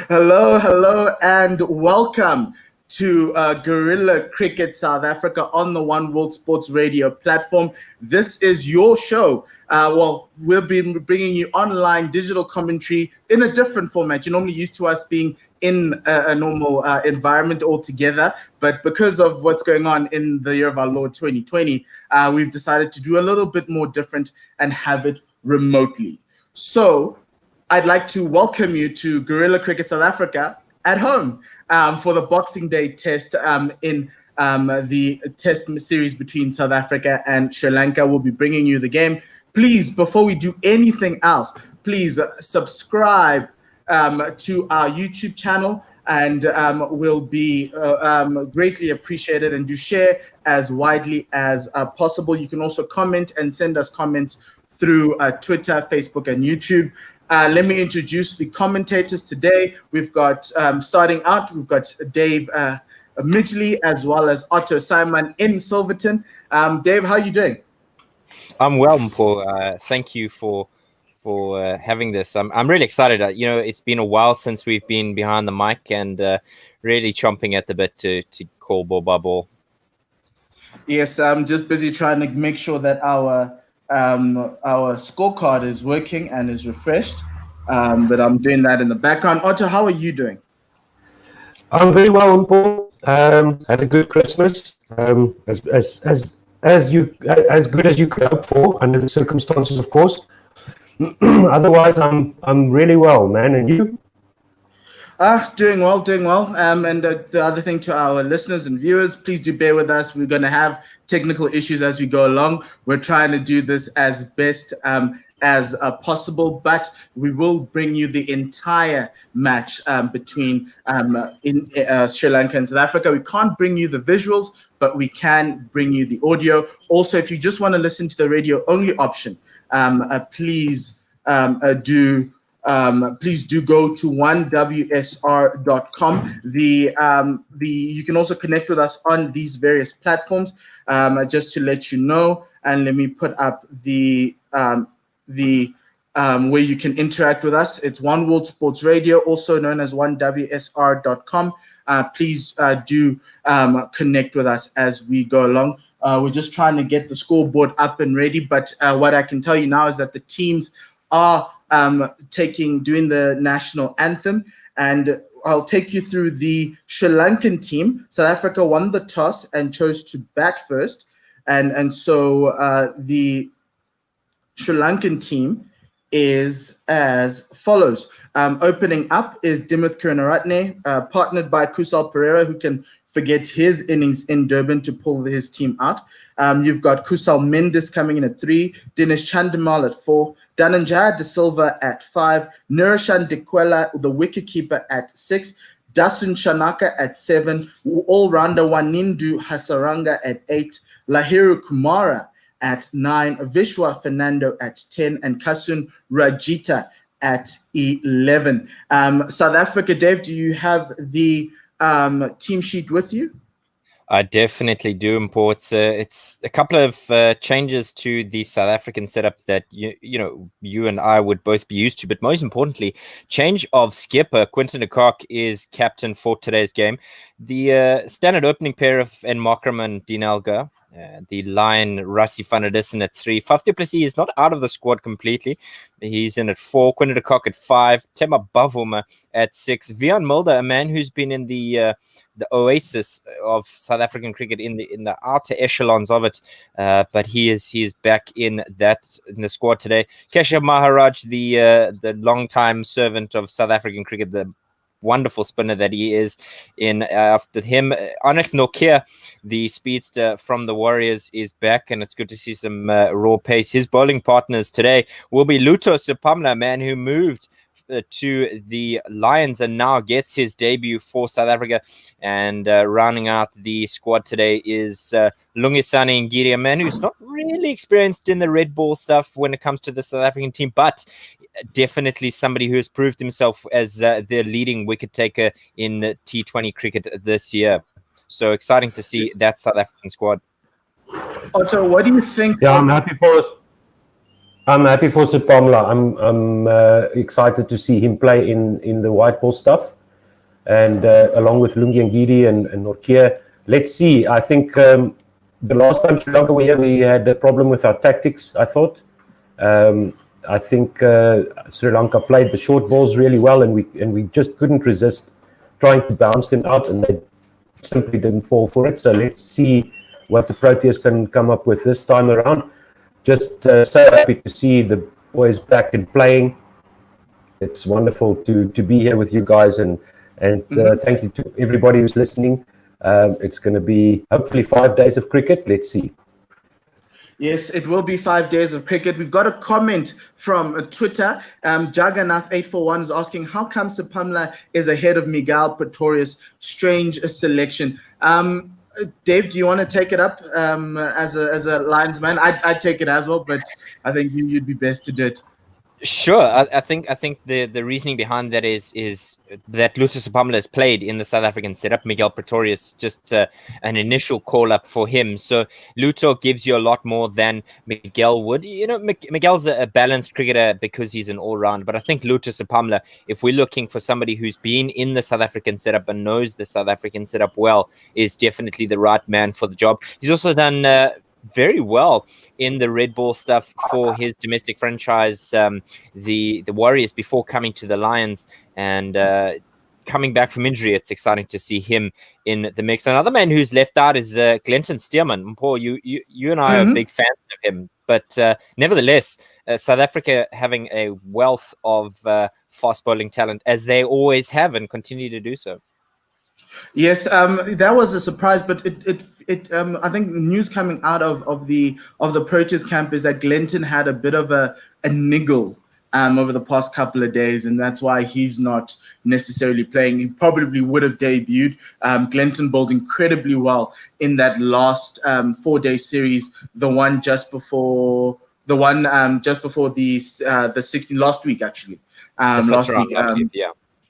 Hello, and welcome to Guerilla Cricket South Africa on the One World Sports Radio platform. This is your show. We'll be bringing you online digital commentary in a different format. You're normally used to us being in a normal environment altogether, but because of what's going on in the year of our Lord 2020, we've decided to do a little bit more different and have it remotely. So I'd like to welcome you to Guerilla Cricket South Africa at home for the Boxing Day test in the test series between South Africa and Sri Lanka. We'll be bringing you the game. Please, before we do anything else, please subscribe to our YouTube channel, and will be greatly appreciated, and do share as widely as possible. You can also comment and send us comments through Twitter, Facebook, and YouTube. Let me introduce the commentators today. We've got, starting out, we've got Dave Midgley as well as Otto Simon in Silverton. Dave, how are you doing? I'm well, Paul. Thank you for having this. I'm really excited. It's been a while since we've been behind the mic, and really chomping at the bit to call ball by ball. Yes, I'm just busy trying to make sure that our scorecard is working and is refreshed, but I'm doing that in the background. Otto, how are you doing? I'm very well, Paul. Had a good Christmas, as good as you could hope for under the circumstances, of course. Otherwise, I'm really well, man. And you? Doing well. And the other thing to our listeners and viewers, please do bear with us. We're going to have technical issues as we go along. We're trying to do this as best as possible, but we will bring you the entire match between Sri Lanka and South Africa. We can't bring you the visuals, but we can bring you the audio. Also, if you just want to listen to the radio only option, please do go to 1wsr.com. You can also connect with us on these various platforms. Just to let you know, and let me put up the where you can interact with us. It's One World Sports Radio, also known as 1wsr.com. Please do connect with us as we go along. We're just trying to get the scoreboard up and ready, but what I can tell you now is that the teams are doing the national anthem, and I'll take you through the Sri Lankan team. South Africa won the toss and chose to bat first, and so the Sri Lankan team is as follows. Opening up is Dimuth Karunaratne, partnered by Kusal Perera, who can forget his innings in Durban to pull his team out. You've got Kusal Mendes coming in at 3, Dinesh Chandimal at 4, Dhananjaya De Silva at 5, Niroshan Dikwela, the wicketkeeper, at 6, Dasun Shanaka at 7, all-rounder Wanindu Hasaranga at 8, Lahiru Kumara at 9, Vishwa Fernando at 10, and Kasun Rajita at 11. South Africa, Dave, do you have the team sheet with you? I definitely do, Mpo. It's a couple of changes to the South African setup that you and I would both be used to, but most importantly, change of skipper. Quinton de Kock is captain for today's game. The standard opening pair of Enmakram and Dean Elgar. The line, Rassie van der Dussen at 3. Faf du Plessis is not out of the squad completely. He's in at 4. Quinton de Kock at 5. Tema Bavuma at 6. Vian Mulder, a man who's been in the oasis of South African cricket in the outer echelons of it, but he is back in the squad today. Keshav Maharaj, the long-time servant of South African cricket, the wonderful spinner that he is, in after him. Anik Nokia, the speedster from the Warriors, is back, and it's good to see some raw pace. His bowling partners today will be Luto Supamla, a man who moved to the Lions and now gets his debut for South Africa. And rounding out the squad today is Lungisani Ngiri, a man who's not really experienced in the red ball stuff when it comes to the South African team, but definitely somebody who has proved himself as the leading wicket taker in T20 cricket this year. So exciting to see that South African squad. Otto, what do you think? Yeah, I'm happy for us. I'm happy for Pamela. I'm excited to see him play in the white ball stuff, and along with Lungi and Gidi and Nortje. Let's see. I think the last time Sri Lanka were here, we had a problem with our tactics, I thought. I think Sri Lanka played the short balls really well, and we just couldn't resist trying to bounce them out, and they simply didn't fall for it. So let's see what the Proteas can come up with this time around. Just so happy to see the boys back and playing. It's wonderful to be here with you guys, and thank you to everybody who's listening. It's going to be hopefully 5 days of cricket. Let's see. Yes, it will be 5 days of cricket. We've got a comment from Twitter. Jagannath841 is asking, how come Pamela is ahead of Miguel Pretorius? Strange selection. Dave, do you want to take it up as a linesman? I'd take it as well, but I think you'd be best to do it. Sure, I think the reasoning behind that is that Luto Pamela has played in the South African setup. Miguel Pretorius just an initial call up for him. So Luto gives you a lot more than Miguel would. You know, Miguel's a balanced cricketer because he's an all-round. But I think Luto Pamela, if we're looking for somebody who's been in the South African setup and knows the South African setup well, is definitely the right man for the job. He's also done very well in the red ball stuff for his domestic franchise, the Warriors, before coming to the Lions and coming back from injury. It's exciting to see him in the mix. Another man who's left out is Glenton Stearman. Paul, you and I are big fans of him, but nevertheless, South Africa having a wealth of fast bowling talent, as they always have and continue to do so. Yes, that was a surprise, but I think news coming out of the Proteas camp is that Glenton had a bit of a niggle over the past couple of days, and that's why he's not necessarily playing. He probably would have debuted. Glenton bowled incredibly well in that last 4-day series, the one just before the 16 last week actually. Last week,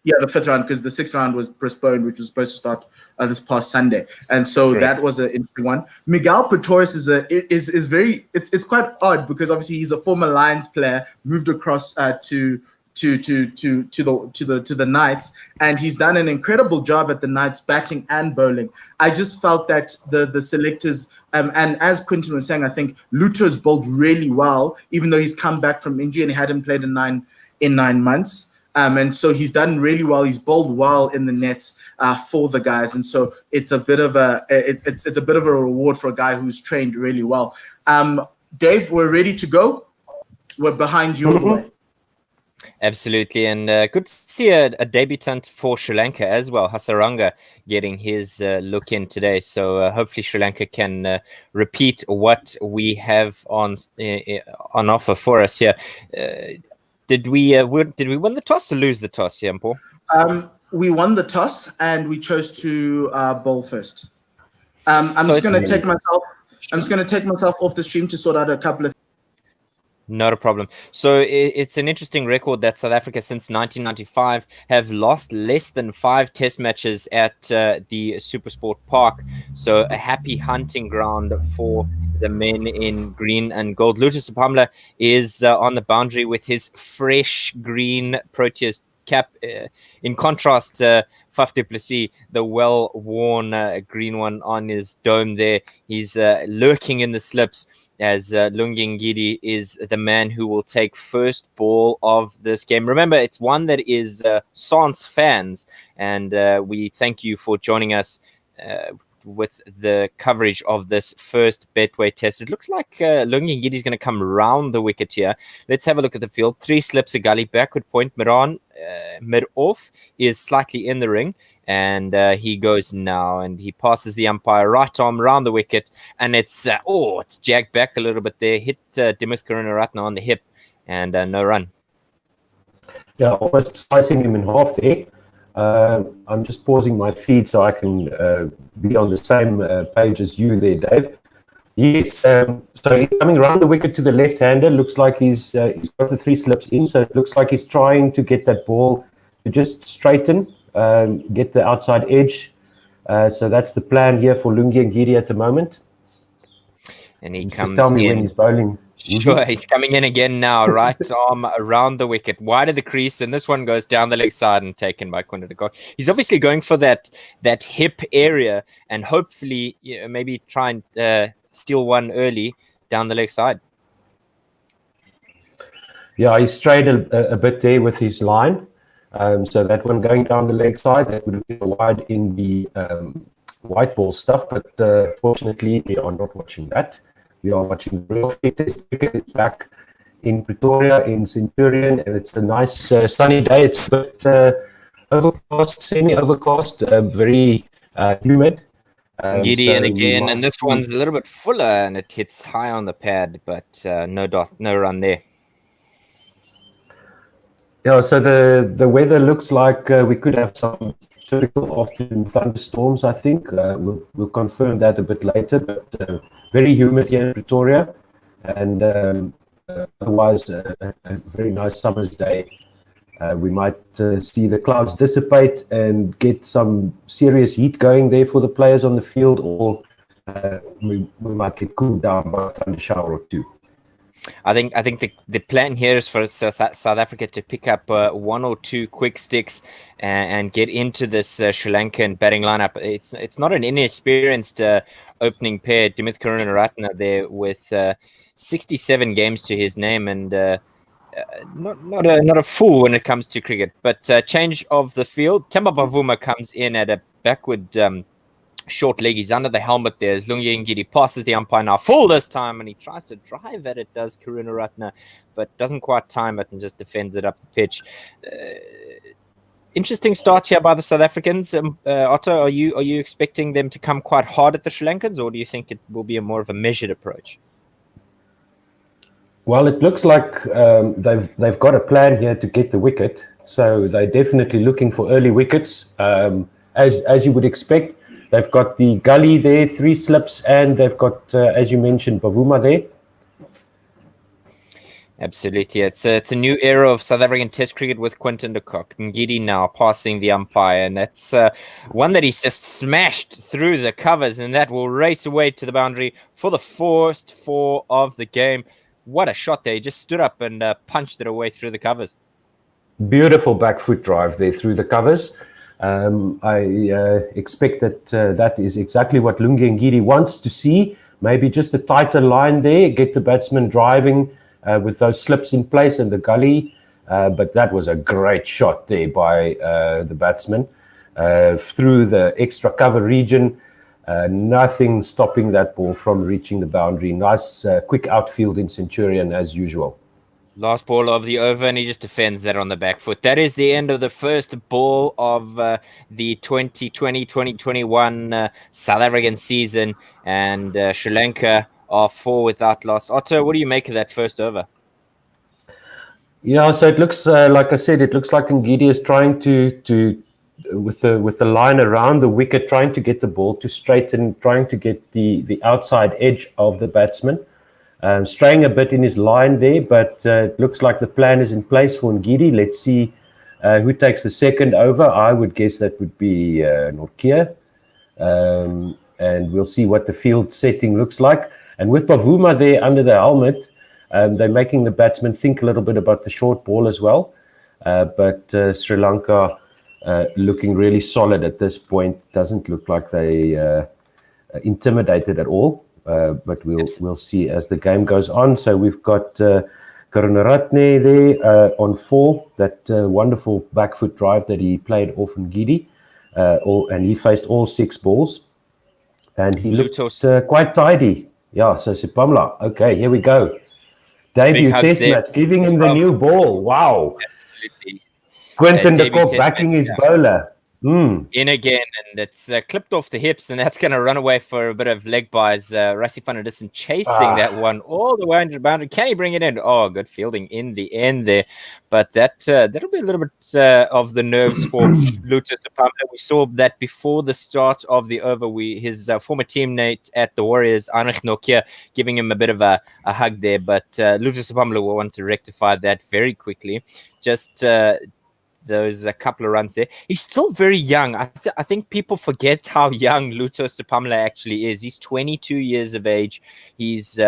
yeah, the 5th round, because the 6th round was postponed, which was supposed to start this past Sunday, and so that was an interesting one. Miguel Pretorius is very. It's quite odd because obviously he's a former Lions player, moved across to the Knights, and he's done an incredible job at the Knights, batting and bowling. I just felt that the selectors, and as Quinton was saying, I think Luto's bowled really well, even though he's come back from injury and he hadn't played in 9 months. And so he's done really well. He's bowled well in the nets for the guys, and so it's a bit of a reward for a guy who's trained really well. Dave, we're ready to go. We're behind you all the way. Absolutely, and good to see a debutant for Sri Lanka as well, Hasaranga, getting his look in today. So hopefully Sri Lanka can repeat what we have on offer for us here. Did we win the toss or lose the toss here, Paul? We won the toss and we chose to bowl first. I'm just going to take myself off the stream to sort out a couple of. Not a problem. So it's an interesting record that South Africa since 1995 have lost less than 5 test matches at the SuperSport Park. So a happy hunting ground for the men in green and gold. Luto Pamela is on the boundary with his fresh green Proteas cap. In contrast, Faf du Plessis, the well-worn green one on his dome there, he's lurking in the slips, as Lungi Ngidi is the man who will take first ball of this game. Remember, it's one that is Sans fans, and we thank you for joining us with the coverage of this first Betway test. It looks like Lungi Ngidi is going to come round the wicket here. Let's have a look at the field. 3 slips a gully, backward point. Mid-off is slightly in the ring, and he goes now, and he passes the umpire, right arm round the wicket, and it's jagged back a little bit there, hit Dimuth Karunaratne on the hip, and no run. Yeah, almost slicing him in half there. I'm just pausing my feed so I can be on the same page as you there, Dave. Yes, so he's coming around the wicket to the left-hander. Looks like he's got the 3 slips in, so it looks like he's trying to get that ball to just straighten, get the outside edge. So that's the plan here for Lungi Ngidi at the moment. And he just comes tell me in. when he's bowling. Sure, he's coming in again now. Right arm around the wicket, wide of the crease, and this one goes down the leg side and taken by Quinton de Kock. He's obviously going for that hip area and hopefully maybe try and steal one early down the leg side. Yeah, he strayed a bit there with his line. So that one going down the leg side, that would have been wide in the white ball stuff. But fortunately, we are not watching that. We are watching real fitness cricket back in Pretoria, in Centurion, and it's a nice sunny day. It's a bit overcast, semi-overcast, very humid. Gideon again, and this one's a little bit fuller, and it hits high on the pad, but no run there. Yeah, so the weather looks like we could have some typical afternoon thunderstorms, I think. We'll confirm that a bit later, but very humid here in Pretoria, and otherwise a very nice summer's day. We might see the clouds dissipate and get some serious heat going there for the players on the field, or we might get cooled down by a thunder shower or two. I think the plan here is for South Africa to pick up one or two quick sticks and get into this Sri Lankan batting lineup. It's not an inexperienced opening pair. Dimith Karunaratne there with 67 games to his name, and not a fool when it comes to cricket. But change of the field. Temba Bavuma comes in at a backward short leg. He's under the helmet there. As Lungi Ngidi passes the umpire now full this time, and he tries to drive at it, does Karunaratne, but doesn't quite time it and just defends it up the pitch. Interesting start here by the South Africans. Otto, are you expecting them to come quite hard at the Sri Lankans, or do you think it will be more of a measured approach? Well, it looks like they've got a plan here to get the wicket, so they're definitely looking for early wickets, as you would expect. They've got the gully there, 3 slips, and they've got, as you mentioned, Bavuma there. Absolutely. It's a new era of South African Test cricket with Quinton de Kock. Ngidi now passing the umpire, and that's one that he's just smashed through the covers, and that will race away to the boundary for the first 4 of the game. What a shot there. He just stood up and punched it away through the covers. Beautiful back foot drive there through the covers. I expect that that is exactly what Lungi Ngidi wants to see. Maybe just a tighter line there, get the batsman driving with those slips in place and the gully. But that was a great shot there by the batsman through the extra cover region. Nothing stopping that ball from reaching the boundary. Nice quick outfield in Centurion as usual. Last ball of the over, and he just defends that on the back foot. That is the end of the first ball of the 2020-2021 South African season, and Sri Lanka are 4 without loss. Otto, what do you make of that first over? Yeah, so it looks like I said, it looks like Ngidi is trying to with the line around the wicket, trying to get the ball to straighten, trying to get the outside edge of the batsman. Straying a bit in his line there, but it looks like the plan is in place for Ngidi. Let's see who takes the second over. I would guess that would be Nortje. And we'll see what the field setting looks like. And with Bavuma there under the helmet, they're making the batsman think a little bit about the short ball as well. But Sri Lanka looking really solid at this point. Doesn't look like they intimidated at all. But we'll see as the game goes on. So we've got Karunaratne there on 4, that wonderful back foot drive that he played off Ngidi, and he faced all 6 balls, and he looked quite tidy. Yeah, so Sipamla. Okay, here we go. Debut test match, giving him the new ball. Wow. Absolutely. Quinton de Kock backing his bowler. In again, and it's clipped off the hips, and that's going to run away for a bit of leg buys. Rassie van der Dussen chasing that one all the way under the boundary. Can he bring it in? Oh, good fielding in the end there. But that'll be a little bit of the nerves for Lutho Sipamla. We saw that before the start of the over. His former teammate at the Warriors, Heinrich Nortje, giving him a bit of a hug there. But Lutho Sipamla will want to rectify that very quickly. Just those a couple of runs there. He's still very young. I think people forget how young Lutho Sipamla actually is. He's 22 years of age. He's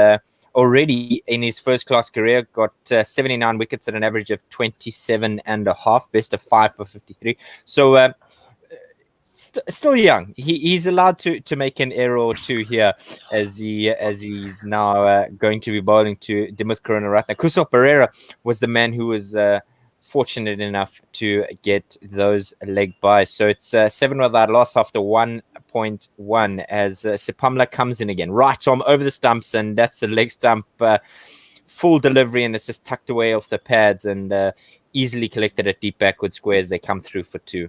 already in his first-class career, got 79 wickets at an average of 27.5, best of 5 for 53. So still young. He's allowed to make an error or two here as he's now going to be bowling to Dimuth Karunaratne. Kusal Pereira was the man who was fortunate enough to get those leg buys. So it's 7 without loss after 1.1 as Sipamla comes in again. Right arm over the stumps, and that's a leg stump full delivery, and it's just tucked away off the pads and easily collected at deep backward square as they come through for 2.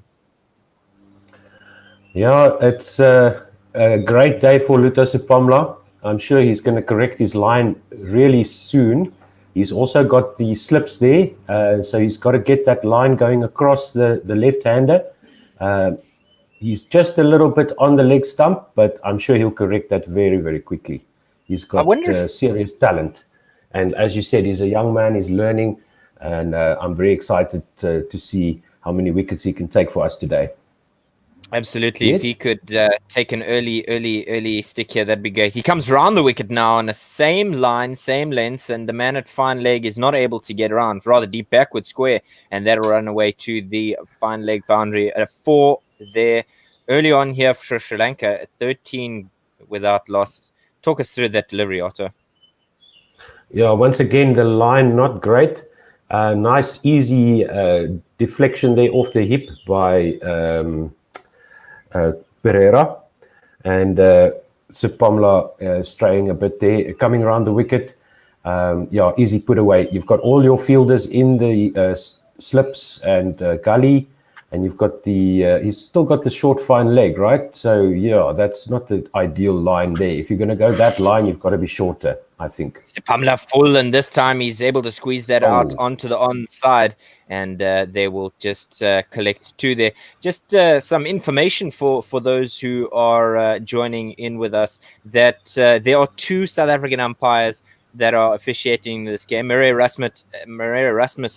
Yeah, it's a great day for Lutho Sipamla. I'm sure he's going to correct his line really soon. He's also got the slips there, so he's got to get that line going across the left-hander. He's just a little bit on the leg stump, but I'm sure he'll correct that very, very quickly. He's got serious talent. And as you said, he's a young man, he's learning, and I'm very excited to see how many wickets he can take for us today. Absolutely. Yes. If he could take an early stick here, that'd be great. He comes around the wicket now on the same line, same length, and the man at fine leg is not able to get around, rather deep backward square, and that'll run away to the fine leg boundary. 4 there early on here for Sri Lanka, 13 without loss. Talk us through that delivery, Otto. Yeah, once again, the line not great. Nice, easy deflection there off the hip by Pereira, and Sipamla straying a bit there, coming around the wicket. Yeah, easy put away. You've got all your fielders in the slips and gully, and you've got he's still got the short fine leg, right? So yeah, that's not the ideal line there. If you're going to go that line, you've got to be shorter, I think. Sipamla full, and this time he's able to squeeze that out onto the onside, and they will just collect 2 there. Just some information for those who are joining in with us, that there are 2 South African umpires that are officiating this game. Marais Erasmus,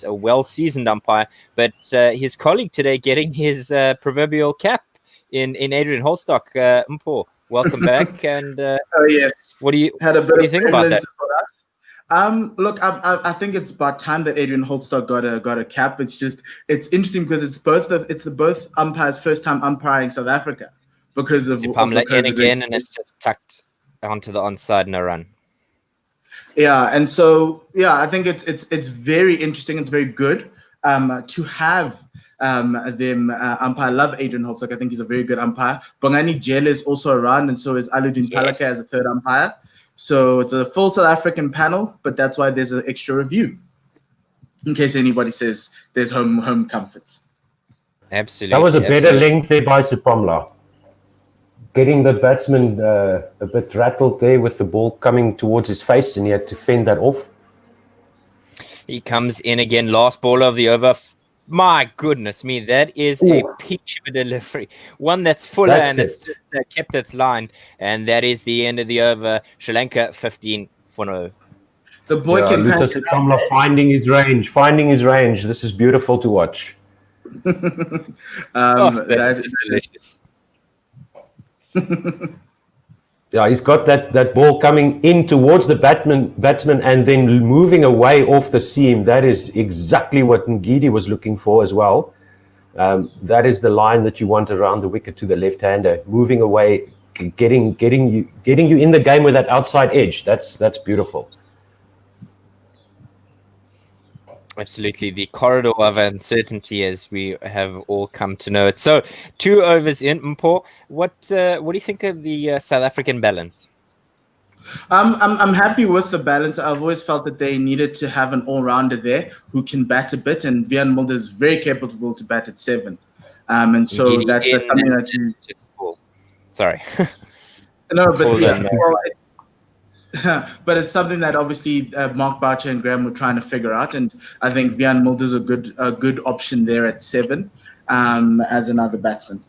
a well-seasoned umpire, but his colleague today getting his proverbial cap in Adrian Holstock. Mpo, welcome back. And oh yes, what do you think about that? Look, I think it's about time that Adrian Holstock got a cap. It's interesting because it's the both umpires' first time umpiring South Africa because of Sipamla in again, and it's just tucked onto the onside, no run. Yeah, and so I think it's very interesting. It's very good to have them umpire. I love Adrian Holstock. I think he's a very good umpire. Bongani Jele is also around, and so is Aludin Palaka as a third umpire. So it's a full South African panel, but that's why there's an extra review in case anybody says there's home comforts. Absolutely. That was a better length there by Sipamla. Getting the batsman a bit rattled there with the ball coming towards his face, and he had to fend that off. He comes in again, last ball of the over. My goodness me, that is a peach of a delivery. One that's fuller, and it's just kept its line. And that is the end of the over. Sri Lanka 15 for no. The boy can Lutho Sipamla finding his range. This is beautiful to watch. That's just delicious. Yeah, he's got that ball coming in towards the batsman and then moving away off the seam. That is exactly what Ngidi was looking for as well. That is the line that you want around the wicket to the left-hander, moving away, getting you in the game with that outside edge. That's beautiful. Absolutely, the corridor of uncertainty, as we have all come to know it. So, 2 overs in. Mpo, what do you think of the South African balance? I'm happy with the balance. I've always felt that they needed to have an all-rounder there who can bat a bit, and Wiaan Mulder is very capable to bat at 7. And so that's something that you just cool. Sorry. No, but but it's something that obviously Mark Boucher and Graham were trying to figure out, and I think Wiaan Mulder is a good option there at 7 as another batsman.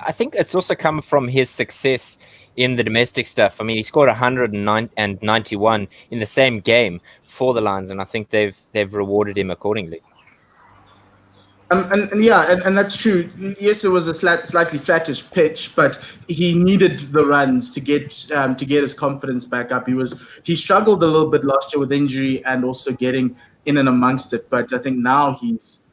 I think it's also come from his success in the domestic stuff. I mean, he scored 191 in the same game for the Lions, and I think they've rewarded him accordingly. And that's true. Yes, it was a slightly flattish pitch, but he needed the runs to get his confidence back up. He struggled a little bit last year with injury and also getting in and amongst it. But I think now he's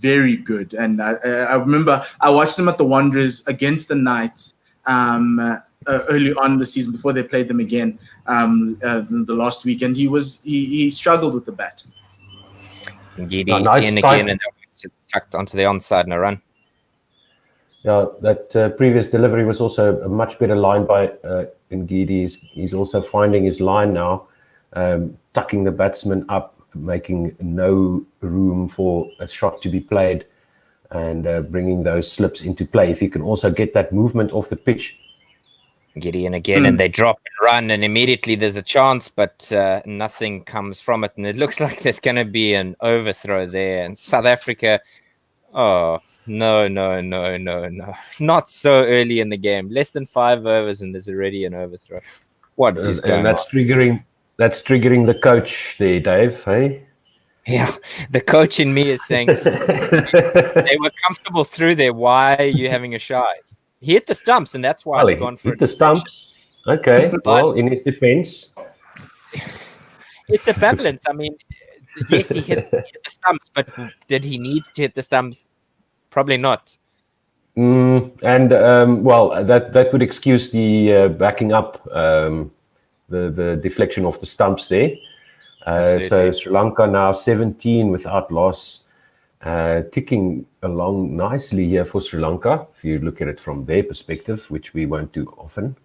very good. And I remember I watched him at the Wanderers against the Knights early on in the season before they played them again the last week, and he struggled with the bat. Giddy in again, and just tucked onto the onside and a run. Yeah, that previous delivery was also a much better line by Ngidi. He's also finding his line now, tucking the batsman up, making no room for a shot to be played, and bringing those slips into play. If he can also get that movement off the pitch. Giddy in again, and they drop and run, and immediately there's a chance, but nothing comes from it. And it looks like there's going to be an overthrow there. And South Africa, oh, no. Not so early in the game. Less than 5 overs, and there's already an overthrow. What is going on? That's triggering the coach there, Dave, hey? Yeah, the coach in me is saying, they were comfortable through there. Why are you having a shy? He hit the stumps, and that's why it's gone for hit the stumps. Okay, well, in his defense, it's a balance. I mean, yes, he hit the stumps, but did he need to hit the stumps? Probably not. Well, that would excuse the backing up, the deflection of the stumps there. So Sri Lanka now 17 without loss. Ticking along nicely here for Sri Lanka, if you look at it from their perspective, which we won't do often.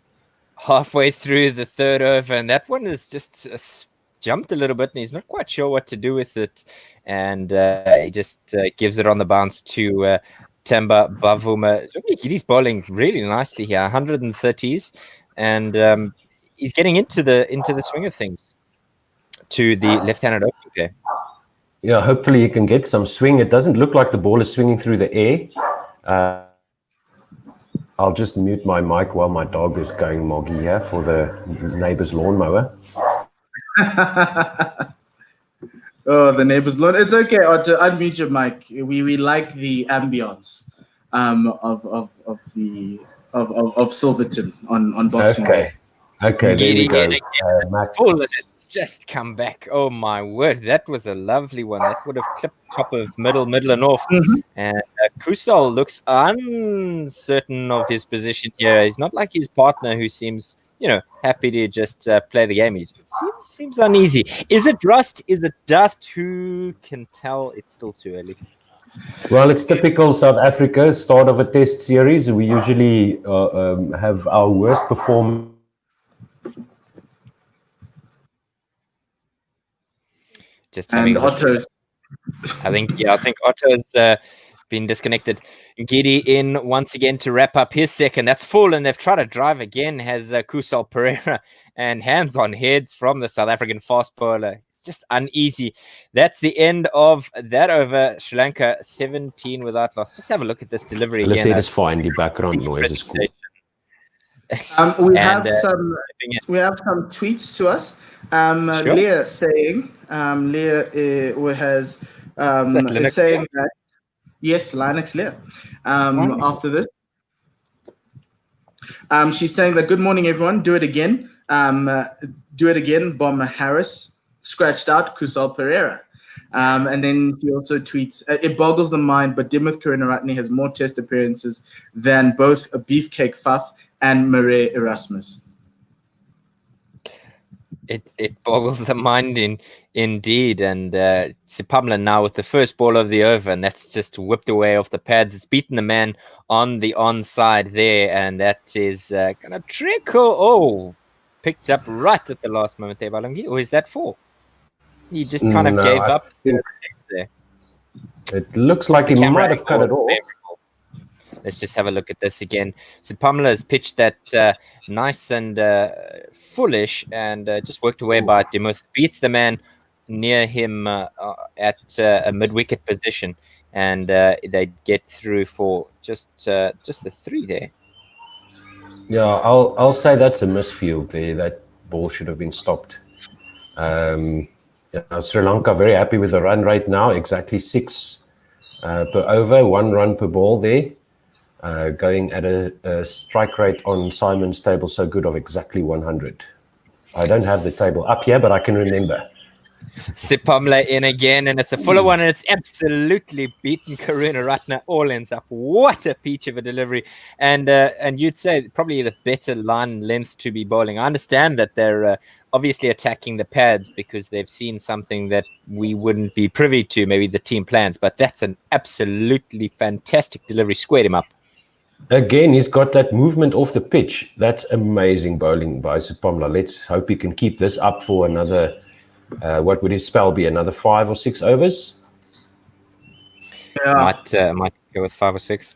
Halfway through the third over, and that one is just jumped a little bit, and he's not quite sure what to do with it. And he just gives it on the bounce to Temba Bavuma. He's bowling really nicely here, 130s, and he's getting into the swing of things to the left-handed opening there. Yeah, hopefully he can get some swing. It doesn't look like the ball is swinging through the air. I'll just mute my mic while my dog is going moggy here for the neighbor's lawnmower. Oh, the neighbor's lawn. It's okay, Otto. Unmute your mic. We like the ambience of Silverton on Boxing Day. Okay, there we go. Max. Just come back. Oh my word, that was a lovely one. That would have clipped top of middle and off. And Kusal looks uncertain of his position here. He's not like his partner, who seems happy to just play the game. He seems uneasy. Is it rust? Is it dust? Who can tell? It's still too early. Well, it's typical South Africa, start of a test series. We usually have our worst performance. And Otto. I think Otto's been disconnected. Giddy in once again to wrap up his second. That's full, and they've tried to drive again. Has Kusal Pereira, and hands on heads from the South African fast bowler. It's just uneasy. That's the end of that over. Sri Lanka 17 without loss. Just have a look at this delivery again. Let's say it's fine. The background noise is cool. We have some tweets to us. Sure. Leah saying, is saying that, yes, Linux Leah. After this, she's saying that, good morning, everyone. Do it again. Bomber Harris scratched out Kusal Pereira. And then he also tweets, it boggles the mind, but Dimuth Karunaratne has more test appearances than both a Beefcake Faf and Murray Erasmus. It boggles the mind indeed. And Sipamla now with the first ball of the over, and that's just whipped away off the pads. It's beaten the man on the onside there, and that is going to trickle. Oh, picked up right at the last moment there, Balangi. Or is that 4? He just kind of gave up there. It looks like he might have cut it off. Let's just have a look at this again. So Pamela has pitched that nice and foolish, and just worked away by Dimuth. Beats the man near him at a mid-wicket position, and they get through for just the 3 there. Yeah, I'll say that's a misfield there. That ball should have been stopped. Sri Lanka very happy with the run rate now. Exactly 6 per over, 1 run per ball there. Going at a strike rate on Simon's table so good of exactly 100. I don't have the table up here, but I can remember. Sipamla in again, and it's a fuller one, and it's absolutely beaten Karuna Ratna. All ends up. What a peach of a delivery. And you'd say probably the better line length to be bowling. I understand that they're obviously attacking the pads because they've seen something that we wouldn't be privy to, maybe the team plans, but that's an absolutely fantastic delivery. Squared him up. Again, he's got that movement off the pitch. That's amazing bowling by Sipamla. Let's hope he can keep this up for another, what would his spell be, another 5 or 6 overs? Yeah. Might go with 5 or 6.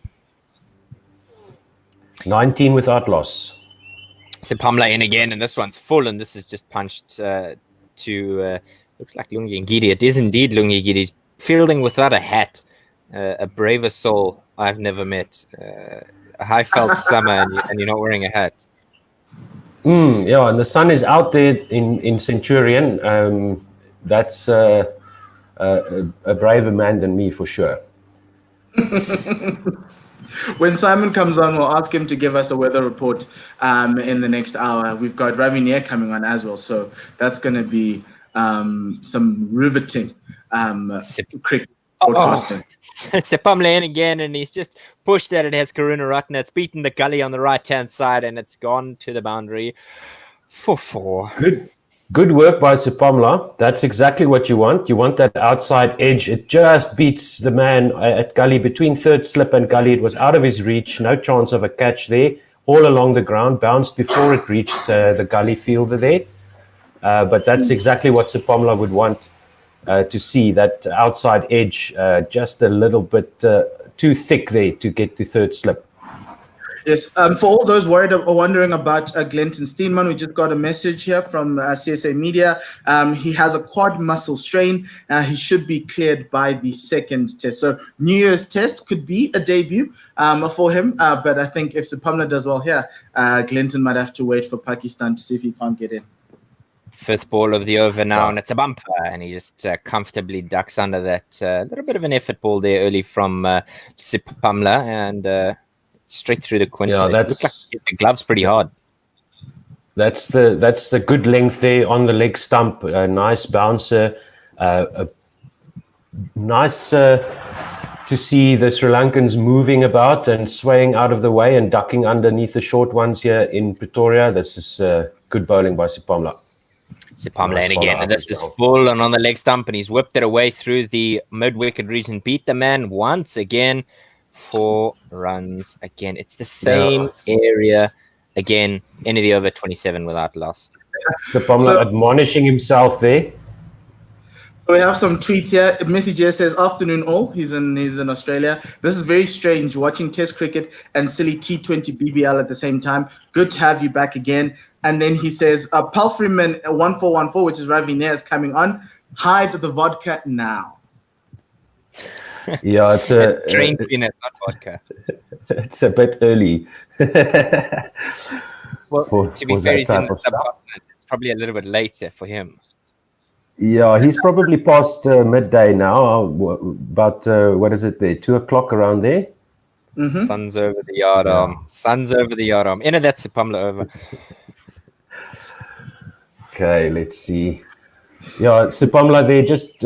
19 without loss. Sipamla in again, and this one's full, and this is just punched to, looks like Lungi Ngidi. It is indeed Lungi Ngidi. He's fielding without a hat. A braver soul I've never met. A high felt summer, and you're not wearing a hat. Yeah, and the sun is out there in Centurion. That's a braver man than me for sure. When Simon comes on, we'll ask him to give us a weather report in the next hour. We've got Ravi Nair coming on as well, so that's going to be some riveting cricket broadcasting. Sipamla in again, and he's just pushed at it. Has Karuna Ratna. It's beaten the gully on the right-hand side, and it's gone to the boundary for 4. Good work by Sipamla. That's exactly what you want. You want that outside edge. It just beats the man at gully, between third slip and gully. It was out of his reach. No chance of a catch there. All along the ground, bounced before it reached the gully fielder there. But that's exactly what Sipamla would want to see, that outside edge just a little bit too thick there to get to third slip. Yes, for all those worried or wondering about Glenton Steenman, we just got a message here from CSA Media. He has a quad muscle strain. He should be cleared by the second test. So New Year's test could be a debut for him. But I think if Sipamla does well here, Glenton might have to wait for Pakistan to see if he can't get in. 5th ball of the over now, and it's a bumper, and he just comfortably ducks under that. Little bit of an effort ball there early from Sipamla, and straight through the quinter. Yeah, it looks like he hit the gloves pretty hard. That's the good length there on the leg stump. A nice bouncer. Nice to see the Sri Lankans moving about and swaying out of the way and ducking underneath the short ones here in Pretoria. This is good bowling by Sipamla. Sipamla in again, and this is full and on the leg stump, and he's whipped it away through the mid-wicket region. Beat the man once again. 4 runs again. It's the same area again. End of the over, 27 without loss. Sipamla admonishing himself there. So we have some tweets here. A message here says, "Afternoon all." He's in Australia. "This is very strange watching Test cricket and silly T20 BBL at the same time. Good to have you back again." And then he says, "Palfreyman 1414, which is Ravi Nair, is coming on. Hide the vodka now." Yeah, it's trained peanuts, not vodka. It's a bit early. Well, to be fair, he's in the subcontinent. It's probably a little bit later for him. Yeah, he's probably past midday now. About what is it there? 2 o'clock around there. Mm-hmm. Sun's over the yard arm. Sun's over the yard arm. Into that Sipamla over. Okay, let's see. Yeah, Sipamla there just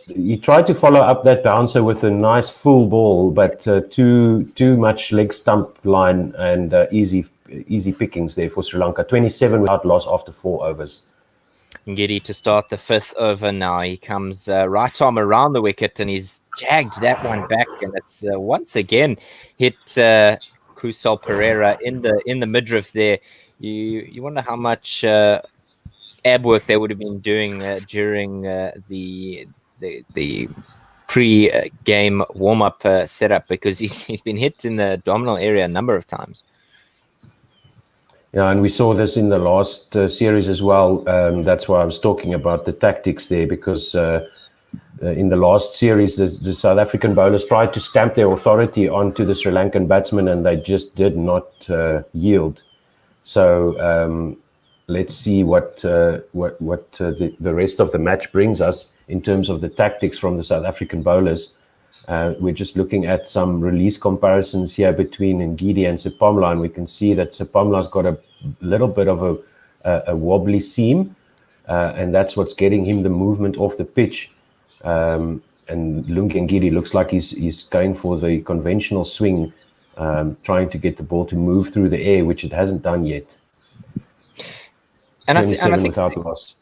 he tried to follow up that bouncer with a nice full ball, but too much leg stump line and easy pickings there for Sri Lanka. 27 without loss after 4 overs. Ngidi to start the 5th over now. He comes right arm around the wicket, and he's jagged that one back, and it's once again hit Kusal Pereira in the midriff there. You wonder how much ab work they would have been doing during the pre-game warm-up setup, because he's been hit in the abdominal area a number of times. Yeah, and we saw this in the last series as well. That's why I was talking about the tactics there, because in the last series, the South African bowlers tried to stamp their authority onto the Sri Lankan batsmen, and they just did not yield. So let's see what the rest of the match brings us in terms of the tactics from the South African bowlers. We're just looking at some release comparisons here between Ngidi and Sepamla, and we can see that Sepamla's got a little bit of a wobbly seam, and that's what's getting him the movement off the pitch. And Lungi Ngidi looks like he's going for the conventional swing, trying to get the ball to move through the air, which it hasn't done yet. And I 27 think without loss.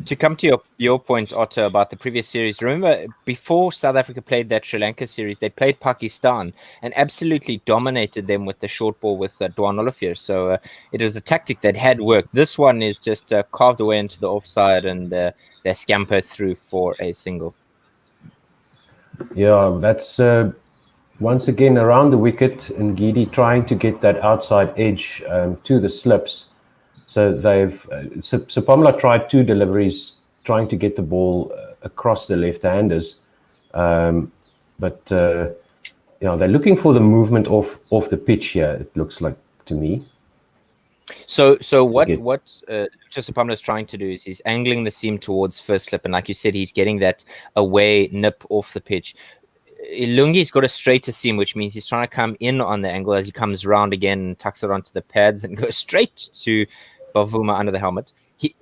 to come to your point, Otto, about the previous series, remember before South Africa played that Sri Lanka series, they played Pakistan and absolutely dominated them with the short ball with Dwan Olivier. So it was a tactic that had worked. This one is just carved away into the offside, and they scamper through for a single. Yeah, that's once again around the wicket, and Ngidi trying to get that outside edge to the slips. So Sepamla tried 2 deliveries trying to get the ball across the left-handers, but they're looking for the movement off the pitch here. It looks like to me. So what Sepamla is trying to do is he's angling the seam towards first slip, and like you said, he's getting that away nip off the pitch. Lungi's got a straighter seam, which means he's trying to come in on the angle as he comes round again and tucks it onto the pads and goes straight to Bavuma under the helmet.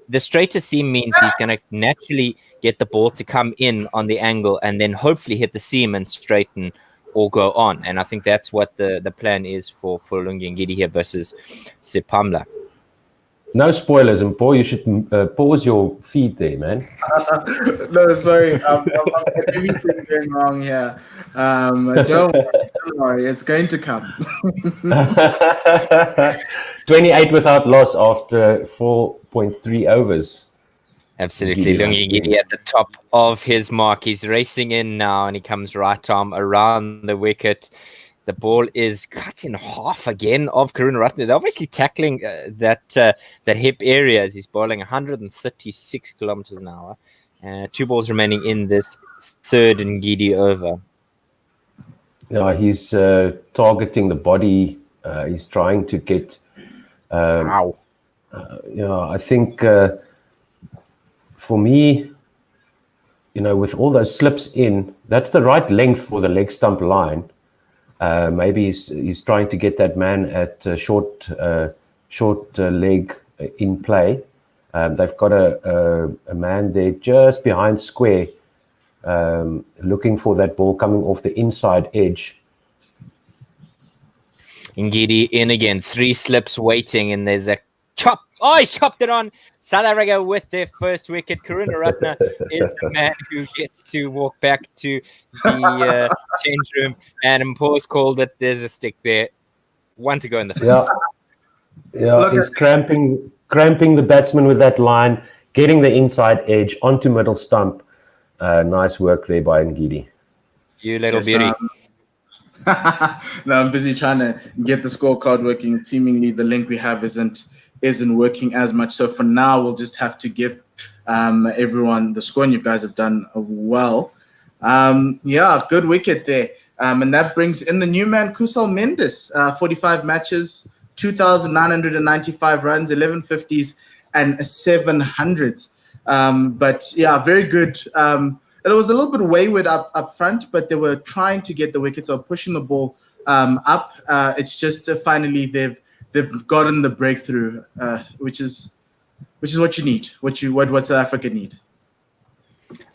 The straighter seam means he's going to naturally get the ball to come in on the angle and then hopefully hit the seam and straighten or go on. And I think that's what the plan is for Lungi Ngidi here versus Sepamla. No spoilers, and Paul, you should pause your feed there, man. No, sorry. Everything's going wrong here. Don't worry. It's going to come. 28 without loss after 4.3 overs. Absolutely. Lungi Ngidi at the top of his mark. He's racing in now, and he comes right arm around the wicket. The ball is cut in half again of Karunaratne. They're obviously tackling that hip area as he's bowling 136 kilometers an hour. 2 balls remaining in this third Ngidi over. Yeah, he's targeting the body. He's trying to get. Wow. I think for me, with all those slips in, that's the right length for the leg stump line. Maybe he's trying to get that man at short leg in play. They've got a man there just behind square, looking for that ball coming off the inside edge. Ngidi in again, 3 slips waiting, and there's a chop. Oh, he chopped it on. South Africa with their first wicket. Karunaratne is the man who gets to walk back to the change room. And Mpos called it. There's a stick there. 1 to go in the first. Yeah. He's cramping the batsman with that line, getting the inside edge onto middle stump. Nice work there by Ngidi. You little beauty. No, I'm busy trying to get the scorecard working. Seemingly, the link we have isn't working as much. So for now, we'll just have to give everyone the score, and you guys have done well. Good wicket there. And that brings in the new man, Kusal Mendes, 45 matches, 2,995 runs, 11 50s, and 700s. But yeah, very good. It was a little bit wayward up front, but they were trying to get the wickets or pushing the ball up. It's just finally they've gotten the breakthrough, which is what you need, what South Africa need.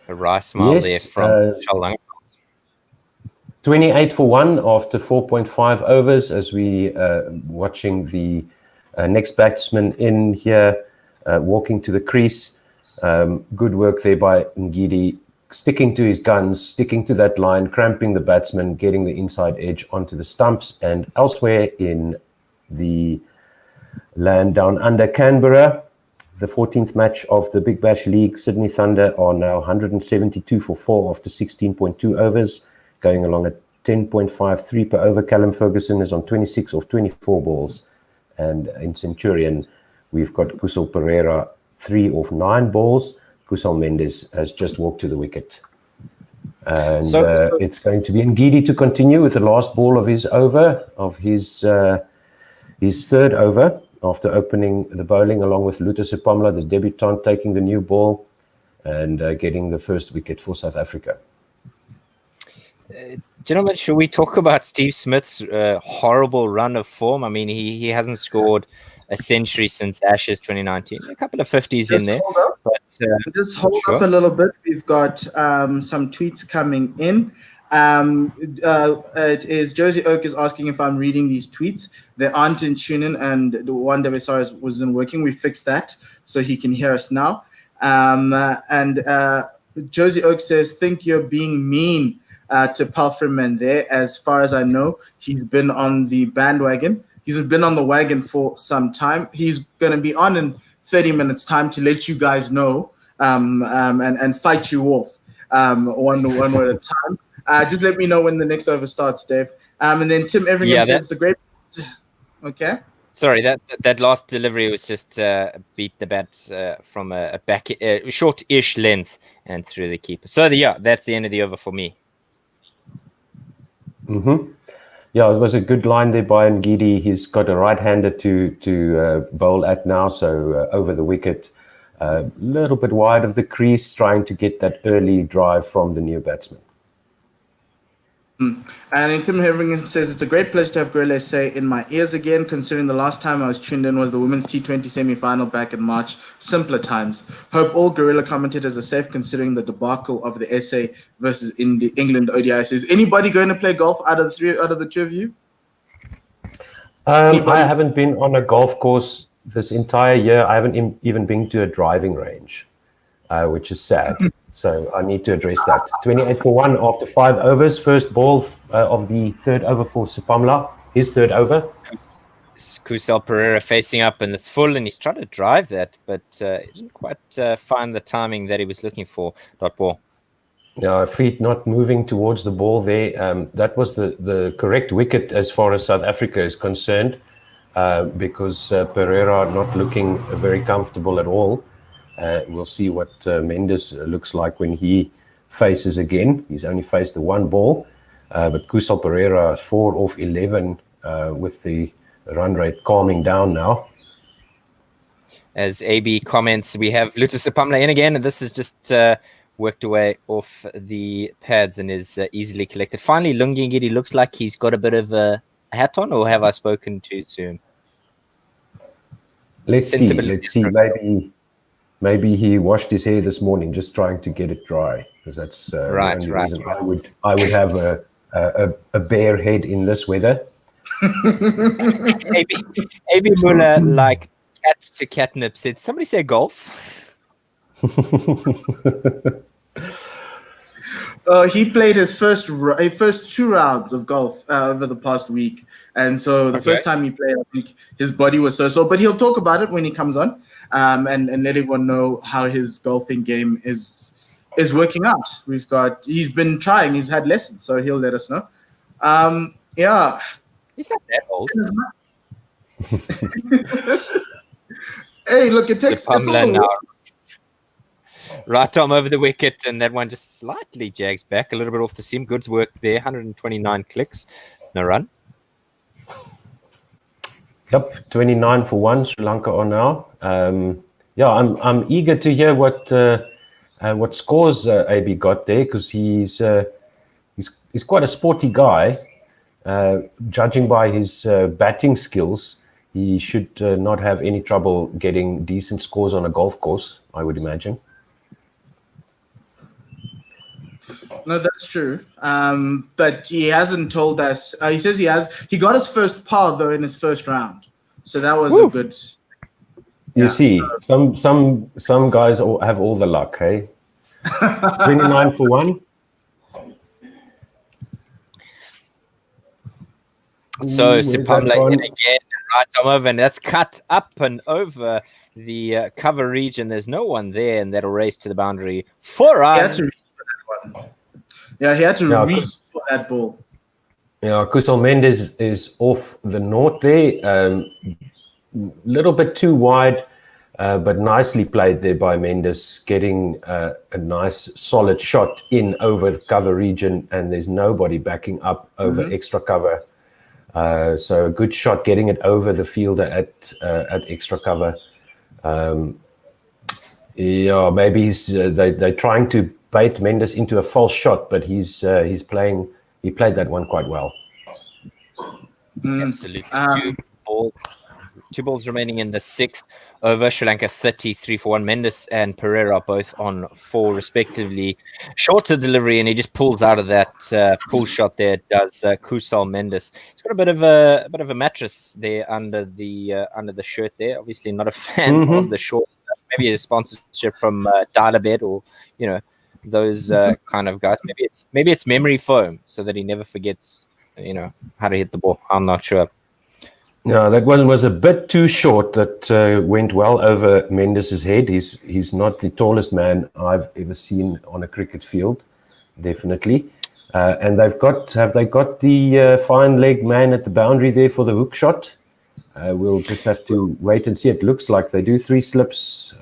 A rice smile there from Lanka. 28 for 1 after 4.5 overs as we watching the next batsman in here walking to the crease. Good work there by Ngidi, sticking to his guns, sticking to that line, cramping the batsman, getting the inside edge onto the stumps. And elsewhere in the land down under Canberra, the 14th match of the Big Bash League, Sydney Thunder are now 172 for 4 after 16.2 overs, going along at 10.53 per over. Callum Ferguson is on 26 of 24 balls. And in Centurion, we've got Kusal Pereira, 3 of 9 balls. Kusal Mendes has just walked to the wicket. And it's going to be Ngidi to continue with the last ball of his over, of his third over, after opening the bowling along with Luther Sepamla, the debutant, taking the new ball and getting the first wicket for South Africa. Gentlemen, should we talk about Steve Smith's horrible run of form? I mean, he hasn't scored a century since Ashes 2019. A couple of 50s in there. But, just hold sure. up a little bit. We've got some tweets coming in. It is Josie Oak is asking if I'm reading these tweets. They aren't in TuneIn, and the one that we saw wasn't working. We fixed that, so he can hear us now. Josie Oak says, think you're being mean to Palfreman there. As far as I know, he's been on the bandwagon. He's been on the wagon for some time. He's going to be on in 30 minutes time to let you guys know and fight you off one at a time. Just let me know when the next over starts, Dave. And then Tim Everingham says it's a great... Okay. Sorry, that last delivery was just beat the bat from a back short-ish length and through the keeper. So that's the end of the over for me. Mm-hmm. Yeah, it was a good line there by Ngidi. He's got a right-hander to bowl at now, so over the wicket, a little bit wide of the crease, trying to get that early drive from the new batsman. And Tim Everingham says, it's a great pleasure to have Guerilla SA in my ears again, considering the last time I was tuned in was the women's T20 semi-final back in March. Simpler times. Hope all Guerilla commentators are safe considering the debacle of the SA versus England ODI series. Anybody going to play golf out of the two of you? I haven't been on a golf course this entire year. I haven't even been to a driving range, which is sad. So I need to address that. 28 for 1 after 5 overs. First ball of the third over for Sipamla. His third over. Kusal Pereira facing up and it's full, and he's trying to drive that, but he didn't quite find the timing that he was looking for. Dot ball. Feet not moving towards the ball there. That was the correct wicket as far as South Africa is concerned, because Pereira not looking very comfortable at all. We'll see what Mendes looks like when he faces again. He's only faced the one ball, but Kusal Pereira 4 off 11 with the run rate calming down now. As AB comments, we have Lutu Sipamla in again, and this is just worked away off the pads and is easily collected. Finally, Lungi Ngidi looks like he's got a bit of a hat on, or have I spoken too soon? Let's see. Maybe he washed his hair this morning, just trying to get it dry, because that's the only reason I would have a bare head in this weather. AB Muller, like cat to catnip, said, somebody say golf? He played his first 2 rounds of golf over the past week. And so the first time he played, I think his body was so. But he'll talk about it when he comes on and let everyone know how his golfing game is working out. He's been trying. He's had lessons, so he'll let us know. He's not that old. Hey, look, it takes all the work. Right, Tom, over the wicket, and that one just slightly jags back a little bit off the seam. Good work there, 129 clicks, no run. Yep, 29 for 1, Sri Lanka on now. I'm eager to hear what scores AB got there, because he's quite a sporty guy. Judging by his batting skills, he should not have any trouble getting decent scores on a golf course, I would imagine. No, that's true. But he hasn't told us. He says he got his first par though in his first round, so that was a good. You see, some guys have all the luck, hey? 29 for 1. So Sipamla in again, right over, and that's cut up and over the cover region. There's no one there, and that'll race to the boundary. 4 runs. He had to reach for that ball. Yeah, Kusal Mendes is off the north there. Little bit too wide, but nicely played there by Mendes, getting a nice solid shot in over the cover region, and there's nobody backing up over extra cover. So a good shot, getting it over the fielder at extra cover. Maybe they're trying to bait Mendes into a false shot, but he played that one quite well. Absolutely. Two balls remaining in the 6th over. Sri Lanka 33 for 1. Mendes and Pereira both on 4 respectively. Shorter delivery, and he just pulls out of that pull shot there. Does Kusal Mendes? He's got a bit of a mattress there under the shirt there. Obviously not a fan of the short. Maybe a sponsorship from Dial-A-Bed or those kind of guys. Maybe it's memory foam so that he never forgets how to hit the ball. I'm not sure. Yeah, that one was a bit too short. That went well over Mendes' head. He's not the tallest man I've ever seen on a cricket field, definitely. And have they got the fine leg man at the boundary there for the hook shot? We'll just have to wait and see. It looks like they do 3 slips.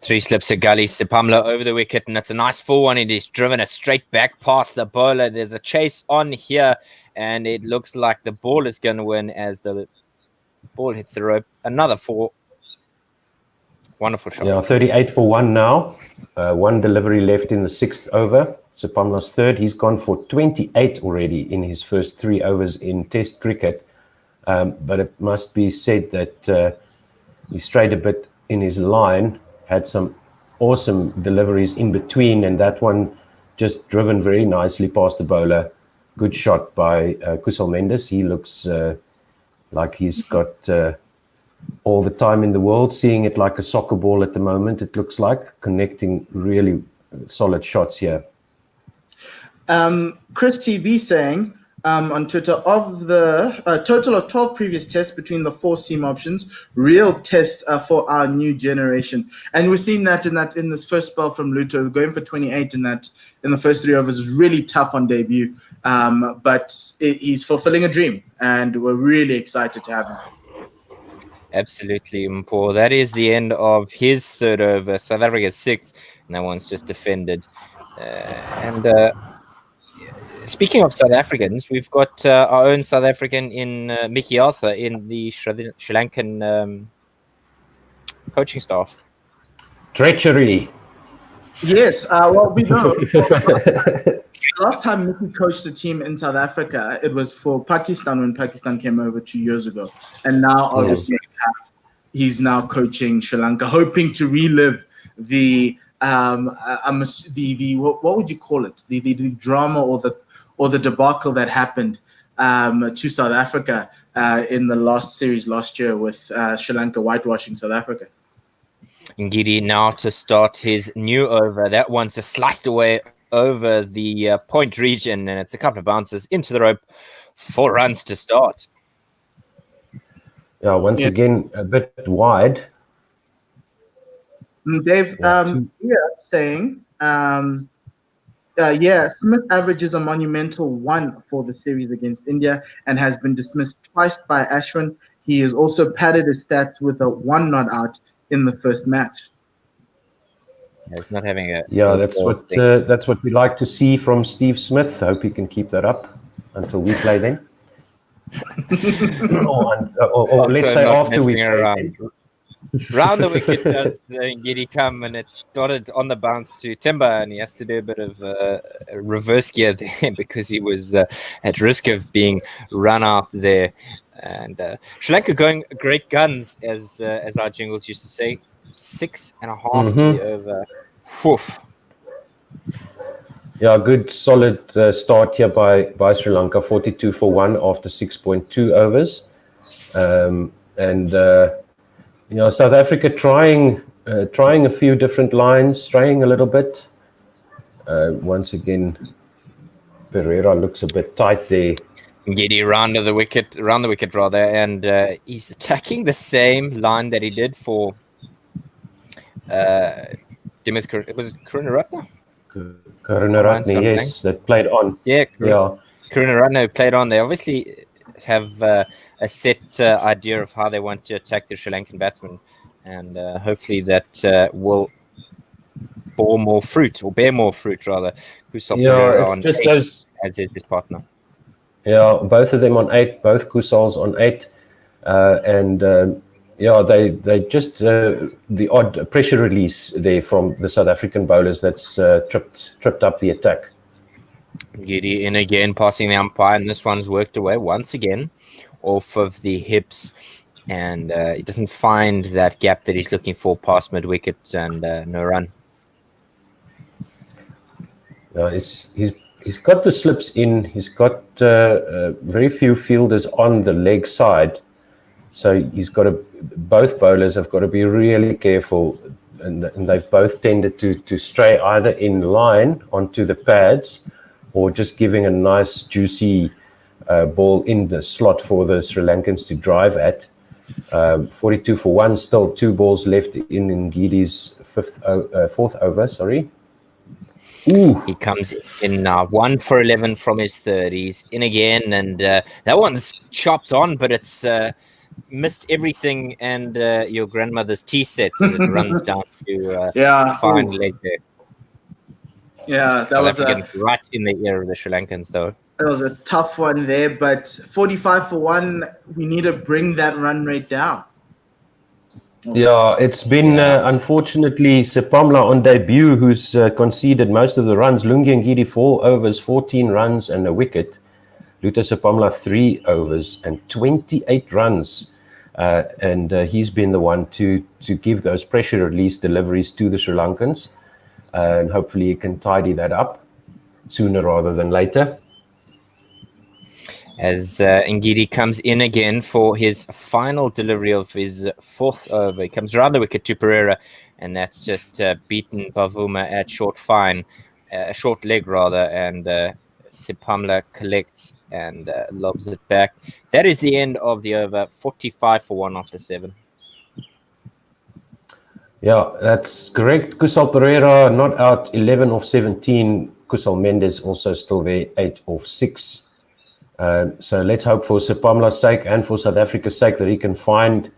3 slips of Gully Sipamla over the wicket, and it's a nice full one. It is driven it straight back past the bowler. There's a chase on here, and it looks like the ball is going to win as the ball hits the rope. Another 4. Wonderful shot. Yeah, 38 for 1 now. 1 delivery left in the 6th over. Sipamla's 3rd. He's gone for 28 already in his first 3 overs in Test cricket. But it must be said that he strayed a bit in his line, had some awesome deliveries in between, and that one just driven very nicely past the bowler. Good shot by Kusal Mendes. He looks like he's got all the time in the world, seeing it like a soccer ball at the moment, it looks like, connecting really solid shots here. Chris TB saying on Twitter, of the total of 12 previous tests between the 4 seam options, real test for our new generation. And we're seeing that in this first spell from Luto, going for 28 in the first 3 overs is really tough on debut. But he's fulfilling a dream, and we're really excited to have him. Absolutely, Paul. That is the end of his 3rd over. South Africa's 6th, and that one's just defended. Speaking of South Africans, we've got our own South African in Mickey Arthur in the Sri Lankan coaching staff. Treachery. Yes, well, we know. Last time Mickey coached the team in South Africa, it was for Pakistan when Pakistan came over 2 years ago. And now, obviously, he's now coaching Sri Lanka, hoping to relive the what would you call it? The drama or the debacle that happened to South Africa in the last series last year with Sri Lanka whitewashing South Africa. Ngidi now to start his new over. That one's just sliced away over the point region, and it's a couple of bounces into the rope. 4 runs to start. Yeah, once again, a bit wide. Dave, saying, Smith averages a monumental 1 for the series against India and has been dismissed twice by Ashwin. He has also padded his stats with a 1 not out in the first match. Yeah, he's not having a... Yeah, that's what we like to see from Steve Smith. Hope he can keep that up until we play then. or let's say after we play. Round the wicket does Ngidi come, and it started on the bounce to Timber, and he has to do a bit of a reverse gear there because he was at risk of being run out there. And Sri Lanka going great guns, as our jingles used to say. 6.5 to the over. Woof. Yeah, good solid start here by Sri Lanka. 42 for 1 after 6.2 overs. South Africa trying a few different lines, straying a little bit. Once again, Pereira looks a bit tight there. Ngidi around the wicket rather, and he's attacking the same line that he did for Dimith. Was it Karunaratne? Karunaratne, yes, that played on. Yeah, Karunaratne played on. They obviously have a set idea of how they want to attack the Sri Lankan batsman, and hopefully that will bear more fruit rather. It's just those, as is his partner. Yeah, both of them on 8, both Kusals on 8, and Yeah, they just the odd pressure release there from the South African bowlers that's tripped up the attack. Ngidi in again, passing the umpire, and this one's worked away once again off of the hips, and he doesn't find that gap that he's looking for past mid-wicket, and no run. He's got the slips in. He's got very few fielders on the leg side, so both bowlers have got to be really careful, and they've both tended to stray either in line onto the pads, or just giving a nice juicy ball in the slot for the Sri Lankans to drive at. 42 for 1, still 2 balls left in Ngidi's fourth over. Sorry. Ooh. He comes in now, 1 for 11 from his third. He's in again, and that one's chopped on, but it's missed everything and your grandmother's tea set as it runs down to fine leg there. Yeah, that was right in the ear of the Sri Lankans, though. That was a tough one there, but 45 for 1, we need to bring that run rate down. Yeah, it's been unfortunately Sepamla on debut who's conceded most of the runs. Lungi Ngidi 4 overs, 14 runs and a wicket. Luther Sepamla 3 overs and 28 runs. And he's been the one to give those pressure release deliveries to the Sri Lankans. And hopefully he can tidy that up sooner rather than later. As Ngidi comes in again for his final delivery of his fourth over. He comes around the wicket to Pereira, and that's just beaten Bavuma at short leg rather, and Sepamla collects and lobs it back. That is the end of the over, 45 for 1 after 7. Yeah, that's correct. Kusal Pereira not out, 11 off 17. Kusal Mendes also still there, 8 off 6. So let's hope for Sepamla's sake and for South Africa's sake that he can find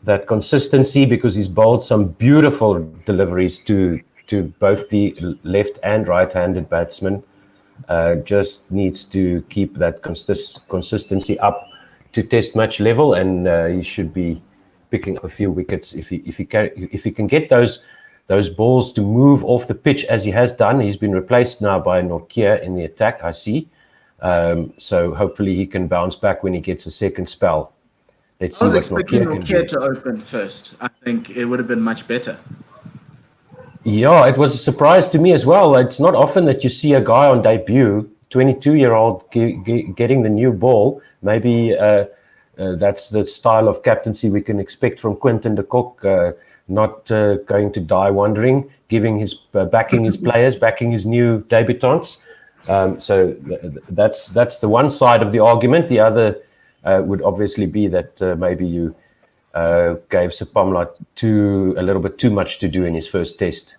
that consistency, because he's bowled some beautiful deliveries to both the left and right-handed batsmen. Just needs to keep that consistency up to test match level, and he should be picking up a few wickets if he can get those balls to move off the pitch as he has done. He's been replaced now by Nortje in the attack, I see. So hopefully he can bounce back when he gets a second spell. Let's see what expecting Nortje to open first. I think it would have been much better. Yeah, it was a surprise to me as well. It's not often that you see a guy on debut, 22-year-old, getting the new ball. Maybe that's the style of captaincy we can expect from Quinton de Kock, not going to die wondering, backing his players, backing his new debutants. So that's the one side of the argument. The other would obviously be that maybe you gave Sepamla a little bit too much to do in his first test.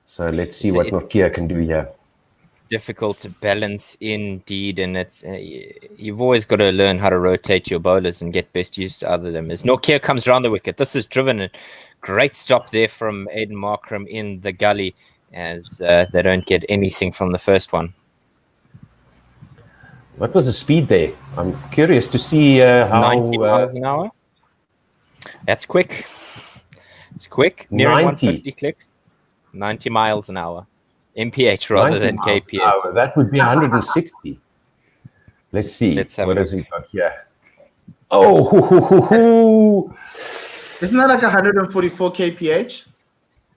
So let's see what Nortje can do here. Difficult to balance indeed, and it's you've always got to learn how to rotate your bowlers and get best use out of them. As Nortje comes around the wicket, this is driven a great stop there from Aiden Markram in the gully, as they don't get anything from the first one. What was the speed there? I'm curious to see how... 90 miles an hour. That's quick. It's quick. Nearing 150 clicks. 90 miles an hour. MPH rather than KPH. That would be 160. Let's see. What has he got here? Isn't that like 144 kph?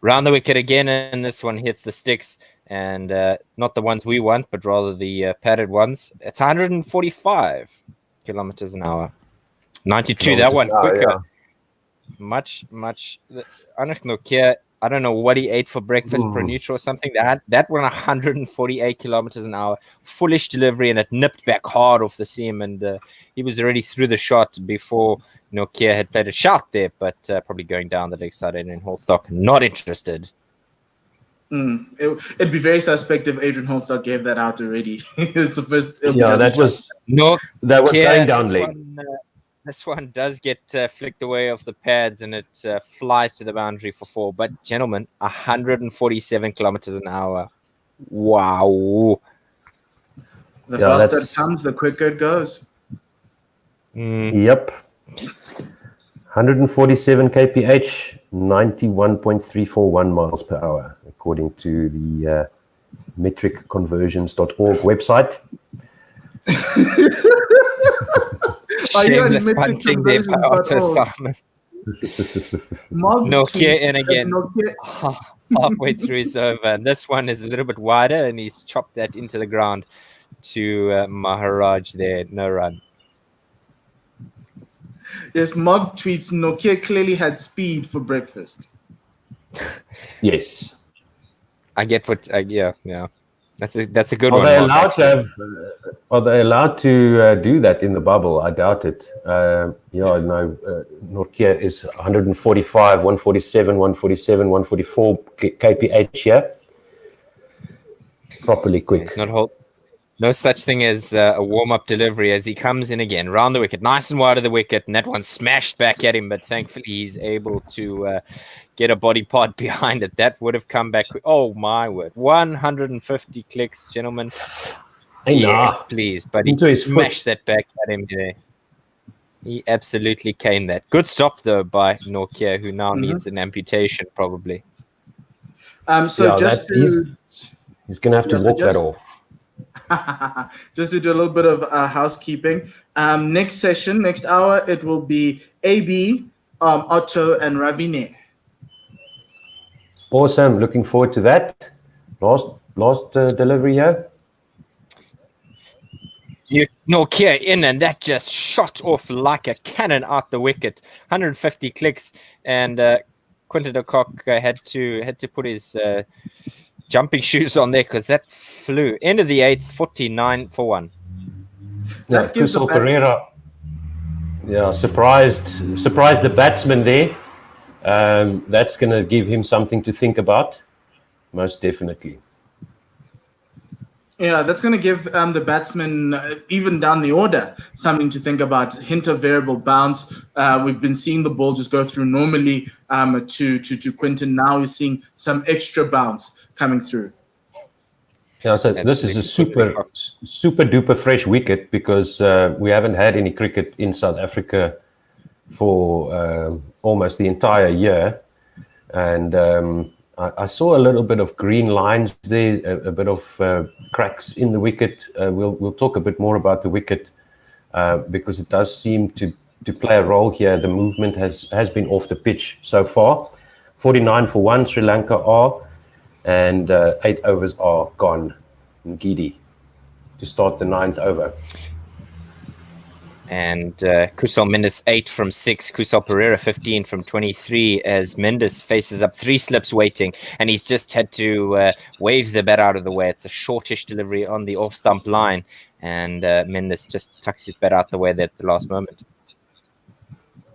Round the wicket again, and this one hits the sticks, and not the ones we want, but rather the padded ones. It's 145 kilometers an hour. 92, that one quicker. Yeah. Much. I don't know what he ate for breakfast, Pranutra or something. That one 148 kilometers an hour. Foolish delivery, and it nipped back hard off the seam, and he was already through the shot before Nortje had played a shot there, but probably going down the leg side in Holstock. Not interested. It'd be very suspect if Adrian Holstock gave that out already. It's the first. That was going down leg. This one does get flicked away off the pads, and it flies to the boundary for 4. But, gentlemen, 147 kilometers an hour. Wow. The faster it comes, the quicker it goes. Yep. 147 kph, 91.341 miles per hour, according to the metricconversions.org website. Shameless punching there by Otto Simon. Nokia in again. Halfway through his over. And this one is a little bit wider, and he's chopped that into the ground to Maharaj there. No run. Yes, Mog tweets, Nokia clearly had speed for breakfast. Yes. I get what, yeah. That's a good Are one. They allowed to have, are they allowed to do that in the bubble? I doubt it. Nokia is 145, 147, 147, 144 kph here. Properly quick. It's not no such thing as a warm-up delivery as he comes in again, round the wicket, nice and wide of the wicket, and that one smashed back at him, but thankfully he's able to get a body part behind it. That would have come back. Oh, my word. 150 clicks, gentlemen. Yes, please. But he smashed that back at him there. He absolutely caned that. Good stop, though, by Nokia, who now needs an amputation, probably. He's going to have to walk that off. Just to do a little bit of housekeeping. Next session, next hour, it will be AB, Otto, and Ravine. Awesome. Looking forward to that. Last delivery here. Nokia in, and that just shot off like a cannon out the wicket. 150 clicks, and Quinton de Kock had to put his jumping shoes on there because that flew. End of the 8th, 49 for 1. Yeah, Kusal Pereira. Yeah, surprised the batsman there. That's going to give him something to think about, most definitely. Yeah, that's going to give the batsman, even down the order, something to think about. Hint of variable bounce. We've been seeing the ball just go through normally to Quinton. Now we're seeing some extra bounce coming through. Yeah, so this is a super duper fresh wicket because we haven't had any cricket in South Africa for almost the entire year, and I saw a little bit of green lines there, a bit of cracks in the wicket. We'll talk a bit more about the wicket because it does seem to play a role here. The movement has been off the pitch so far. 49 for 1, Sri Lanka are, and 8 overs are gone. Ngidi to start the 9th over. And Kusal Mendes 8 from 6, Kusal Pereira 15 from 23 as Mendes faces up 3 slips waiting, and he's just had to wave the bat out of the way. It's a shortish delivery on the off-stump line, and Mendes just tucks his bat out the way there at the last moment.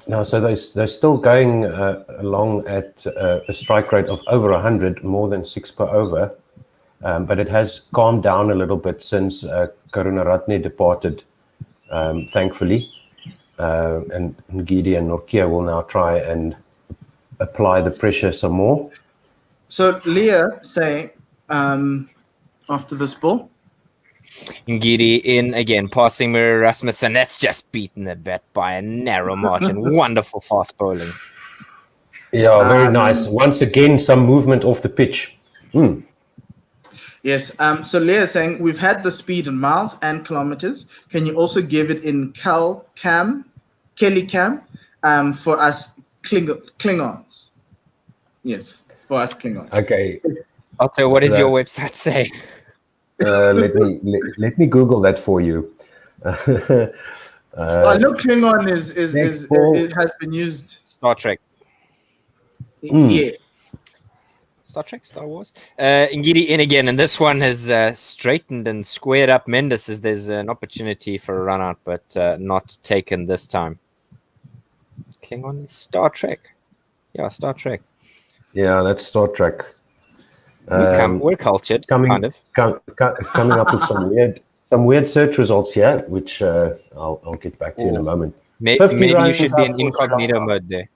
No, so they're still going along at a strike rate of over 100, more than 6 per over, but it has calmed down a little bit since Karunaratne departed. Thankfully, and Ngidi and Nokia will now try and apply the pressure some more. So Leah saying after this ball, Ngidi in again, passing Murray Rasmussen. That's just beaten the bat by a narrow margin. Wonderful fast bowling. Yeah, very nice. Once again, some movement off the pitch. Yes. So Leah is saying, we've had the speed in miles and kilometers. Can you also give it in Kelly Cam for us Klingons? Yes, for us Klingons. Okay. Otto, what does your website say? Let me Google that for you. Look, Klingon is has been used. Star Trek. Yes. Star Trek, Star Wars. Ngidi in again, and this one has straightened and squared up Mendes as there's an opportunity for a run out, but not taken this time. Klingon, Star Trek. Yeah, Star Trek. Yeah, that's Star Trek. We're cultured, kind of. Coming up with some weird search results here, which I'll get back to in a moment. Maybe you should be in incognito mode there.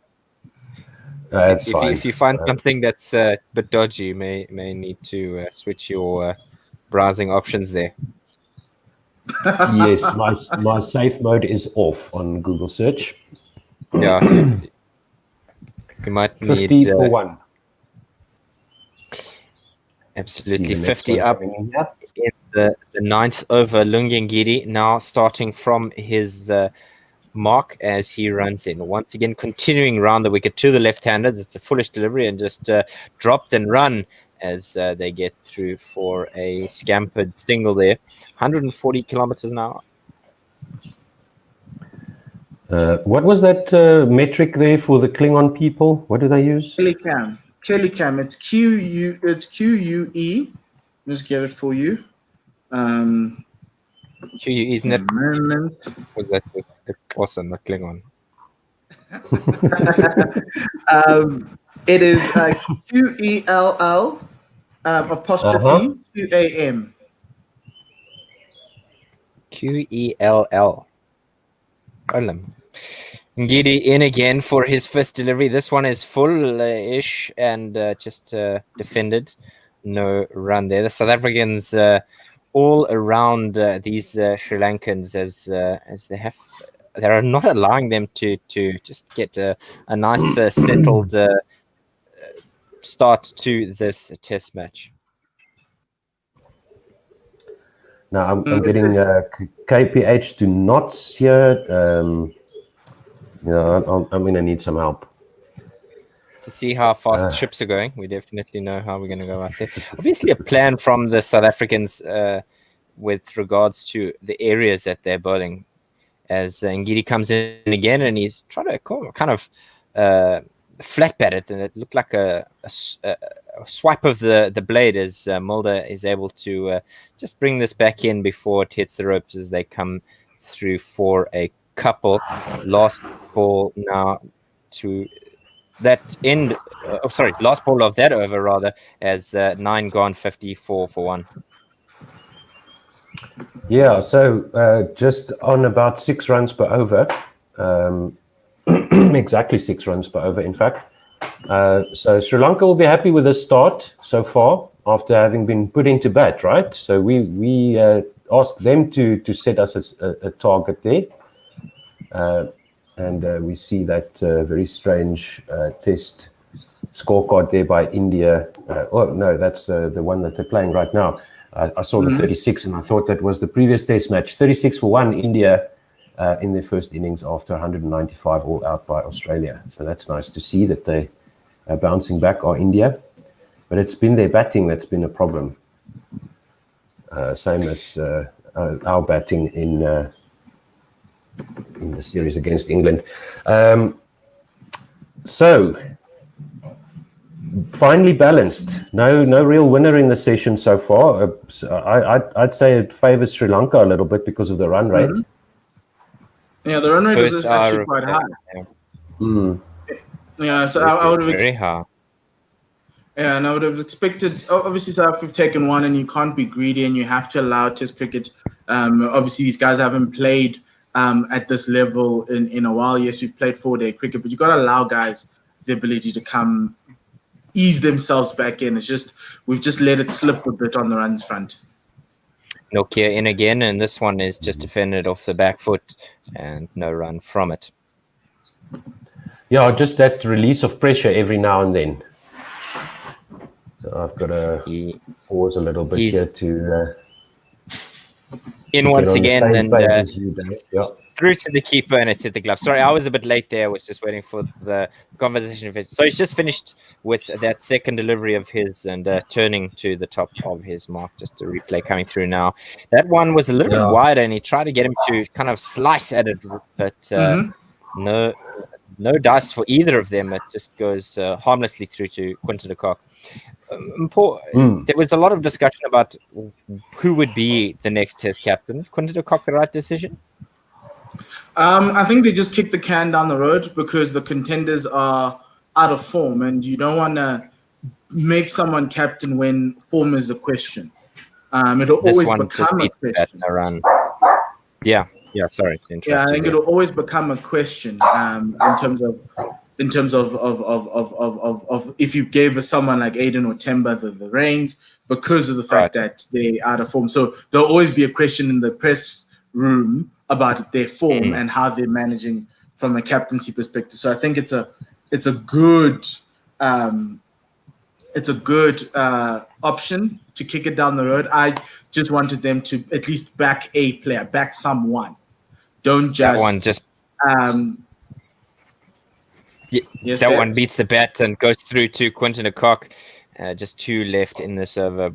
That's fine. If you find something that's a bit dodgy, you may need to switch your browsing options there. Yes, my safe mode is off on Google search. Yeah, You might 50 need for 1. absolutely 50 up in the 9th over Lungiangiri, now starting from his mark as he runs in. Once again, continuing round the wicket to the left-handers. It's a foolish delivery and just dropped and run as they get through for a scampered single there. 140 kilometers an hour. What was that metric there for the Klingon people? What do they use? Kellycam. It's QUE. Let's get it for you. QUE, isn't it? Was that just awesome? The Klingon. It is QELL apostrophe QAM. QELL. Ngidi in again for his 5th delivery. This one is full-ish and just defended. No run there. The South Africans all around these Sri Lankans as they are not allowing them to just get a nice settled start to this test match. Now I'm getting KPH to knots here. I'm going to need some help. To see how fast ships are going, we definitely know how we're going to go out there. Obviously, a plan from the South Africans with regards to the areas that they're bowling. As Ngidi comes in again, and he's trying to kind of flap at it, and it looked like a swipe of the blade as Mulder is able to just bring this back in before it hits the ropes as they come through for a couple. Last ball now to that end. Last ball of that over rather, as 9 gone, 54 for 1. Yeah, so just on about 6 runs per over, exactly 6 runs per over, in fact. So Sri Lanka will be happy with this start so far after having been put into bat, right? So we asked them to set us a target there. And we see that very strange test scorecard there by India. Oh, no, that's the one that they're playing right now. I saw the 36 and I thought that was the previous test match. 36 for 1, India in their first innings after 195 all out by Australia. So that's nice to see that they are bouncing back, are India. But it's been their batting that's been a problem. Same as our batting in the series against England. So finely balanced. No real winner in the session so far. I'd say it favors Sri Lanka a little bit because of the run rate. Yeah, the run rate is actually quite high. Yeah, so I would have very high. Yeah, and I would have expected. Obviously, South Africa have taken 1, and you can't be greedy, and you have to allow Test cricket. Obviously, these guys haven't played at this level in a while. Yes, we've played 4-day cricket, but you've got to allow guys the ability to come ease themselves back in. It's just we've just let it slip a bit on the runs front. Nokia in again, and this one is just defended off the back foot and no run from it. Yeah, just that release of pressure every now and then. So I've got to pause a little bit here to in once again and yeah. Through to the keeper, and it's hit the glove. Sorry, I was a bit late there. I was just waiting for the conversation of his. So he's just finished with that second delivery of his and turning to the top of his mark. Just a replay coming through now. That one was a little bit wider, and he tried to get him to kind of slice at it, but no dice for either of them. It just goes harmlessly through to Quinton de Kock. There was a lot of discussion about who would be the next Test captain. Quinton de Kock the right decision? I think they just kicked the can down the road because the contenders are out of form, and you don't want to make someone captain when form is a question. It'll always become a question. Yeah, sorry to interrupt. Yeah, I think it'll always become a question in terms of if you gave someone like Aiden or Temba the reins because of the fact that they're out of form. So there'll always be a question in the press room about their form and how they're managing from a captaincy perspective. So I think it's a it's a good option to kick it down the road. I just wanted them to at least back a player, back someone. Don't just that one just yes, that Dave? one beats the bat and goes through to Quinton de Kock. Just 2 left in this over.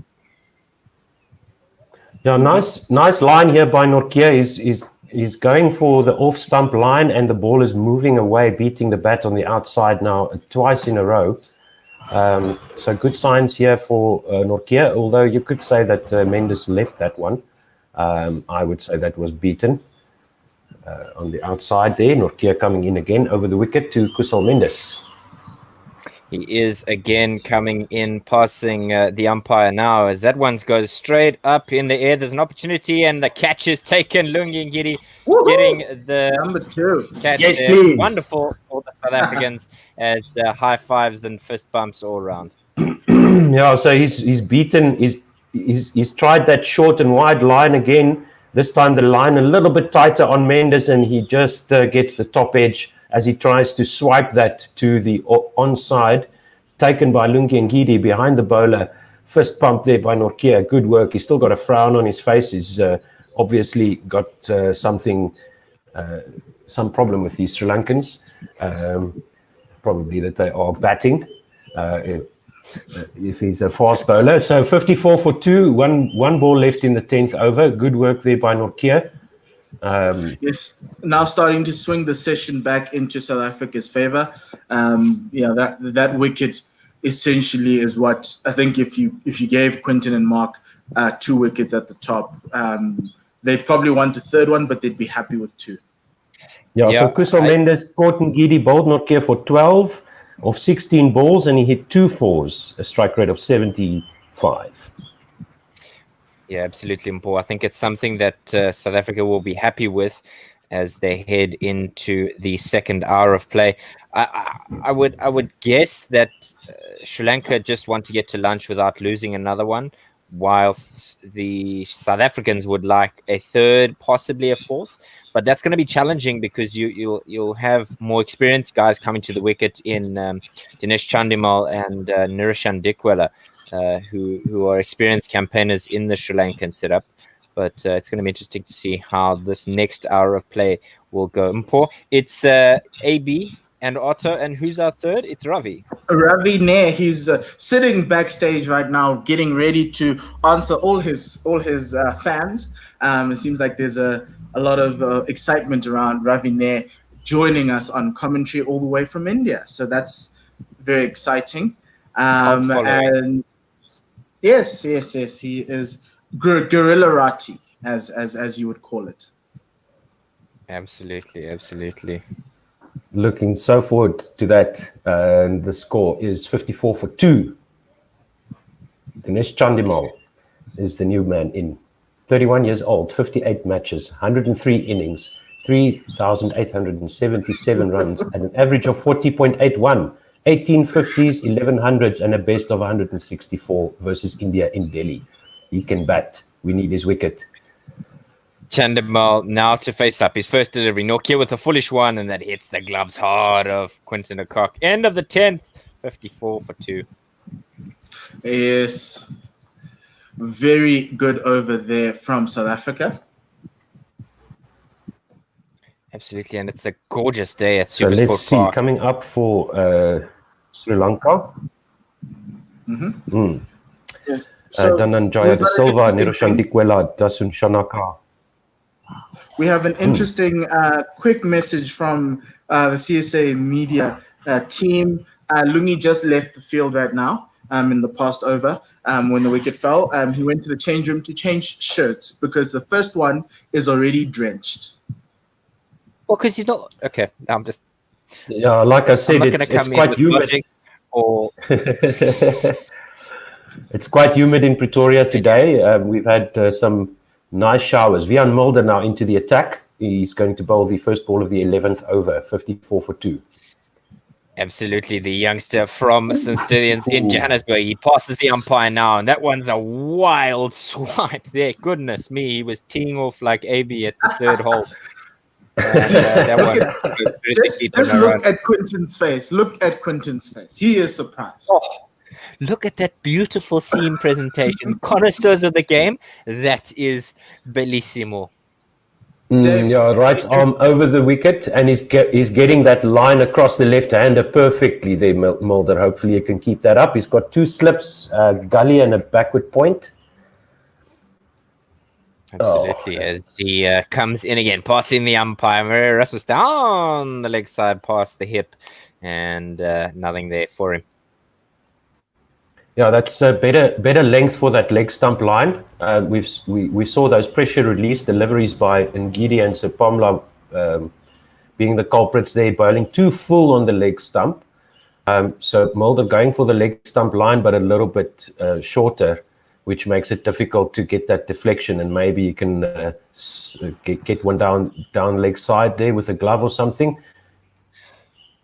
Yeah, nice line here by Nortje. He's going for the off stump line, and the ball is moving away, beating the bat on the outside now twice in a row. So good signs here for Nortje, although you could say that Mendes left that one. I would say that was beaten on the outside there. Nortje coming in again over the wicket to Kusal Mendes. He is again coming in, passing the umpire now as that one goes straight up in the air. There's an opportunity, and the catch is taken. Lungi Ngidi getting the number 2. catch. Yes, there. please. Wonderful for the South Africans as high fives and fist bumps all around. Yeah, so he's beaten. He's tried that short and wide line again. This time the line a little bit tighter on Mendes, and he just gets the top edge as he tries to swipe that to the onside, taken by Lungi Ngidi behind the bowler. Fist pump there by Nortje. Good work. He's still got a frown on his face. He's obviously got some problem with these Sri Lankans. Probably that they are batting. If he's a fast bowler. So 54 for 2, one ball left in the 10th over. Good work there by Nortje. Yes, now starting to swing the session back into South Africa's favor. That wicket essentially is what I think. If you gave Quinton and Mark 2 wickets at the top, they'd probably want a third one, but they'd be happy with 2. So Kusal Mendes caught Ngidi, bowled Nortje for 12 of 16 balls, and he hit 2 fours, a strike rate of 75. Yeah, absolutely, Mpo. I think it's something that South Africa will be happy with as they head into the second hour of play. I would guess that Sri Lanka just want to get to lunch without losing another one, whilst the South Africans would like a third, possibly a fourth. But that's going to be challenging because you'll have more experienced guys coming to the wicket in Dinesh Chandimal and Nirishan Dickwella. Who are experienced campaigners in the Sri Lankan setup. But it's going to be interesting to see how this next hour of play will go. Mpo, it's AB and Otto, and who's our third? It's Ravi. Ravi Nair, he's sitting backstage right now, getting ready to answer all his fans. It seems like there's a lot of excitement around Ravi Nair joining us on commentary all the way from India. So that's very exciting. And yes, he is Guerilla Rati, as you would call it. Absolutely. Looking so forward to that. And the score is 54 for 2. Dinesh Chandimal is the new man in. 31 years old, 58 matches, 103 innings, 3,877 runs, at an average of 40.81. 18 50s, 11 hundreds, and a best of 164 versus India in Delhi. He can bat. We need his wicket. Chandimal now to face up. His first delivery. Nortje with a foolish one, and that hits the gloves hard of Quinton de Kock. End of the 10th, 54 for 2. Yes. Very good over there from South Africa. Absolutely, and it's a gorgeous day at So Supersport let's see, Park. coming up for Sri Lanka. Yes. So Dhananjaya De Silva, Niroshan Dickwella, Dasun Shanaka. we have an interesting quick message from the CSA media team. Lungi just left the field right now in the past over when the wicket fell. He went to the change room to change shirts because the first one is already drenched. Well, because he's not... Okay, I'm just... Yeah, like I said, it's quite humid. It's quite humid in Pretoria today. We've had some nice showers. Vian Mulder now into the attack. He's going to bowl the first ball of the 11th over, 54 for 2. Absolutely, the youngster from Centurion in Johannesburg. He passes the umpire now, and that one's a wild swipe there. Goodness me, he was teeing off like AB at the third hole. And that one just look at Quinton's face. Look at Quinton's face. He is surprised. Oh, look at that beautiful scene presentation. Connoisseurs of the game. That is bellissimo. Dave, Yeah, right arm over the wicket, and he's getting that line across the left-hander perfectly there, Mulder. Hopefully he can keep that up. He's got 2 slips, gully and a backward point. Absolutely, as he comes in again, passing the umpire. Rasmus was down the leg side, past the hip, and nothing there for him. Yeah, that's a better length for that leg stump line. We saw those pressure release deliveries by Ngidi and Sepamla being the culprits there, bowling too full on the leg stump. So Mulder going for the leg stump line, but a little bit shorter, which makes it difficult to get that deflection, and maybe you can get one down leg side there with a glove or something.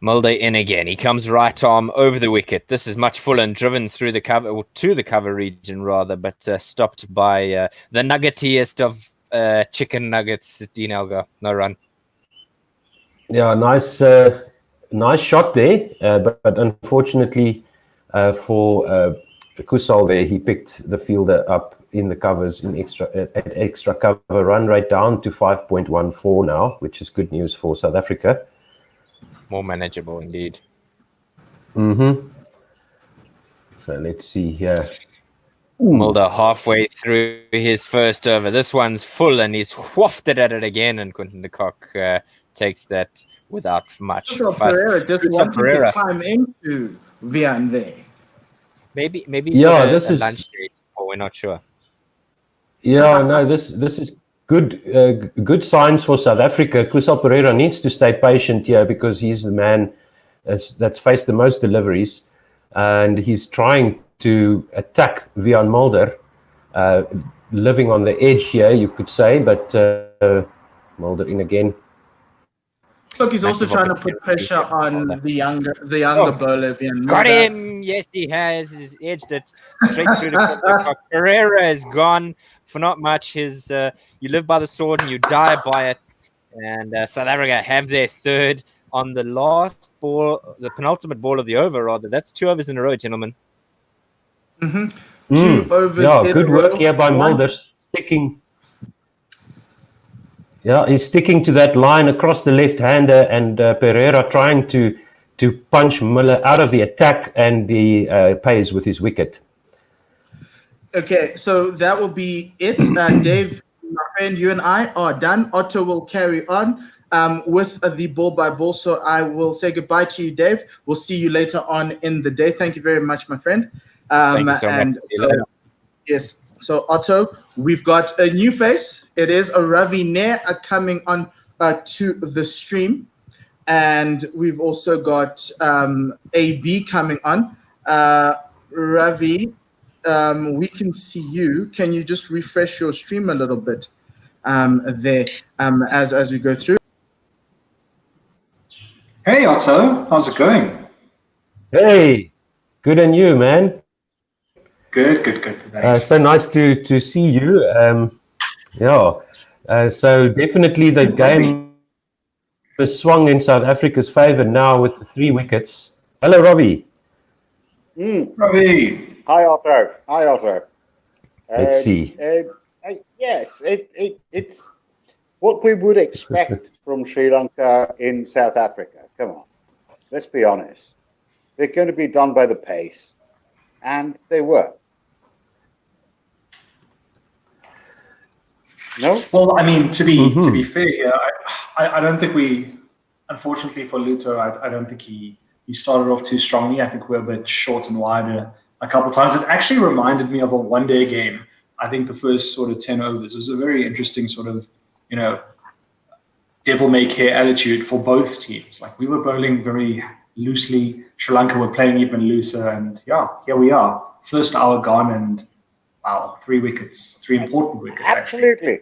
Mulder in again. He comes right arm over the wicket. This is much fuller and driven through the cover, or to the cover region rather, but stopped by the nuggetiest of chicken nuggets, Dean Elgar. No run. Yeah, nice shot there, but unfortunately for Kusal there, he picked the fielder up in the covers in extra cover. Run rate down to 5.14 now, which is good news for South Africa. More manageable indeed. So let's see here. Mulder halfway through his first over. This one's full, and he's wafted at it again, and Quinton de Kock takes that without much fuss. Pereira just wanted to climb into Vian there. Maybe he's got a lunch date, or we're not sure. Yeah, no, this is good signs for South Africa. Kusal Pereira needs to stay patient here because he's the man that's faced the most deliveries, and he's trying to attack Vian Mulder, living on the edge here, you could say, but Mulder in again. Look, he's also trying to put pressure on the younger bowler. Got him! Yes, he has. He's edged it straight through the clock. Pereira is gone for not much. His you live by the sword and you die by it. And South Africa have their third on the last ball, the penultimate ball of the over, rather. That's 2 overs in a row, gentlemen. 2 overs. Yeah, good work here by Mulder, sticking. Yeah, he's sticking to that line across the left-hander, and Pereira trying to punch Miller out of the attack, and he pays with his wicket. Okay, so that will be it. Dave, my friend, you and I are done. Otto will carry on with the ball by ball. So I will say goodbye to you, Dave. We'll see you later on in the day. Thank you very much, my friend. Thank you so much. See you later. Yes. So Otto, we've got a new face. It is a Ravi Nair coming on to the stream. And we've also got AB coming on. Ravi, we can see you. Can you just refresh your stream a little bit there as we go through? Hey Otto, how's it going? Hey, good on you, man. Good. Thanks. So nice to see you. So definitely the game has swung in South Africa's favor now with the 3 wickets. Hello, Ravi. Ravi. Hi, Otto. Let's see. Yes, it's what we would expect from Sri Lanka in South Africa. Come on, let's be honest. They're going to be done by the pace, and they were. No? Well, I mean, to be fair here, I don't think we, unfortunately for Luto, I don't think he started off too strongly. I think we're a bit short and wide a couple of times. It actually reminded me of a one-day game. I think the first sort of 10 overs was a very interesting sort of, devil-may-care attitude for both teams. Like, we were bowling very loosely. Sri Lanka were playing even looser. And, yeah, here we are. First hour gone, and, wow, 3 wickets, 3 important wickets. Absolutely.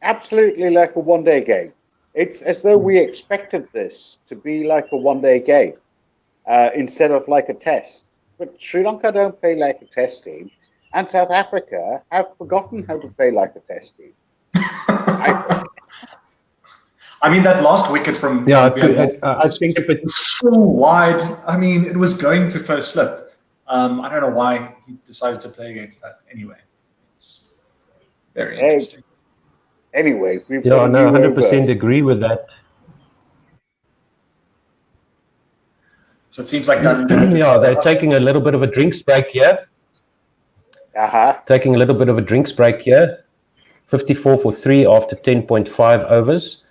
Absolutely like a one-day game. It's as though we expected this to be like a one-day game instead of like a test. But Sri Lanka don't play like a test team, and South Africa have forgotten how to play like a test team. I mean, that last wicket from I think if it was full wide. I mean, it was going to first slip. I don't know why he decided to play against that. Anyway, it's very interesting. Anyway, we've yeah, got no, 100% agree with that. So it seems like yeah, they're taking a little bit of a drinks break here. Taking a little bit of a drinks break here. 54 for 3 after 10.5 overs.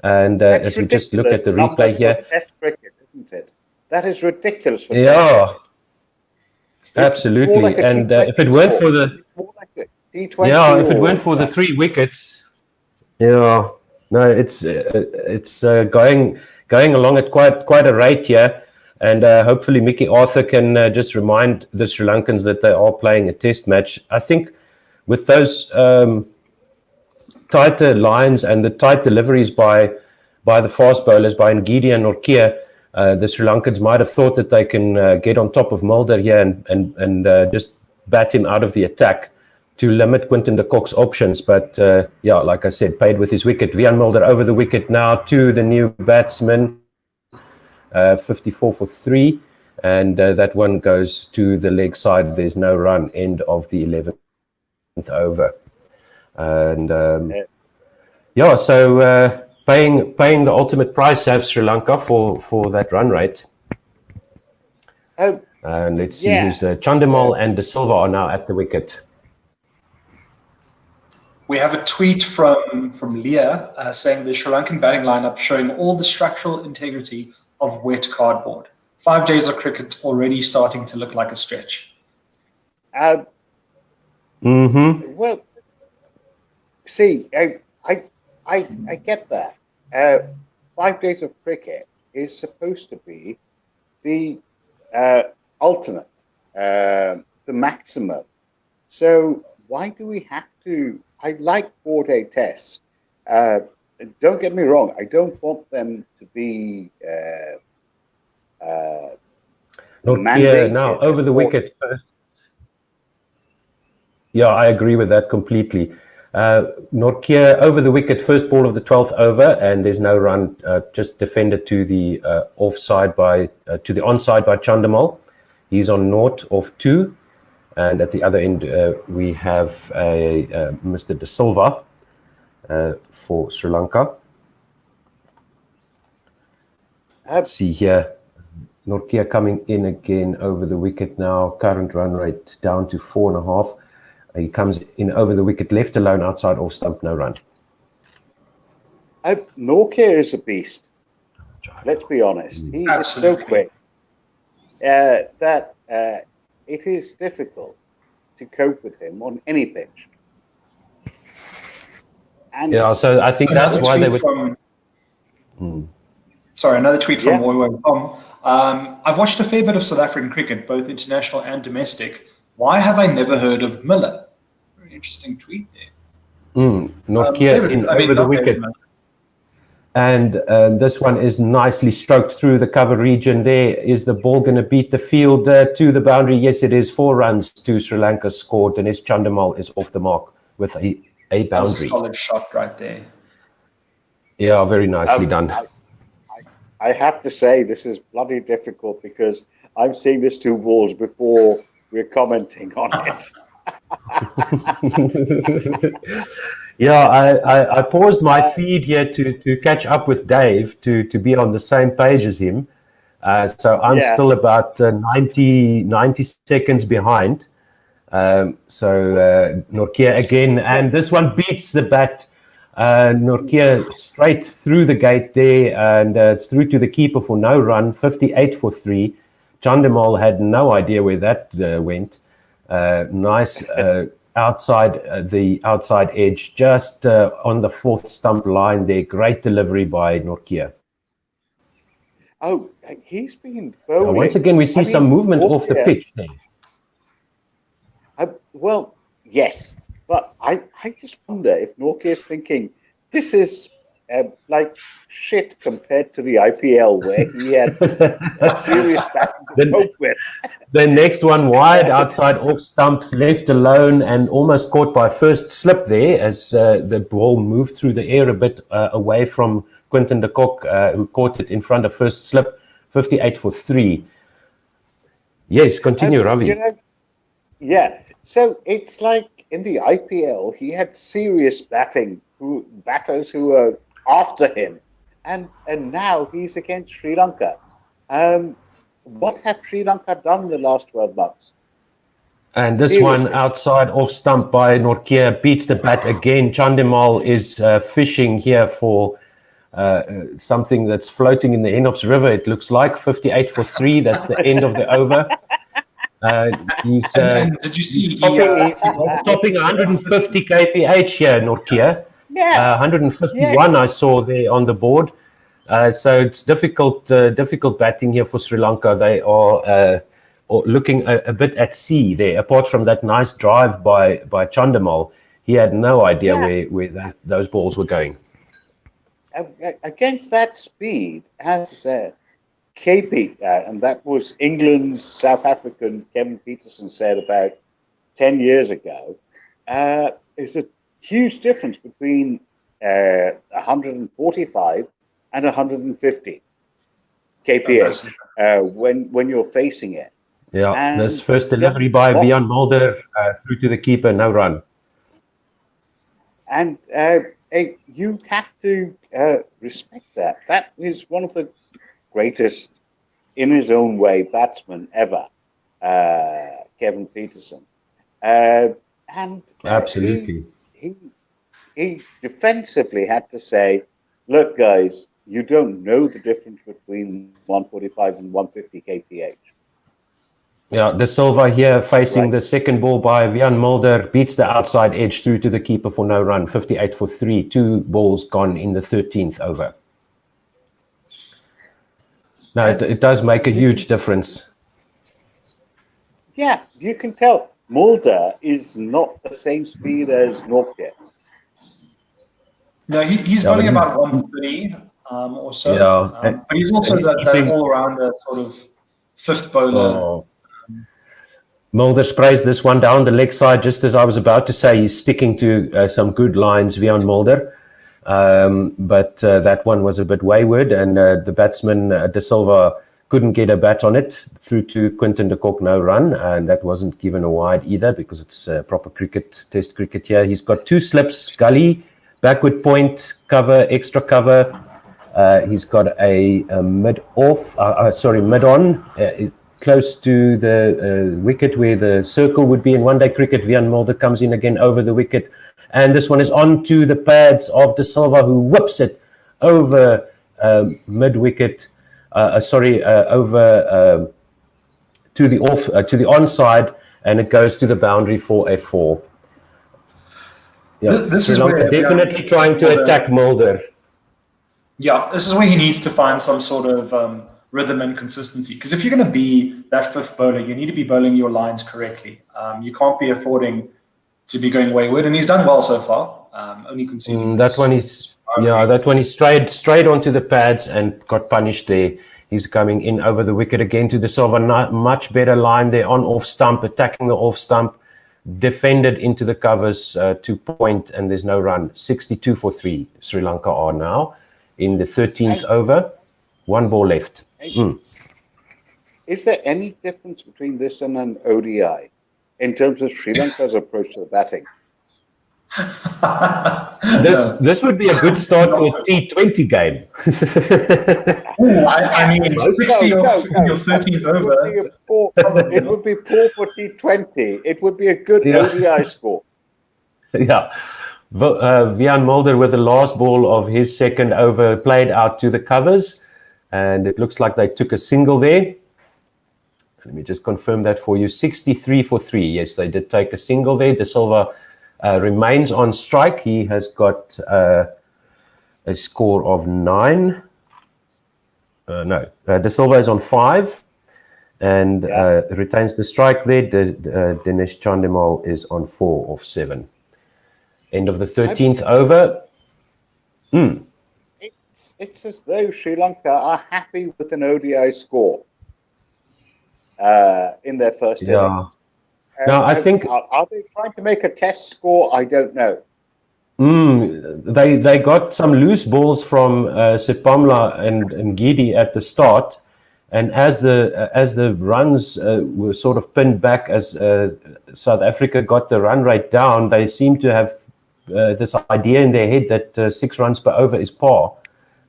And if we just look at the replay here. Test cricket, isn't it? That is ridiculous. For absolutely. Like and if it weren't for the if it weren't for the 3 wickets, no, it's going along at quite a rate here. And hopefully Mickey Arthur can just remind the Sri Lankans that they are playing a test match. I think with those tighter lines and the tight deliveries by the fast bowlers, by Ngidi and Nortje, the Sri Lankans might have thought that they can get on top of Mulder here and just bat him out of the attack to limit Quinton de Kock's options. But like I said, paid with his wicket. Wiaan Mulder over the wicket now to the new batsman. 54 for 3, and that one goes to the leg side. There's no run, end of the 11th over. And so paying the ultimate price have Sri Lanka for that run rate. And let's see who's Chandimal and De Silva are now at the wicket. We have a tweet from Leah saying the Sri Lankan batting lineup showing all the structural integrity of wet cardboard. 5 days of cricket already starting to look like a stretch. Well, see, I get that. 5 days of cricket is supposed to be the ultimate, the maximum. So why do we have to? I like 4-day tests. Don't get me wrong. I don't want them to be mandated. Now over the wicket first. Yeah, I agree with that completely. Nortje over the wicket, first ball of the 12th over, and there's no run. Just defended to the onside by Chandimal. He's on 0 of 2, and at the other end we have a Mr. De Silva. For Sri Lanka. Let's see here. Nortje coming in again over the wicket now. Current run rate down to 4.5. He comes in over the wicket, left alone outside off stump, no run. Nortje is a beast. Let's be honest. He is so quick that it is difficult to cope with him on any pitch. And so I think that's why they were. Sorry, another tweet from Woiwo. I've watched a fair bit of South African cricket, both international and domestic. Why have I never heard of Miller? Very interesting tweet there. Nortje in over the wicket. And this one is nicely stroked through the cover region. There is the ball going to beat the field to the boundary. Yes, it is. 4 runs to Sri Lanka scored. Dinesh Chandimal is off the mark with a boundary. That's a solid shot right there. Yeah, very nicely done. I have to say this is bloody difficult because I'm seeing this 2 balls before we're commenting on it. I paused my feed here to catch up with Dave to be on the same page as him. So I'm still about 90 seconds behind. Nortje again, and this one beats the bat. Nortje straight through the gate there and through to the keeper for no run, 58 for 3. Chandimal had no idea where that went. Nice outside the outside edge, just on the 4th stump line there. Great delivery by Nortje. Oh, he's been bowling. Once again, we see some movement off the pitch there. Well, yes, but I just wonder if Nortje is thinking this is like shit compared to the IPL where he had a serious batting to cope with. The next one wide outside off stump, left alone and almost caught by first slip there as the ball moved through the air a bit away from Quinton de Kock, who caught it in front of first slip, 58 for 3. Yes, continue, Ravi. Yeah, so it's like in the IPL, he had serious batters who were after him, and now he's against Sri Lanka. What have Sri Lanka done in the last 12 months? And this one outside off stump by Nortje beats the bat again. Chandimal is fishing here for something that's floating in the Enops River. It looks like 58 for 3. That's the end of the over. He's did you see topping 150 kph here, Nortje. Yeah, 151 I saw there on the board. So it's difficult batting here for Sri Lanka. They are looking a bit at sea there. Apart from that nice drive by Chandimal, he had no idea where those balls were going. Against that speed, as KP, and that was England's South African Kevin Peterson said about 10 years ago, is a huge difference between 145 and 150 kph when you're facing it. Yeah, and this first delivery by Vian Mulder through to the keeper, no run. And you have to respect that. That is one of the greatest, in his own way, batsmen ever, Kevin Peterson. And absolutely, he defensively had to say, "Look, guys, you don't know the difference between 145 and 150 kph." Yeah, De Silva here facing the second ball by Vian Mulder, beats the outside edge through to the keeper for no run, 58 for 3, 2 balls gone in the 13th over. No, it does make a huge difference. Yeah, you can tell Mulder is not the same speed as Nortje. No, he's running about 130 or so. Yeah, but he's also that all-rounder sort of fifth bowler. Mulder sprays this one down the leg side, just as I was about to say. He's sticking to some good lines, Vian Mulder. But that one was a bit wayward, and the batsman, De Silva, couldn't get a bat on it through to Quinton de Kock, no run. And that wasn't given a wide either because it's proper cricket, test cricket here. He's got 2 slips, gully, backward point, cover, extra cover. He's got a mid-on, close to the wicket where the circle would be in one-day cricket. Vian Mulder comes in again over the wicket. And this one is on to the pads of De Silva, who whips it over mid-wicket. Over to the onside, and it goes to the boundary for a 4. Yeah, this is where definitely trying to attack Mulder. Yeah, this is where he needs to find some sort of rhythm and consistency. Because if you're going to be that fifth bowler, you need to be bowling your lines correctly. You can't be affording to be going wayward, and he's done well so far. Only conceding that one is straight onto the pads and got punished there. He's coming in over the wicket again to De Silva. Much better line there on off stump, attacking the off stump, defended into the covers to point, and there's no run. 62 for 3. Sri Lanka are now in the 13th over. 1 ball left. Is there any difference between this and an ODI in terms of Sri Lanka's approach to the batting? This would be a good start to a T20 game. I mean, 60 your 13th over. It would be poor for T20. It would be a good ODI score. Yeah. Vian Mulder with the last ball of his second over played out to the covers, and it looks like they took a single there. Let me just confirm that for you. 63 for 3. Yes, they did take a single there. De Silva remains on strike. He has got a score of 9. De Silva is on 5 and retains the strike there. Dinesh Chandimal is on 4 of 7. End of the 13th over. It's as though Sri Lanka are happy with an ODI score in their first inning. Now, I think... Are they trying to make a test score? I don't know. They got some loose balls from Sepamla and Gidi at the start, and as the runs were sort of pinned back as South Africa got the run rate down, they seem to have this idea in their head that 6 runs per over is par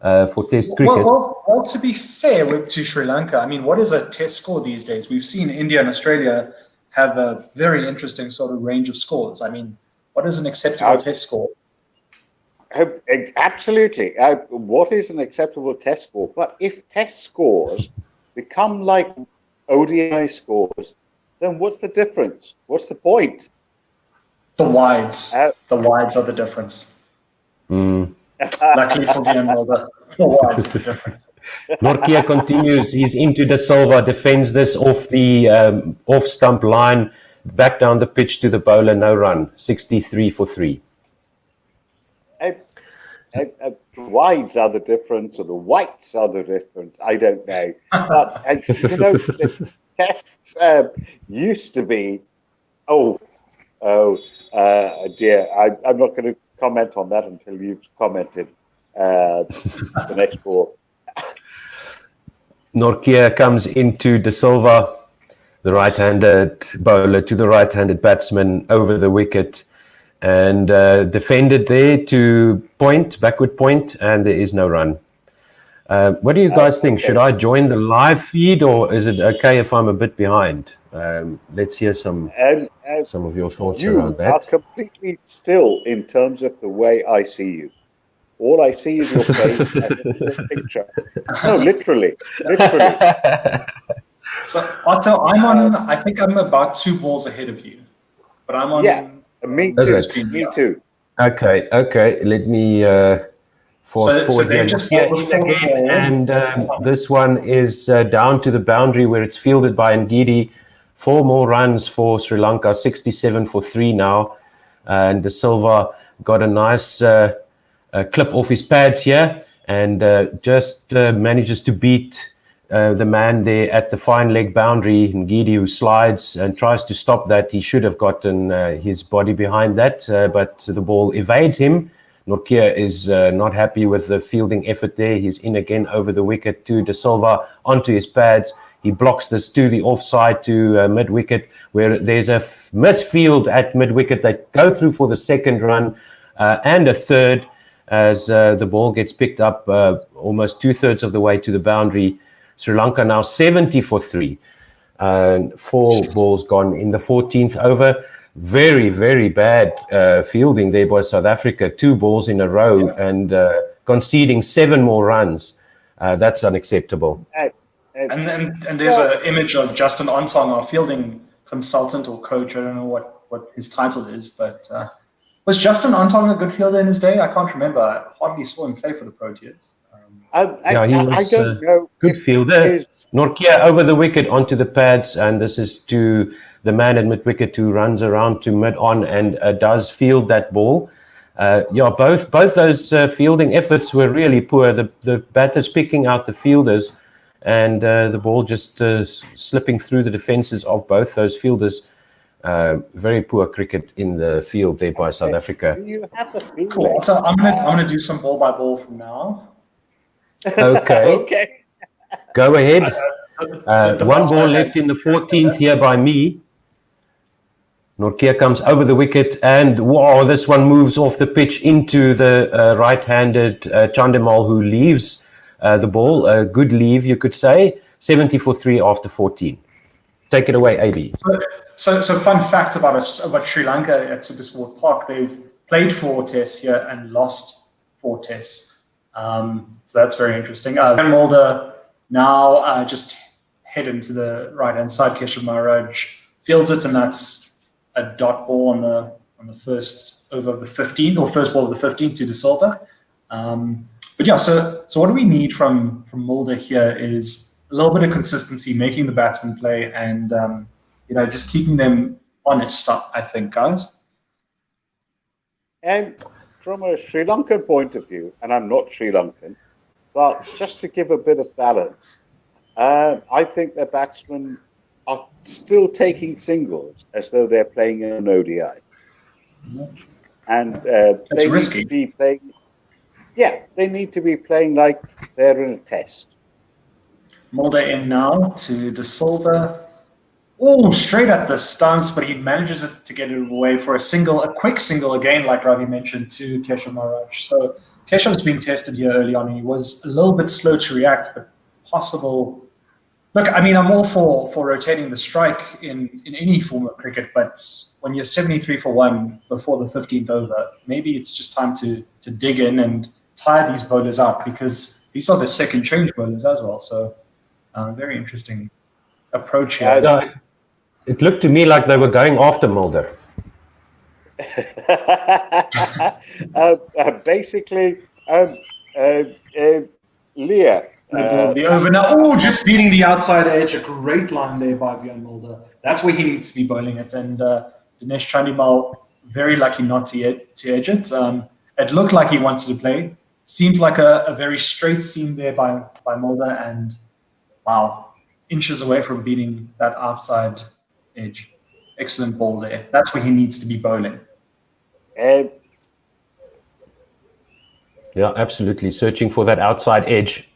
for Test cricket. Well, to be fair to Sri Lanka, I mean, what is a Test score these days? We've seen India and Australia have a very interesting sort of range of scores. I mean, what is an acceptable Test score? Absolutely. What is an acceptable Test score? But if Test scores become like ODI scores, then what's the difference? What's the point? The wides. The wides are the difference. Luckily for Ian Mulder, the wides are the difference. Nortje continues. He's into De Silva, defends this off the off-stump line, back down the pitch to the bowler, no run, 63 for 3. The wides are the difference, or the whites are the difference. I don't know. But the tests used to be. Dear, I'm not going to comment on that until you've commented the next ball. Nortje comes into De Silva, the right-handed bowler to the right-handed batsman over the wicket, and defended there to backward point, and there is no run. What do you guys think? Okay. Should I join the live feed, or is it okay if I'm a bit behind? Let's hear some of your thoughts around that. You are completely still in terms of the way I see you. All I see is your face and the picture. No, literally. So, Otto, I think I'm about 2 balls ahead of you. But I'm on... Yeah, me too. Okay. Let me forward they here. just Again, and this one is down to the boundary where it's fielded by Ngidi. 4 more runs for Sri Lanka, 67 for 3 now. And De Silva got a nice clip off his pads here, and just manages to beat the man there at the fine leg boundary, Ngidi, who slides and tries to stop that. He should have gotten his body behind that, but the ball evades him. Nortje is not happy with the fielding effort there. He's in again over the wicket to De Silva onto his pads. He blocks this to the offside to mid-wicket, where there's a misfield at mid-wicket. They go through for the second run and a third as the ball gets picked up almost 2/3 of the way to the boundary. Sri Lanka now 70 for 3. 4 balls gone in the 14th over. Very, very bad fielding there by South Africa. 2 balls in a row and conceding 7 more runs. That's unacceptable. And there's an image of Justin Onsong, our fielding consultant or coach. I don't know what his title is, but was Justin Onsong a good fielder in his day? I can't remember. I hardly saw him play for the Proteas. He was I don't know. Good fielder. Nortje over the wicket onto the pads, and this is to the man at mid-wicket who runs around to mid-on and does field that ball. Both those fielding efforts were really poor. The batters picking out the fielders, and the ball just slipping through the defenses of both those fielders. Very poor cricket in the field there by South Africa. You have the feeling. Cool. So I'm gonna do some ball by ball from now. Okay. Okay. Go ahead. 1 ball left in the 14th here by me. Nortje comes over the wicket, and this one moves off the pitch into the right-handed Chandimal, who leaves the ball. A good leave, you could say. 70 for 3 after 14. Take it away, AB. So fun fact about Sri Lanka at Supersport Park: they've played 4 tests here and lost 4 tests. So that's very interesting. Van Mulder now just head into the right-hand side. Keshav Maharaj fields it, and that's a dot ball on the first over of the 15th, or first ball of the 15th to De Silva. But yeah, so what do we need from Mulder here is a little bit of consistency, making the batsmen play, and just keeping them honest, I think, guys. And from a Sri Lankan point of view, and I'm not Sri Lankan, but just to give a bit of balance, I think the batsmen are still taking singles as though they're playing in an ODI. and That's they risky. need to be playing. Yeah, they need to be playing like they're in a test. Mulder in now to De Silva. Oh, straight at the stumps, but he manages to get it away for a quick single again, like Ravi mentioned, to Keshav Maharaj. So Keshav's been tested here early on, and he was a little bit slow to react, but possible. Look, I mean, I'm all for rotating the strike in any form of cricket, but when you're 73 for 1 before the 15th over, maybe it's just time to dig in and tire these bowlers out, because these are the second change bowlers as well. So very interesting approach here. It looked to me like they were going after Mulder. Basically, Leah. The over now. Oh, just beating the outside edge. A great line there by Vian Mulder. That's where he needs to be bowling it. And Dinesh Chandimal, very lucky not to edge it. It looked like he wanted to play. Seems like a very straight seam there by Mulder. And wow, inches away from beating that outside edge. Excellent ball there. That's where he needs to be bowling. Yeah, absolutely. Searching for that outside edge.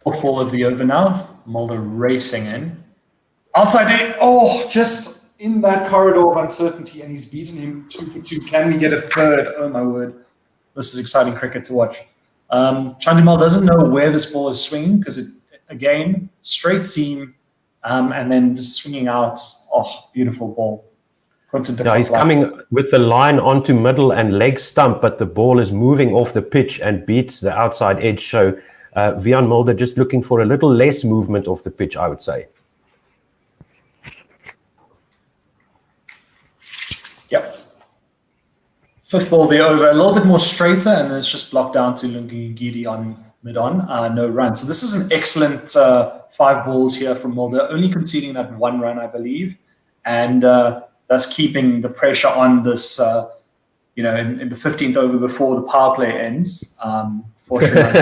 Fourth ball of the over now. Mulder racing in. Outside edge. Oh, just in that corridor of uncertainty, and he's beaten him 2 for 2. Can we get a third? Oh, my word. This is exciting cricket to watch. Chandimal doesn't know where this ball is swinging, because again, straight seam, and then just swinging out. Oh, beautiful ball. Yeah, he's coming with the line onto middle and leg stump, but the ball is moving off the pitch and beats the outside edge. So Vian Mulder just looking for a little less movement off the pitch, I would say. Yep. Fifth ball there over, a little bit more straighter, and then it's just blocked down to Lungi Ngidi on mid-on, no run. So this is an excellent 5 balls here from Mulder, only conceding that 1 run, I believe. And that's keeping the pressure on this, in the 15th over before the power play ends. Fortunately,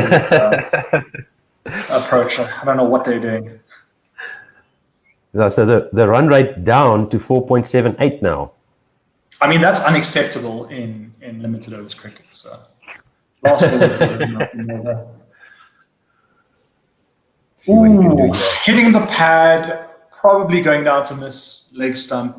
approach. I don't know what they're doing. So the run rate down to 4.78 now. I mean, that's unacceptable in limited overs cricket. So last ball. Ooh, hitting the pad, probably going down to miss leg stump.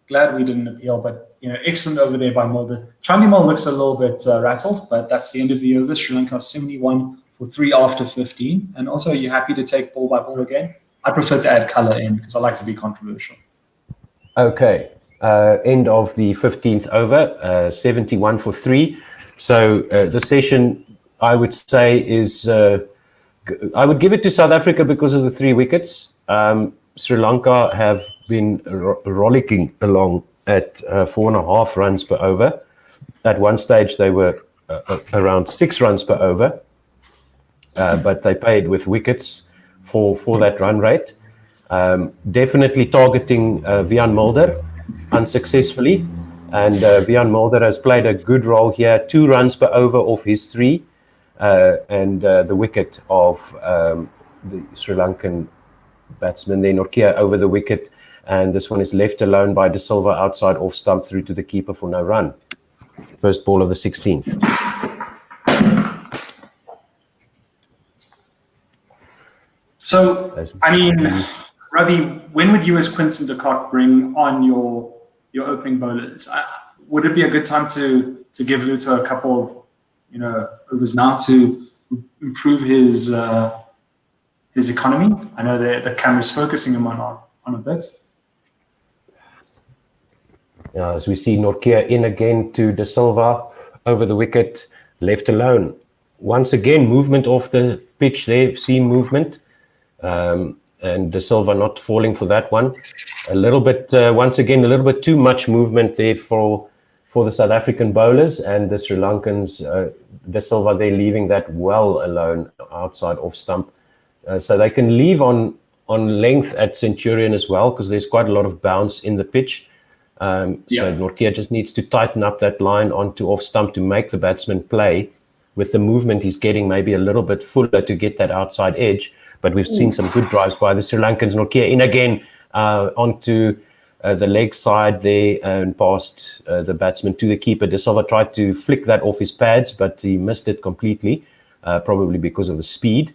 Glad we didn't appeal, but excellent over there by Mulder. Chandimal looks a little bit rattled, but that's the end of the over. Sri Lanka 71 for 3 after 15. And also, are you happy to take ball by ball again? I prefer to add color in because I like to be controversial. Okay, end of the 15th over, 71 for 3. So the session, I would say, is I would give it to South Africa because of the 3 wickets. Sri Lanka have been rollicking along at 4.5 runs per over. At one stage, they were around 6 runs per over, but they paid with wickets for that run rate. Definitely targeting Vian Mulder unsuccessfully, and Vian Mulder has played a good role here. 2 runs per over off his 3, and the wicket of the Sri Lankan batsman then Nortje over the wicket, and this one is left alone by De Silva outside off stump through to the keeper for no run. First ball of the 16th. So, I mean, Ravi, when would you as Quinton de Kock bring on your opening bowlers? Would it be a good time to give Luther a couple of overs now to improve his economy? I know the camera's focusing him on a bit. As we see Nortje in again to De Silva over the wicket, left alone. Once again, movement off the pitch there, seam movement. And De Silva not falling for that one. A little bit, once again, a little bit too much movement there for the South African bowlers, and the Sri Lankans, De Silva, they're leaving that well alone outside off stump. So they can leave on length at Centurion as well, because there's quite a lot of bounce in the pitch. So Nortje just needs to tighten up that line onto off stump to make the batsman play. With the movement he's getting maybe a little bit fuller to get that outside edge. But we've seen some good drives by the Sri Lankans. Nortje in again onto the leg side there and past the batsman to the keeper. De Silva tried to flick that off his pads, but he missed it completely, probably because of the speed.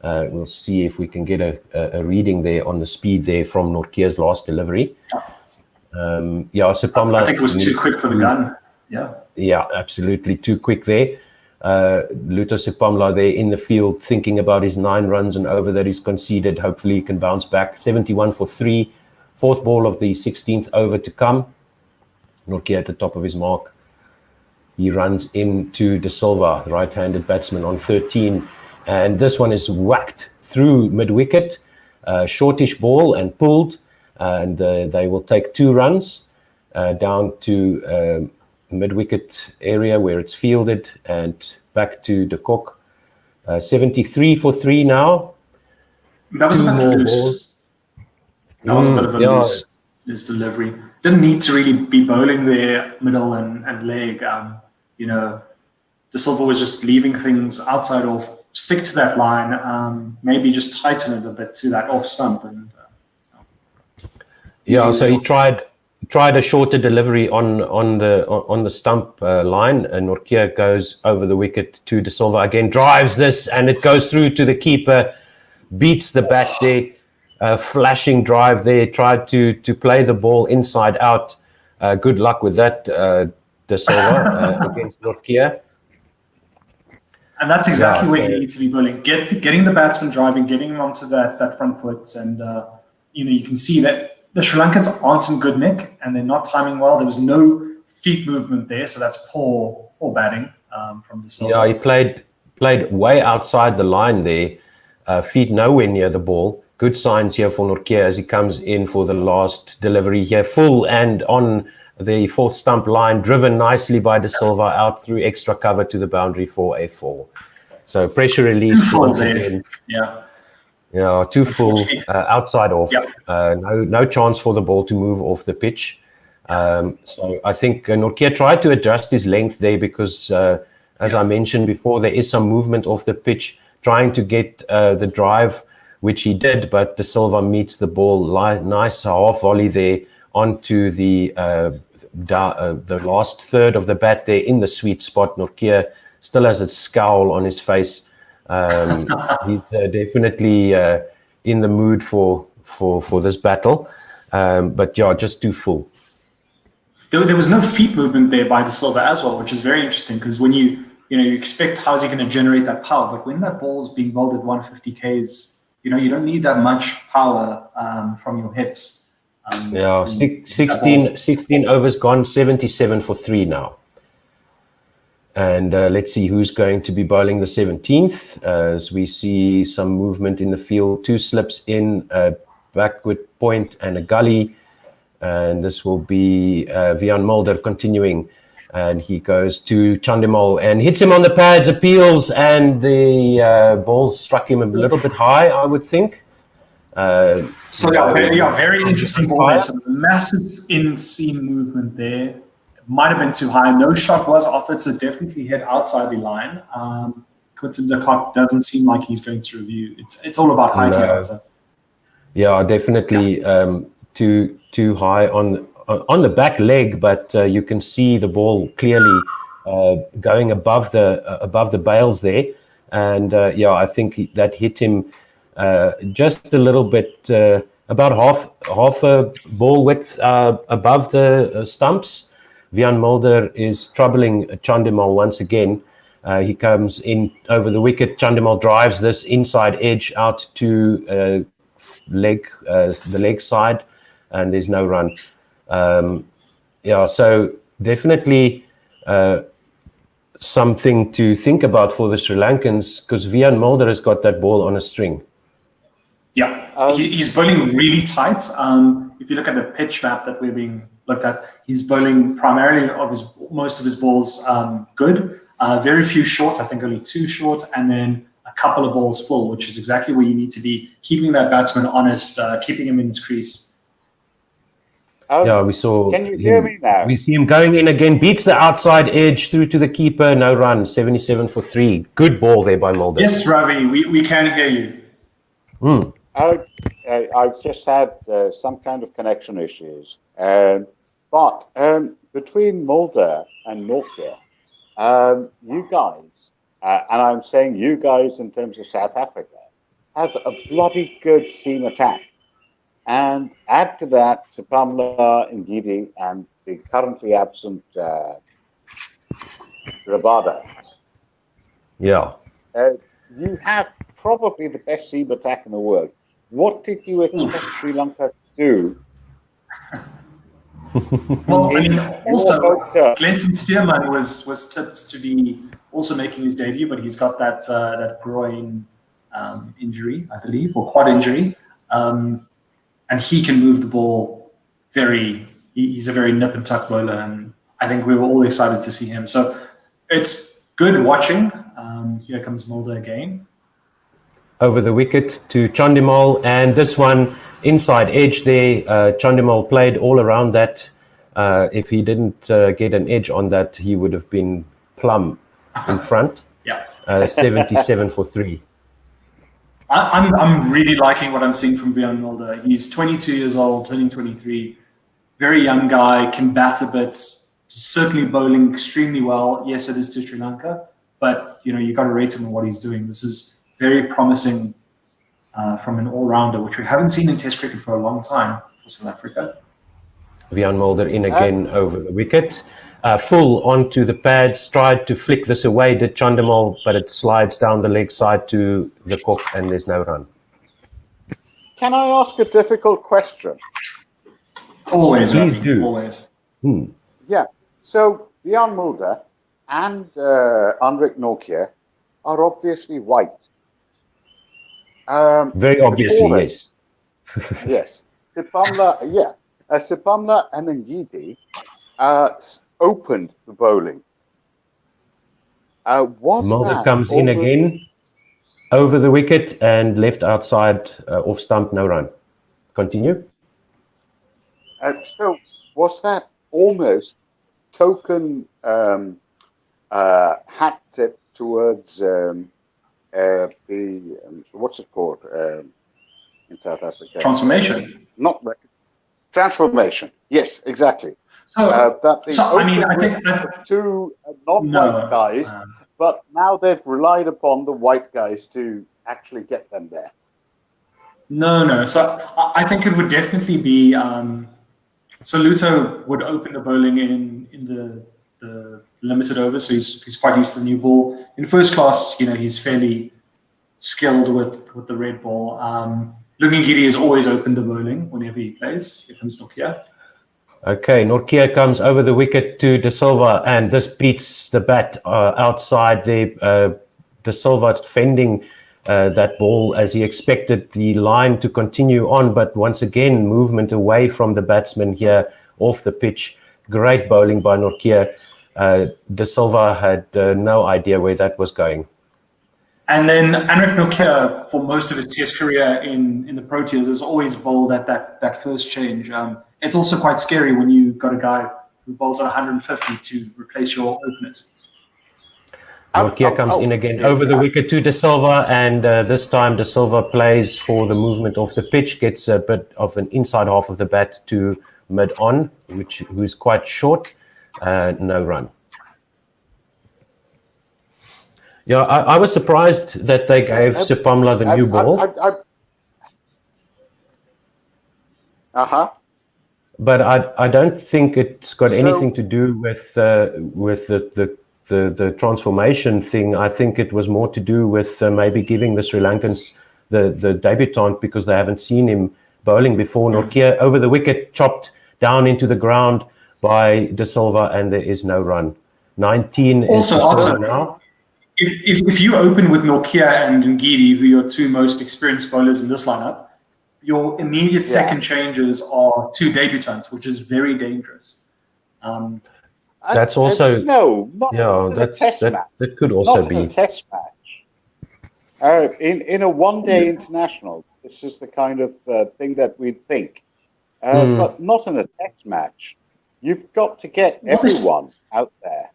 We'll see if we can get a reading there on the speed there from Nortje's last delivery. So Pamela, I think it was too quick for the gun. Yeah, absolutely too quick there. Luto Sepamla there in the field thinking about his 9 runs and over that he's conceded. Hopefully he can bounce back. 71 for 3. 4th ball of the 16th over to come. Nortje at the top of his mark. He runs into De Silva, the right-handed batsman, on 13. And this one is whacked through mid-wicket. Shortish ball and pulled. And they will take 2 runs down to mid-wicket area where it's fielded and back to De Kock. 73 for 3 now. That was a bit loose. That was a bit of a loose delivery. Didn't need to really be bowling there, middle and leg. De Silva was just leaving things outside off. Stick to that line. Maybe just tighten it a bit to that off stump. And so he tried a shorter delivery on the stump line, and Nortje goes over the wicket to De Silva again, drives this, and it goes through to the keeper, beats the bat there. Flashing drive there, tried to play the ball inside out. Good luck with that, De Silva, against Nortje. And that's exactly where you need to be bowling. Getting the batsman driving, getting him onto that front foot, and you can see that the Sri Lankans aren't in good nick and they're not timing well. There was no feet movement there, so that's poor batting from De Silva. Yeah, he played way outside the line there, feet nowhere near the ball. Good signs here for Nortje as he comes in for the last delivery here, full and on the 4th stump line, driven nicely by De Silva out through extra cover to the boundary for a 4. So pressure release once again. Yeah, too full, outside off. No chance for the ball to move off the pitch. So I think Nortje tried to adjust his length there because, as I mentioned before, there is some movement off the pitch, trying to get the drive, which he did, but De Silva meets the ball, nice half volley there onto the last third of the bat there in the sweet spot. Nortje still has a scowl on his face. He's definitely in the mood for this battle, but just too full. There was no feet movement there by De Silva as well, which is very interesting because when you expect how's he going to generate that power, but when that ball is being bowled at 150 Ks, you don't need that much power from your hips. 16 overs gone, 77 for 3 now. And let's see who's going to be bowling the 17th. As we see some movement in the field, 2 slips in, a backward point and a gully. And this will be Vian Mulder continuing. And he goes to Chandimal and hits him on the pads, appeals, and the ball struck him a little bit high, I would think. Very interesting ball there. So massive in-seam movement there. It might have been too high. No shot was offered, so definitely hit outside the line. Quinton de Kock doesn't seem like he's going to review. It's all about height here. Yeah, definitely too high on the back leg, but you can see the ball clearly going above the bails there, and I think that hit him just a little bit, about half a ball width above the stumps. Vian Mulder is troubling Chandimal once again. He comes in over the wicket. Chandimal drives this inside edge out to the leg side, and there's no run. So definitely something to think about for the Sri Lankans because Vian Mulder has got that ball on a string. He's bowling really tight. If you look at the pitch map that we're being looked at, he's bowling primarily most of his balls good. Very few short, I think only 2 short, and then a couple of balls full, which is exactly where you need to be, keeping that batsman honest, keeping him in his crease. We saw. Can you hear me now? We see him going in again, beats the outside edge through to the keeper, no run, 77 for 3. Good ball there by Mulder. Yes, Ravi, we can hear you. I've just had some kind of connection issues. But between Mulder and Nokia, you guys, and I'm saying you guys in terms of South Africa, have a bloody good seam attack. And add to that Sipamla, Ngidi, and the currently absent Rabada. Yeah. You have probably the best seam attack in the world. What did you expect Sri Lanka to do? Well, I mean, also, Glenson Stearman was tipped to be also making his debut, but he's got that groin injury, I believe, or quad injury. And he can move the ball he's a very nip and tuck bowler, and I think we were all excited to see him. So it's good watching. Here comes Mulder again. Over the wicket to Chandimal, and this one inside edge there. Chandimal played all around that. If he didn't get an edge on that, he would have been plumb in front. Yeah. 77 for 3. I'm really liking what I'm seeing from Vian Mulder. He's 22 years old, turning 23. Very young guy, can bat a bit, certainly bowling extremely well. Yes, it is to Sri Lanka, but you got to rate him on what he's doing. This is very promising from an all-rounder, which we haven't seen in Test cricket for a long time for South Africa. Vian Mulder in again over the wicket. Full onto the pads, tried to flick this away, did Chandimal, but it slides down the leg side to the cock and there's no run. Can I ask a difficult question? Always, please do. Always. Yeah. So Vian Mulder and Andrik Nokia are obviously white. Very obviously, yes. Yes. Sipamla and Ngidi opened the bowling. Mulder comes in again over the wicket and left outside off stump, no run. Continue. So was that almost token hat tip towards the what's it called in South Africa? Transformation. Transformation. Yes, exactly. So, I mean, I think two non-white guys, but now they've relied upon the white guys to actually get them there. No. So I think it would definitely be. So Luto would open the bowling in the limited overs, so he's quite used to the new ball. In first class, he's fairly skilled with the red ball. Lungengidi has always opened the bowling whenever he plays. Here comes Nokia. Okay, Nokia comes over the wicket to De Silva, and this beats the bat outside there. De Silva fending that ball as he expected the line to continue on, but once again, movement away from the batsman here off the pitch. Great bowling by Nokia. De Silva had no idea where that was going. And then Andrik Nokia, for most of his Test career in the Proteas, has always bowled at that first change. It's also quite scary when you got a guy who bowls at 150 to replace your openers. Nokia comes in again over the wicket to De Silva, and this time De Silva plays for the movement off the pitch, gets a bit of an inside half of the bat to mid-on, who's quite short, no run. Yeah, I was surprised that they gave Sipamla the new ball. But I don't think it's got anything to do with the transformation thing. I think it was more to do with maybe giving the Sri Lankans the debutant, because they haven't seen him bowling before. Nokia over the wicket, chopped down into the ground by De Silva, and there is no run. 19 also, is De Silva now. If you open with Nokia and Ngidi, who are your two most experienced bowlers in this lineup, your immediate second changes are two debutants, which is very dangerous. That's also that could also not be in a test match. In a one-day international, this is the kind of thing that we'd think, but not in a test match. You've got to get everyone out there.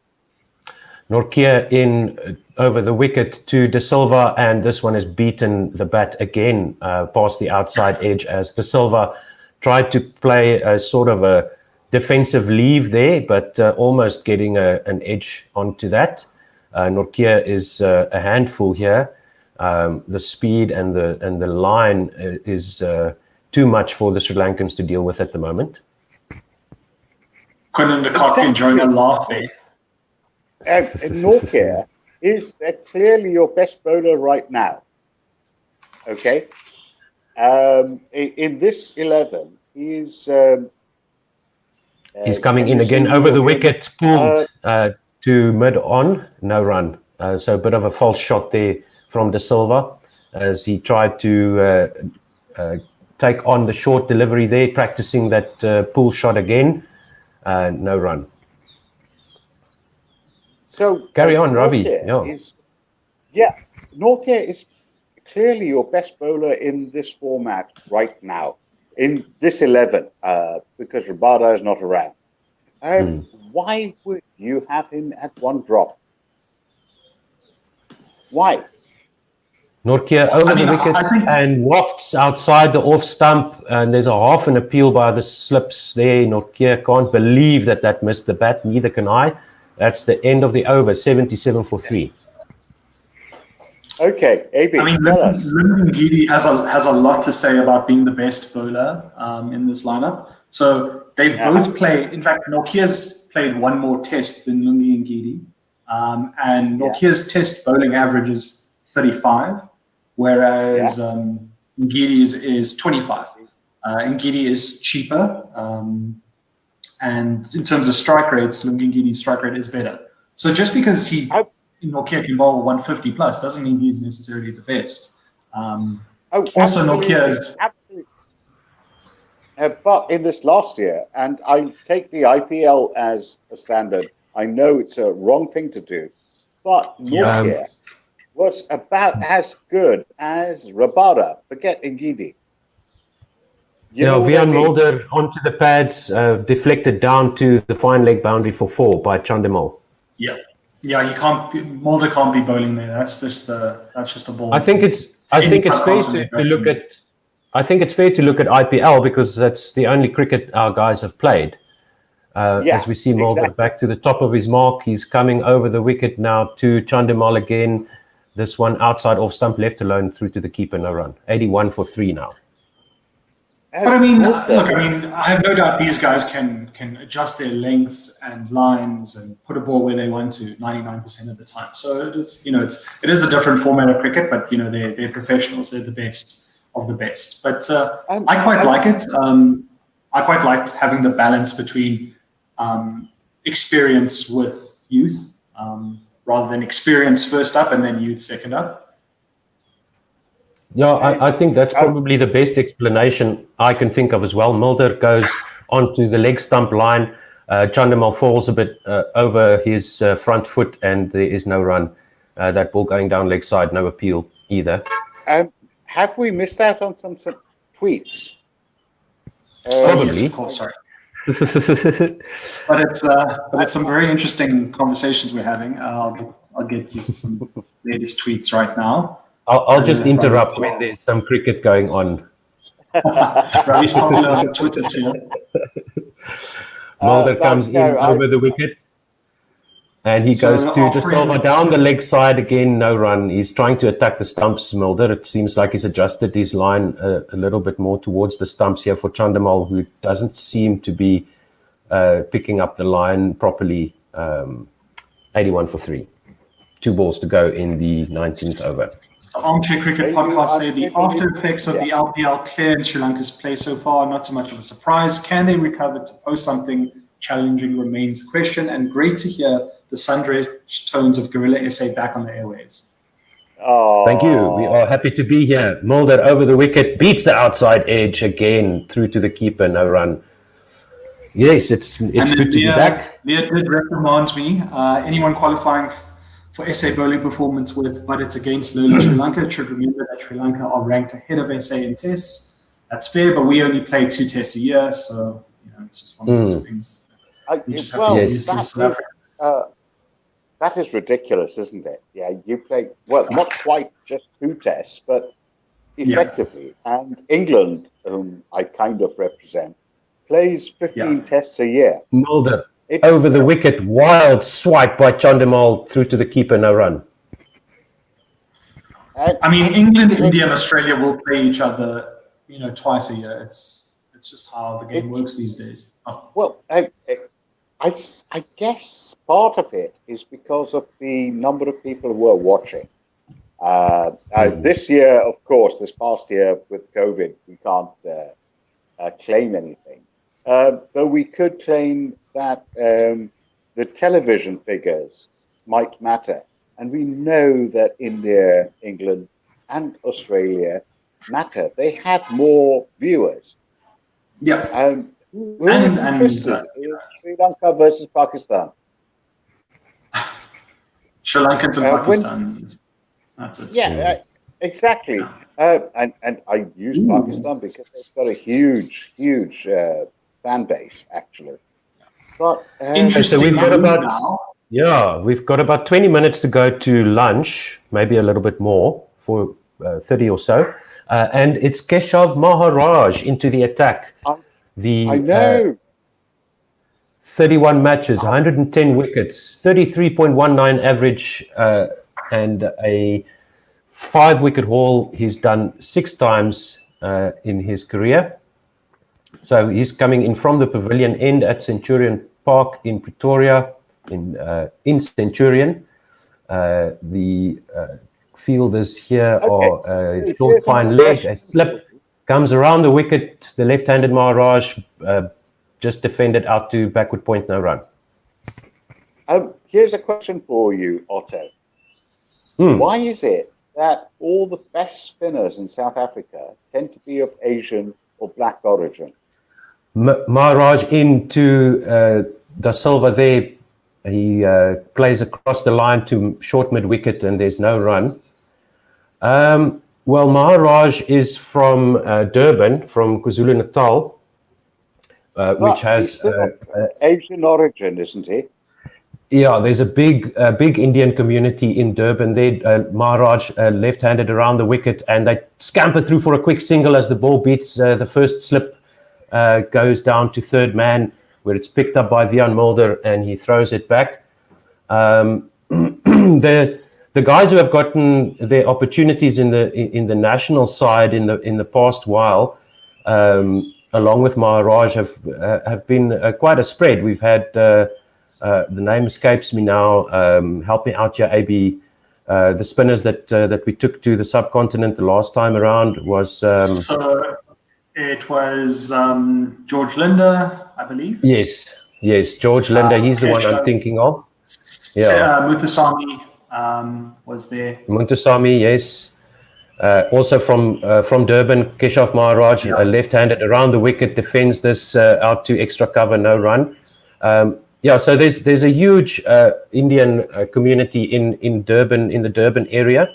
Nortje in over the wicket to De Silva, and this one has beaten the bat again past the outside edge as De Silva tried to play a sort of a defensive leave there, but almost getting an edge onto that. Nortje is a handful here. The speed and the line is too much for the Sri Lankans to deal with at the moment. Quinton de Kock enjoying a laugh there. Nortje is clearly your best bowler right now. Okay. In this 11, he's coming in again over the wicket, pulled to mid-on, no run. So a bit of a false shot there from De Silva as he tried to take on the short delivery there, practicing that pull shot again. No run. So carry on, Ravi. Nortje is clearly your best bowler in this format right now, in this 11, because Rabada is not around. Why would you have him at one drop? Why? Nortje over the wicket and wafts outside the off stump, and there's a half an appeal by the slips there. Nortje can't believe that missed the bat, neither can I. That's the end of the over, 77 for 3. Okay, AB, Lyndon Gidi has a lot to say about being the best bowler in this lineup. So they've both played. In fact, Nortje's played one more test than Lungi and Gidi, and Nortje's test bowling average is 35, whereas Gidi's is 25. And Gidi is cheaper, and in terms of strike rates, Lungi Gidi's strike rate is better. So just because Nortje can bowl 150 plus doesn't mean he's necessarily the best. Also, Nortje is. But in this last year, and I take the IPL as a standard, I know it's a wrong thing to do, but Nortje was about as good as Rabada. Forget Ngidi. Vian Mulder onto the pads, deflected down to the fine leg boundary for 4 by Chandimal. Mulder can't be bowling there. That's just a ball. I think it's fair to look at. I think it's fair to look at IPL because that's the only cricket our guys have played. As we see Mulder back to the top of his mark, he's coming over the wicket now to Chandimal again. This one outside off stump, left alone through to the keeper, no run. 81 for 3 now. But I have no doubt these guys can adjust their lengths and lines and put a ball where they want to 99% of the time. So it is a different format of cricket, but they're professionals. They're the best of the best. But I quite like it. I quite like having the balance between experience with youth, rather than experience first up and then youth second up. Yeah, I think that's probably the best explanation I can think of as well. Mulder goes onto the leg stump line. Chandimal falls a bit over his front foot, and there is no run. That ball going down leg side, no appeal either. Have we missed out on some tweets? Probably. Yes, of course, sorry. But it's some very interesting conversations we're having. I'll get you some latest tweets right now. I'll just interrupt when there's some cricket going on. Ravi's popular on Twitter too. Mulder comes in over the wicket, and he goes to De Silva down the leg side again, no run. He's trying to attack the stumps, Mulder. It seems like he's adjusted his line a little bit more towards the stumps here for Chandimal, who doesn't seem to be picking up the line properly. 81 for 3. 2 balls to go in the 19th over. Armchair Cricket Podcast say the after effects of the LPL clear in Sri Lanka's play so far, not so much of a surprise. Can they recover to post something challenging remains the question, and great to hear the sun-drenched tones of Guerilla SA back on the airwaves. Thank you. We are happy to be here. Mulder over the wicket, beats the outside edge again through to the keeper, no run. Yes, it's good to be back. Leah did reprimand me. Anyone qualifying for SA bowling performance but it's against lowly Sri Lanka should remember that Sri Lanka are ranked ahead of SA in tests. That's fair, but we only play 2 tests a year, so it's just one of those things. We just have to get used to South Africans. that is ridiculous, isn't it? Yeah, you play, well, not quite just 2 tests, but effectively. Yeah. And England, whom I kind of represent, plays 15 tests a year. Mulder, over the wicket, wild swipe by Chandimal through to the keeper, no run. I mean, England, India, and Australia will play each other, twice a year. It's just how the game works these days. Well, I guess part of it is because of the number of people who are watching. This year, of course, this past year with COVID, we can't claim anything. But we could claim that the television figures might matter. And we know that India, England, and Australia matter. They have more viewers. Yeah. Who is interested in Sri Lanka versus Pakistan? Sri Lankans and Pakistan. That's it. Yeah, exactly. And I use Pakistan because they've got a huge fan base, actually. But interesting. So we've got we've got about 20 minutes to go to lunch, maybe a little bit more, for 30 or so. And it's Keshav Maharaj into the attack. I know. 31 matches, 110 wickets, 33.19 average, and a 5-wicket haul he's done 6 times in his career. So he's coming in from the pavilion end at Centurion Park in Pretoria, in Centurion. The fielders here are a short, fine leg, a slip, comes around the wicket, the left-handed Maharaj just defended out to backward point, no run. Here's a question for you, Otto. Why is it that all the best spinners in South Africa tend to be of Asian or black origin? Maharaj into Da Silva there. He plays across the line to short mid-wicket and there's no run. Well, Maharaj is from Durban, from KwaZulu-Natal, which has Asian origin, isn't he? Yeah, there's a big Indian community in Durban there. Maharaj left-handed around the wicket and they scamper through for a quick single as the ball beats the first slip, goes down to third man, where it's picked up by Vian Mulder and he throws it back. The guys who have gotten their opportunities in the national side in the past while, along with Maharaj, have been quite a spread. We've had the name escapes me now. Help me out here, AB. The spinners that we took to the subcontinent the last time around was. So it was George Linder, I believe. Yes, George Linder. He's the one I'm thinking of. Yeah, Muthusamy was there. Muthusamy, yes. Also from Durban, Keshav Maharaj, left-handed around the wicket, defends this out to extra cover, no run. So there's a huge Indian community in Durban, in the Durban area,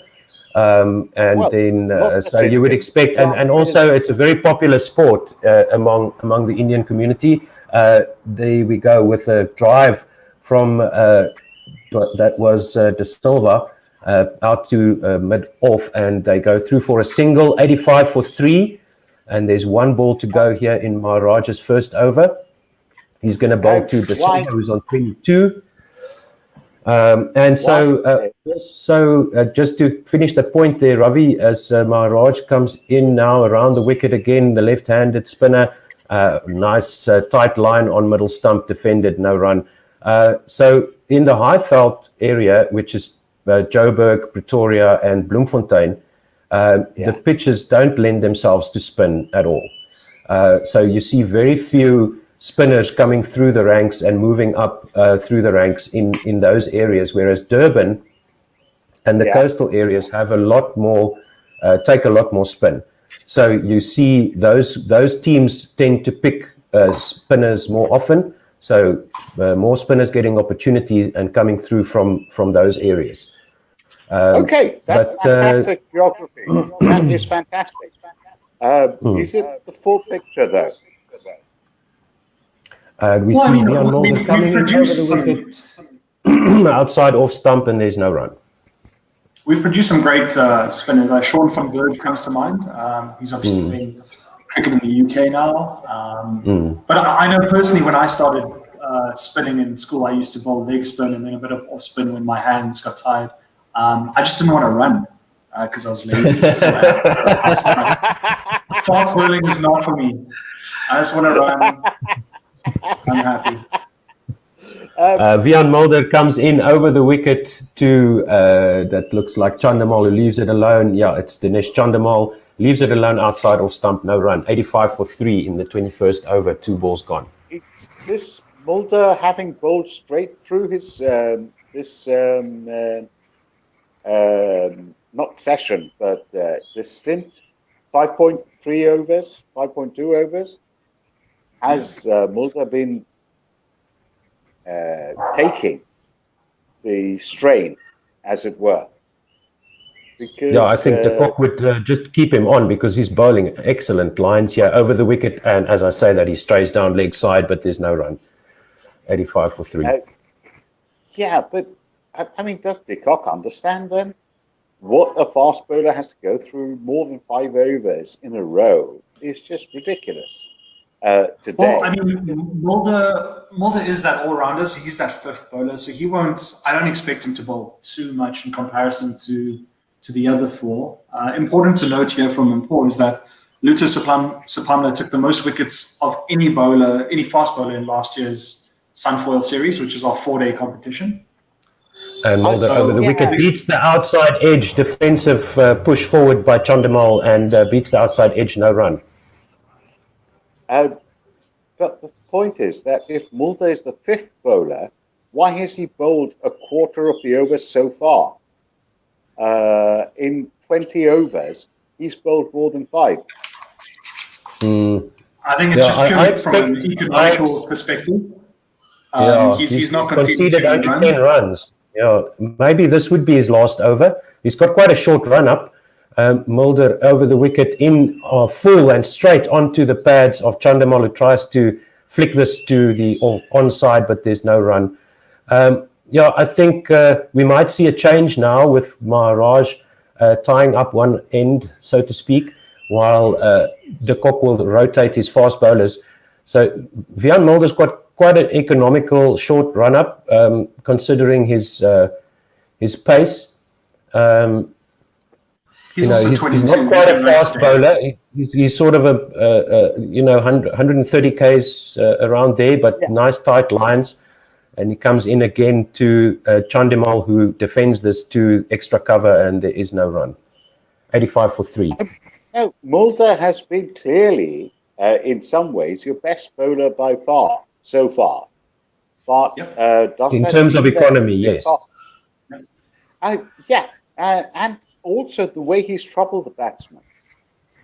so you would expect, and also it's a very popular sport among the Indian community. There we go with a drive from that was De Silva out to mid-off, and they go through for a single, 85 for 3, and there's 1 ball to go here in Maharaj's first over. He's going to bowl to De Silva, who's on 22. Just to finish the point there, Ravi, as Maharaj comes in now around the wicket again, the left-handed spinner, nice tight line on middle stump, defended, no run. So in the Highveld area, which is Joburg, Pretoria, and Bloemfontein, the pitches don't lend themselves to spin at all. So you see very few spinners coming through the ranks and moving up through the ranks in those areas, whereas Durban and the coastal areas have a lot more, take a lot more spin. So you see those teams tend to pick spinners more often. So more spinners getting opportunities and coming through from those areas. That's fantastic geography. That is fantastic. Is it the full picture, though? We see Vian Mulder coming in over the wicket. outside off stump, and there's no run. We've produced some great spinners. Sean van Berg comes to mind. He's obviously playing cricket in the UK now. But I know personally when I started spinning in school, I used to bowl leg spin and then a bit of off spin when my hands got tired. I just didn't want to run because I was lazy. So fast bowling is not for me. I just want to run. I'm happy. Vian Mulder comes in over the wicket to, that looks like Chandamal, who leaves it alone. Yeah, it's Dinesh Chandamal. Leaves it alone outside off stump, no run. 85 for 3 in the 21st over, 2 balls gone. It's this Mulder having bowled straight through his, not session, but this stint, 5.3 overs, 5.2 overs. Has Mulder been taking the strain, as it were? Because, I think the cock would just keep him on because he's bowling excellent lines here over the wicket, and as I say that he strays down leg side, but there's no run. 85 for 3. Yeah, but I mean, does De Kock understand then what a fast bowler has to go through more than 5 overs in a row? Is just ridiculous. Today. Well, I mean, Mulder is that all-rounder, so he's that 5th bowler, so he won't. I don't expect him to bowl too much in comparison to the other 4. Important to note here from Mpho is that Luther Sapamla took the most wickets of any bowler, any fast bowler in last year's Sunfoil series, which is our 4-day competition. And Mulder over the wicket beats the outside edge, defensive push forward by Chandamal, and beats the outside edge, no run. But the point is that if Mulder is the 5th bowler, why has he bowled a quarter of the overs so far? In 20 overs, he's bowled more than 5. I think it's just purely from an economical perspective. He's not conceded only 10 runs. Yeah, maybe this would be his last over. He's got quite a short run up. Mulder over the wicket in full and straight onto the pads of Chandamal, who tries to flick this to the onside, but there's no run. I think we might see a change now with Maharaj tying up one end, so to speak, while De Kock will rotate his fast bowlers. So Vian Mulder's got quite an economical short run up, considering his pace. He's not quite a fast bowler. He's sort of a 130 Ks around there, but nice tight lines. And he comes in again to Chandamal, who defends this to extra cover, and there is no run. 85 for 3. No, Mulder has been clearly, in some ways, your best bowler by far so far. But in terms of economy, yes. And also the way he's troubled the batsman.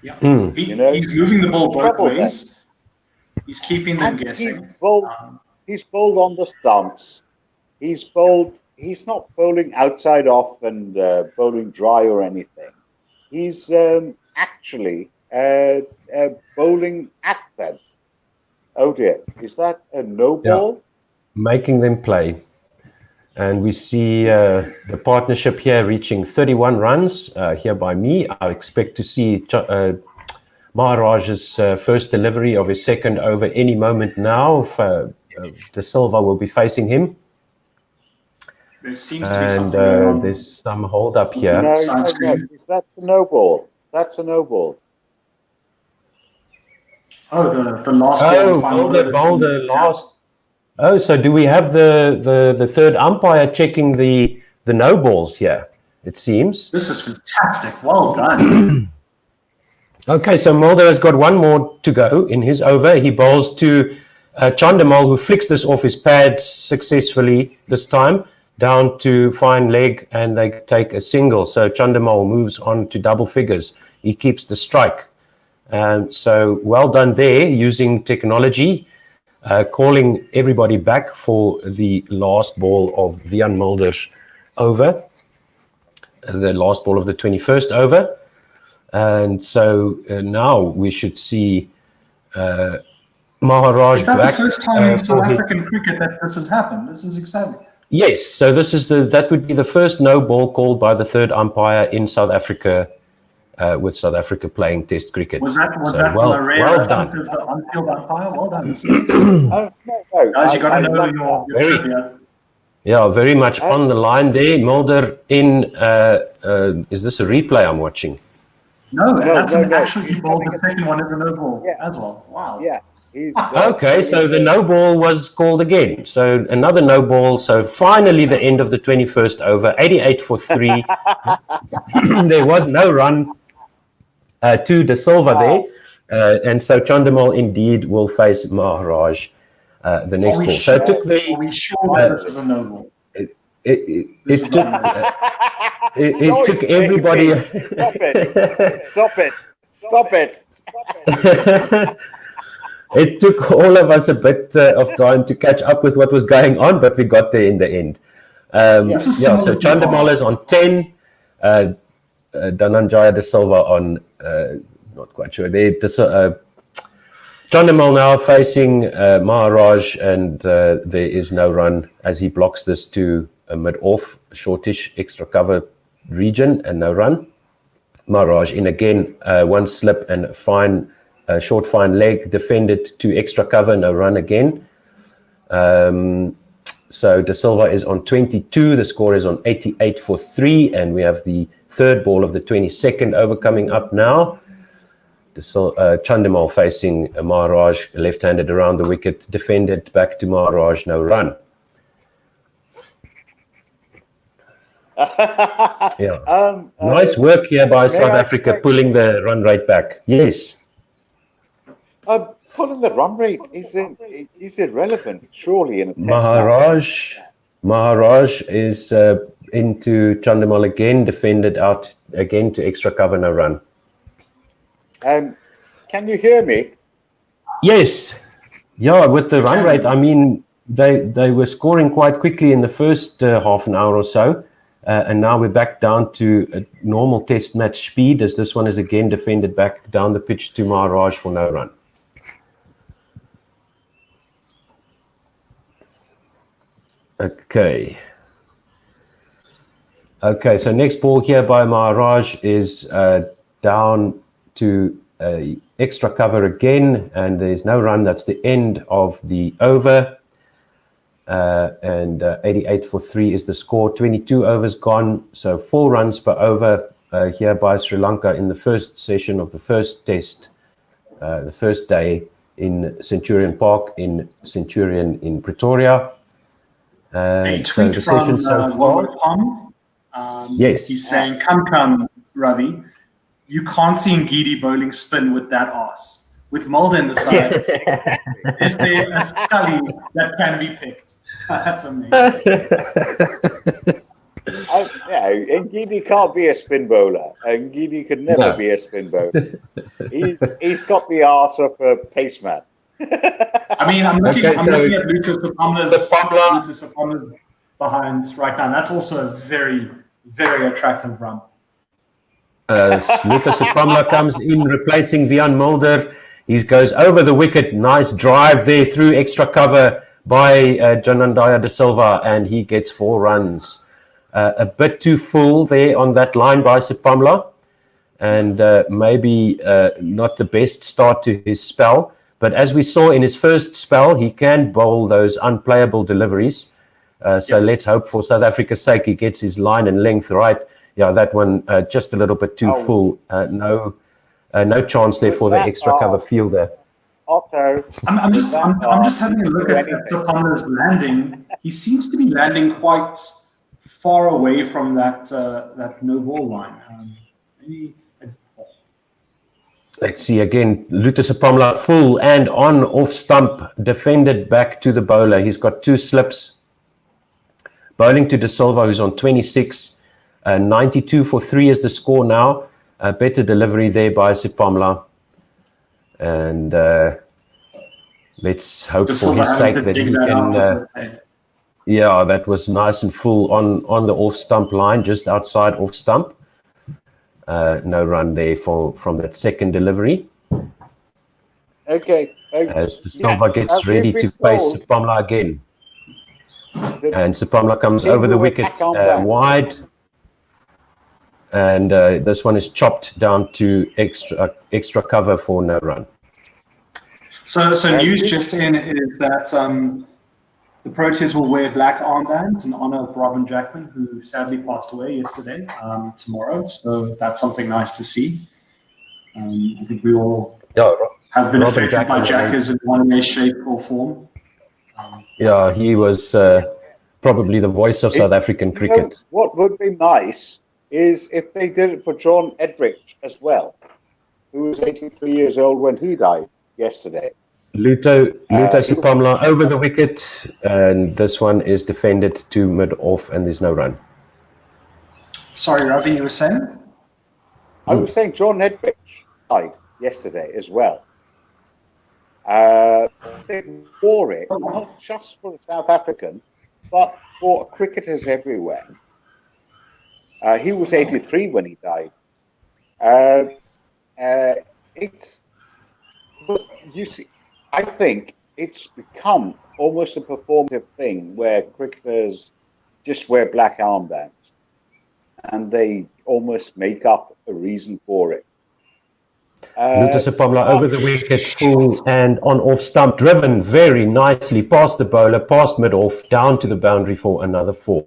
Yeah, he's moving the ball both ways. He's keeping them guessing. He's bowled on the stumps. He's not bowling outside off and bowling dry or anything. He's actually bowling at them. Oh dear, is that a no ball? Making them play. And we see the partnership here reaching 31 runs here by me. I expect to see Maharaj's first delivery of his second over any moment now. De Silva will be facing him. There seems to be something. There's some hold up here. No, that's a no ball. That's a no ball. Oh, the last ball. Boulder last. Oh, so do we have the third umpire checking the no balls here? It seems. This is fantastic. Well done. Okay, so Mulder has got one more to go in his over. He bowls to Chandamal, who flicks this off his pads successfully this time, down to fine leg, and they take a single. So Chandamal moves on to double figures. He keeps the strike. So well done there, using technology, calling everybody back for the last ball of Vian Mulder's over, the last ball of the 21st over. And so now we should see Maharaj back. Is that the first time in South African cricket that this has happened? This is exciting. Yes, so that would be the first no ball called by the third umpire in South Africa, with South Africa playing Test cricket. Was that well done? done. As the on-field umpire? Well done. No. Guys, you got to know your trivia. Yeah, very much on the line there. Mulder in, is this a replay I'm watching? No, that's an actual ball. The second one is a no ball as well. Wow. Yeah. Okay, so the no ball was called again. So another no ball. So finally the end of the 21st over, 88 for 3. There was no run to De Silva there. And so Chandimal indeed will face Maharaj the next ball. So it took the... Are we sure that this is a no ball? It took everybody... Stop it. It took all of us a bit of time to catch up with what was going on, but we got there in the end. So Chandimal is on 10, Dhananjaya De Silva on, not quite sure. Chandimal now facing Maharaj, and there is no run as he blocks this to a mid-off, shortish extra cover region, and no run. Maharaj in again, one slip and short fine leg, defended to extra cover, no run again. So De Silva is on 22, the score is on 88 for 3, and we have the third ball of the 22nd over coming up now. Chandimal facing Maharaj, left-handed around the wicket, defended back to Maharaj, no run. Nice work here by South Africa, pulling the run rate back. Yes. Pulling the run rate is irrelevant, surely, in a test Maharaj is into Chandimal again, defended out again to extra cover, no run. Can you hear me? Yes. Yeah, with the run rate, I mean, they were scoring quite quickly in the first half an hour or so, and now we're back down to a normal test match speed, as this one is again defended back down the pitch to Maharaj for no run. Okay, so next ball here by Maharaj is down to extra cover again, and there's no run. That's the end of the over, and 88 for 3 is the score. 22 overs gone, so 4 runs per over here by Sri Lanka in the first session of the first test, the first day in Centurion Park in Centurion in Pretoria. A tweet from Robert Pong. Yes. He's saying, come, Ravi. You can't see Ngidi bowling spin with that ass. With Mulder in the side, is there a scully that can be picked? That's amazing. Ngidi can't be a spin bowler. Ngidi could never be a spin bowler. He's got the arse of a paceman. I mean, I'm looking at Lucas Sapamla's behind right now. That's also a very, very attractive run. Lucas Sapamla comes in, replacing Vian Mulder. He goes over the wicket. Nice drive there through extra cover by Dhananjaya De Silva, and he gets 4 runs. A bit too full there on that line by Sapamla, and maybe not the best start to his spell. But as we saw in his first spell, he can bowl those unplayable deliveries. So let's hope for South Africa's sake he gets his line and length right. Yeah, that one just a little bit too full. No chance there for the extra cover fielder. Otto, I'm just having a look at Sapamla's landing. He seems to be landing quite far away from that no ball line. Let's see again. Lucas Sapamla full and on off stump, defended back to the bowler. He's got 2 slips. Bowling to De Silva, who's on 26. 92 for 3 is the score now. Better delivery there by Sapamla. And let's hope for his sake that he can... that was nice and full on the off stump line, just outside off stump. No run there from that second delivery. Okay. As De Silva gets ready to face Sapamla again. And Sapamla comes over the wicket wide. And this one is chopped down to extra cover for no run. So news just in is that the Proteas will wear black armbands in honor of Robin Jackman, who sadly passed away yesterday, tomorrow. So that's something nice to see. I think we all have been affected by Jackers in one way, shape, or form. Yeah, he was probably the voice of South African cricket. What would be nice is if they did it for John Edrich as well, who was 83 years old when he died yesterday. Luto Sapamla over the wicket, and this one is defended to mid-off, and there's no run. Sorry, Ravi, you were saying? I was saying John Edrich died yesterday as well. They wore it, not just for the South African, but for cricketers everywhere. He was 83 when he died. But you see, I think it's become almost a performative thing where cricketers just wear black armbands and they almost make up a reason for it. Lucas Sapamla over the wicket, full and on off stump, driven very nicely past the bowler, past mid-off, down to the boundary for another 4.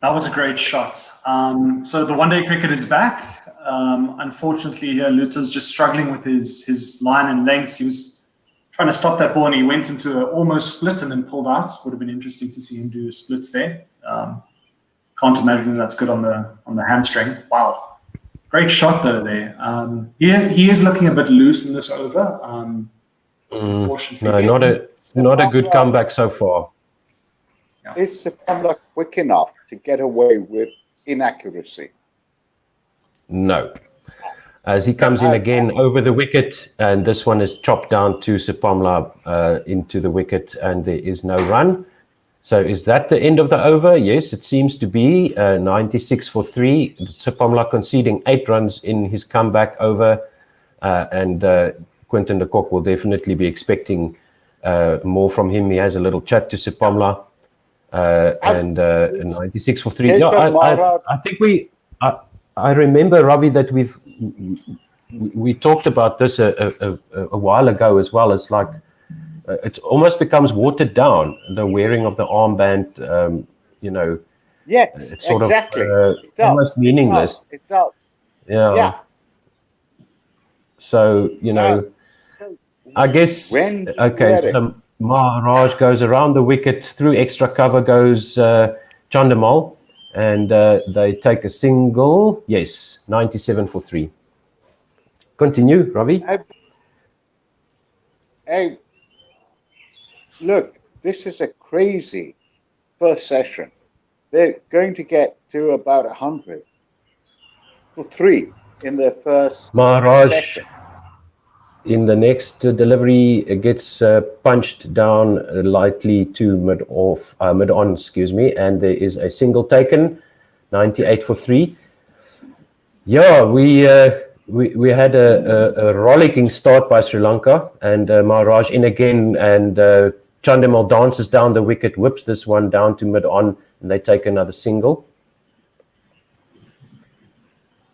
That was a great shot. So the one-day cricket is back. Unfortunately, here Luther's just struggling with his line and lengths. He was trying to stop that ball and he went into an almost split and then pulled out. Would have been interesting to see him do splits there. Can't imagine that's good on the hamstring. Wow, great shot though there. He is looking a bit loose in this over. Unfortunately, no, not a good comeback so far. Is Sapamla quick enough to get away with inaccuracy? No. As he comes in again over the wicket, and this one is chopped down to Sapamla into the wicket, and there is no run. So is that the end of the over? Yes, it seems to be 96 for 3. Sapamla conceding 8 runs in his comeback over, and Quinton de Kock will definitely be expecting more from him. He has a little chat to Sapamla. And 96 for 3. Yeah, I think I remember, Ravi, that we talked about this a while ago as well. It's like it almost becomes watered down, the wearing of the armband. Yes, it's sort exactly. of almost meaningless. It does. Yeah. So I guess so Maharaj goes around the wicket, through extra cover goes Chandamal, and they take a single. Yes, 97 for 3. Continue, Ravi. Hey, look, this is a crazy first session. They're going to get to about 100 for 3 in their first session. In the next delivery, it gets punched down lightly to mid-on, and there is a single taken, 98 for 3. Yeah, we had a rollicking start by Sri Lanka, and Maharaj in again, and Chandamal dances down the wicket, whips this one down to mid-on, and they take another single.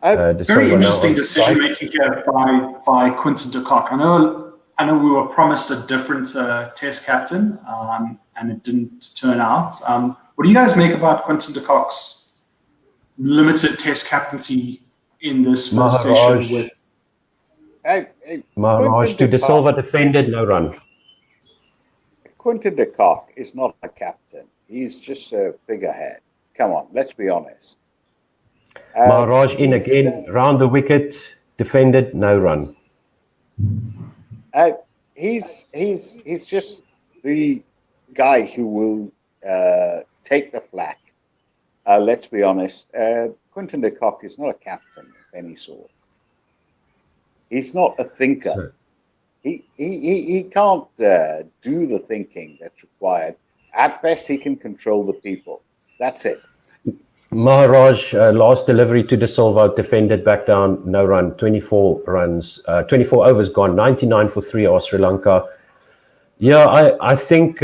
Very interesting decision making here by Quinton de Kock. I know we were promised a different test captain, and it didn't turn out. What do you guys make about Quinton de Kock's limited test captaincy in this first session? Maharaj to De Silva defended, no run. Quinton de Kock is not a captain. He's just a figurehead. Come on, let's be honest. Maharaj in again, round the wicket, defended, no run. He's just the guy who will take the flak. Let's be honest. Quinton de Kock is not a captain of any sort. He's not a thinker. He can't do the thinking that's required. At best, he can control the people. That's it. Maharaj, last delivery to De Silva, defended, back down, no run, 24 runs, 24 overs gone, 99 for 3 are Sri Lanka. Yeah, I think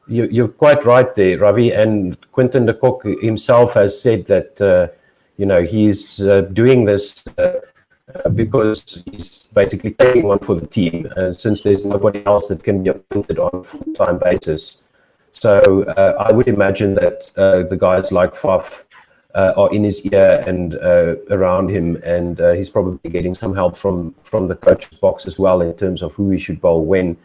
You're quite right there, Ravi. And Quinton de Kock himself has said that, he's doing this because he's basically taking one for the team, since there's nobody else that can be appointed on a full-time basis. So I would imagine that the guys like Faf are in his ear and around him, and he's probably getting some help from the coach's box as well in terms of who he should bowl when.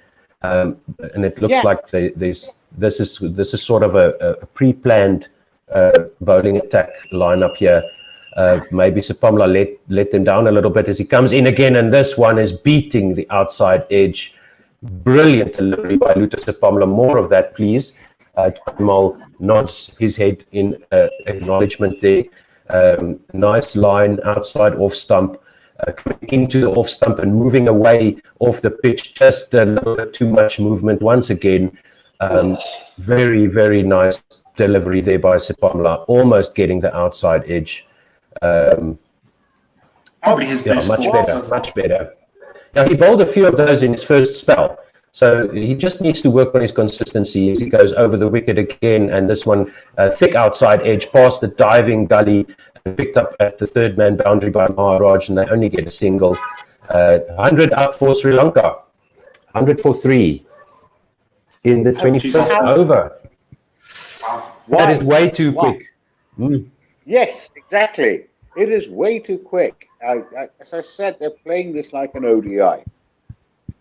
And it looks like this is sort of a pre-planned bowling attack lineup here. Maybe Sepamla let them down a little bit as he comes in again, and this one is beating the outside edge. Brilliant delivery by Luther Sepamla. More of that, please. Jamal nods his head in acknowledgement there. Nice line outside off stump, coming into the off stump and moving away off the pitch. Just a little bit too much movement once again. Very, very nice delivery there by Sepamla, almost getting the outside edge. Probably his best much better. Now, he bowled a few of those in his first spell, so he just needs to work on his consistency as he goes over the wicket again. And this one, thick outside edge, past the diving gully, and picked up at the third man boundary by Maharaj, and they only get a single. 100 out for Sri Lanka, 100 for 3 in the 25th over. That is way too quick. Yes, exactly. It is way too quick. As I said, they're playing this like an ODI.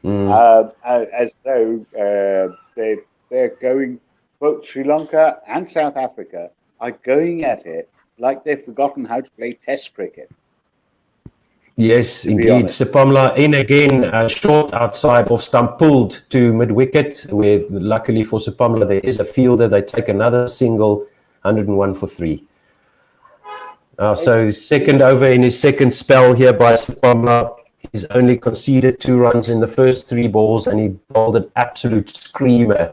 As though they're going, both Sri Lanka and South Africa are going at it like they've forgotten how to play Test cricket. Yes, indeed. Sepamla in again, short outside off stump, pulled to mid-wicket, where luckily for Sepamla there is a fielder. They take another single, 101 for 3. So second over in his second spell here by Sepamla. He's only conceded 2 runs in the first 3 balls, and he bowled an absolute screamer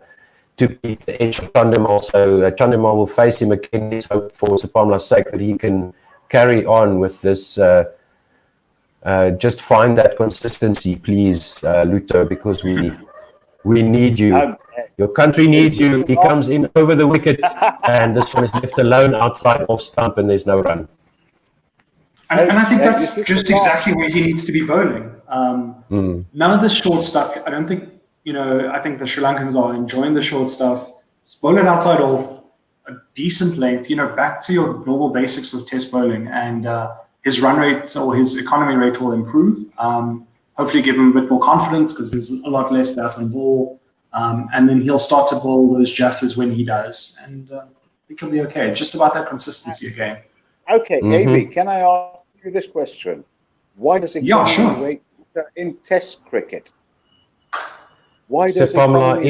to beat the edge of Chandimal. So Chandimal will face him again. Let's hope for Sepamla's sake that he can carry on with this. Just find that consistency, please, Luto, because we need you. Your country needs you. He comes in over the wicket, and this one is left alone outside off stump, and there's no run. And I think that's just exactly where he needs to be bowling. None of the short stuff. I don't think, I think the Sri Lankans are enjoying the short stuff. Just bowl it outside off, a decent length, back to your normal basics of test bowling, and his run rate or his economy rate will improve. Hopefully give him a bit more confidence because there's a lot less bat on ball. And then he'll start to bowl those jaffers when he does. And he can be okay. Just about that consistency again. Okay, AB, can I ask you this question? Why does it rate in Test cricket? Why does Sepamla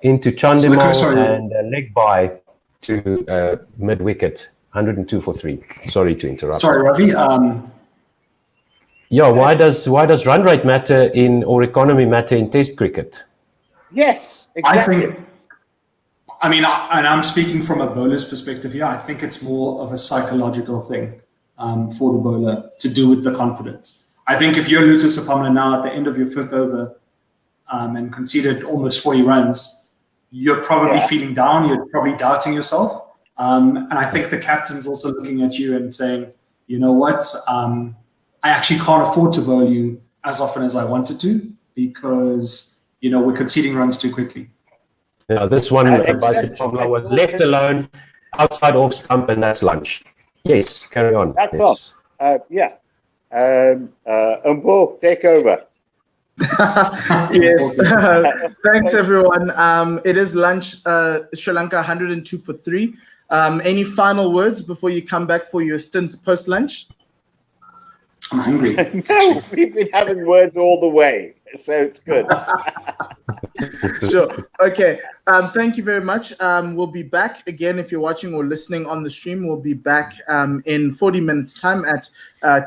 into Chandimal and a leg by to mid-wicket, 102 for 3. Sorry to interrupt. Sorry, Ravi. Why does run rate matter or economy matter in Test cricket? Yes, exactly. I'm speaking from a bowler's perspective here. I think it's more of a psychological thing for the bowler to do with the confidence. I think if you're Luther Sepamla now at the end of your 5th over and conceded almost 40 runs, you're probably feeling down. You're probably doubting yourself. And I think the captain's also looking at you and saying, you know what, I actually can't afford to bowl you as often as I wanted to because, we're conceding runs too quickly. This one by Sepamla was left alone outside off stump, and that's lunch. Yes, carry on. That's all. Umbo, take over. Yes. Thanks, everyone. It is lunch. Sri Lanka 102 for 3. Any final words before you come back for your stints post-lunch? I'm hungry. No, we've been having words all the way, so it's good. Sure. Okay. Thank you very much. We'll be back again. If you're watching or listening on the stream, we'll be back in 40 minutes time at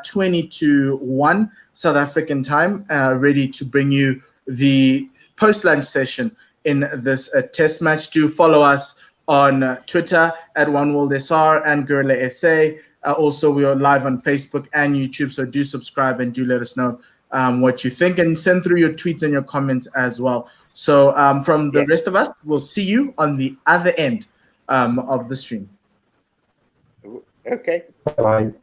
20 to 1 South African time, ready to bring you the post-lunch session in this test match. Do follow us on Twitter at OneWorldSR and Guerilla SA. Also, we are live on Facebook and YouTube, so do subscribe and do let us know what you think, and send through your tweets and your comments as well. So from the rest of us, we'll see you on the other end of the stream. Okay. Bye.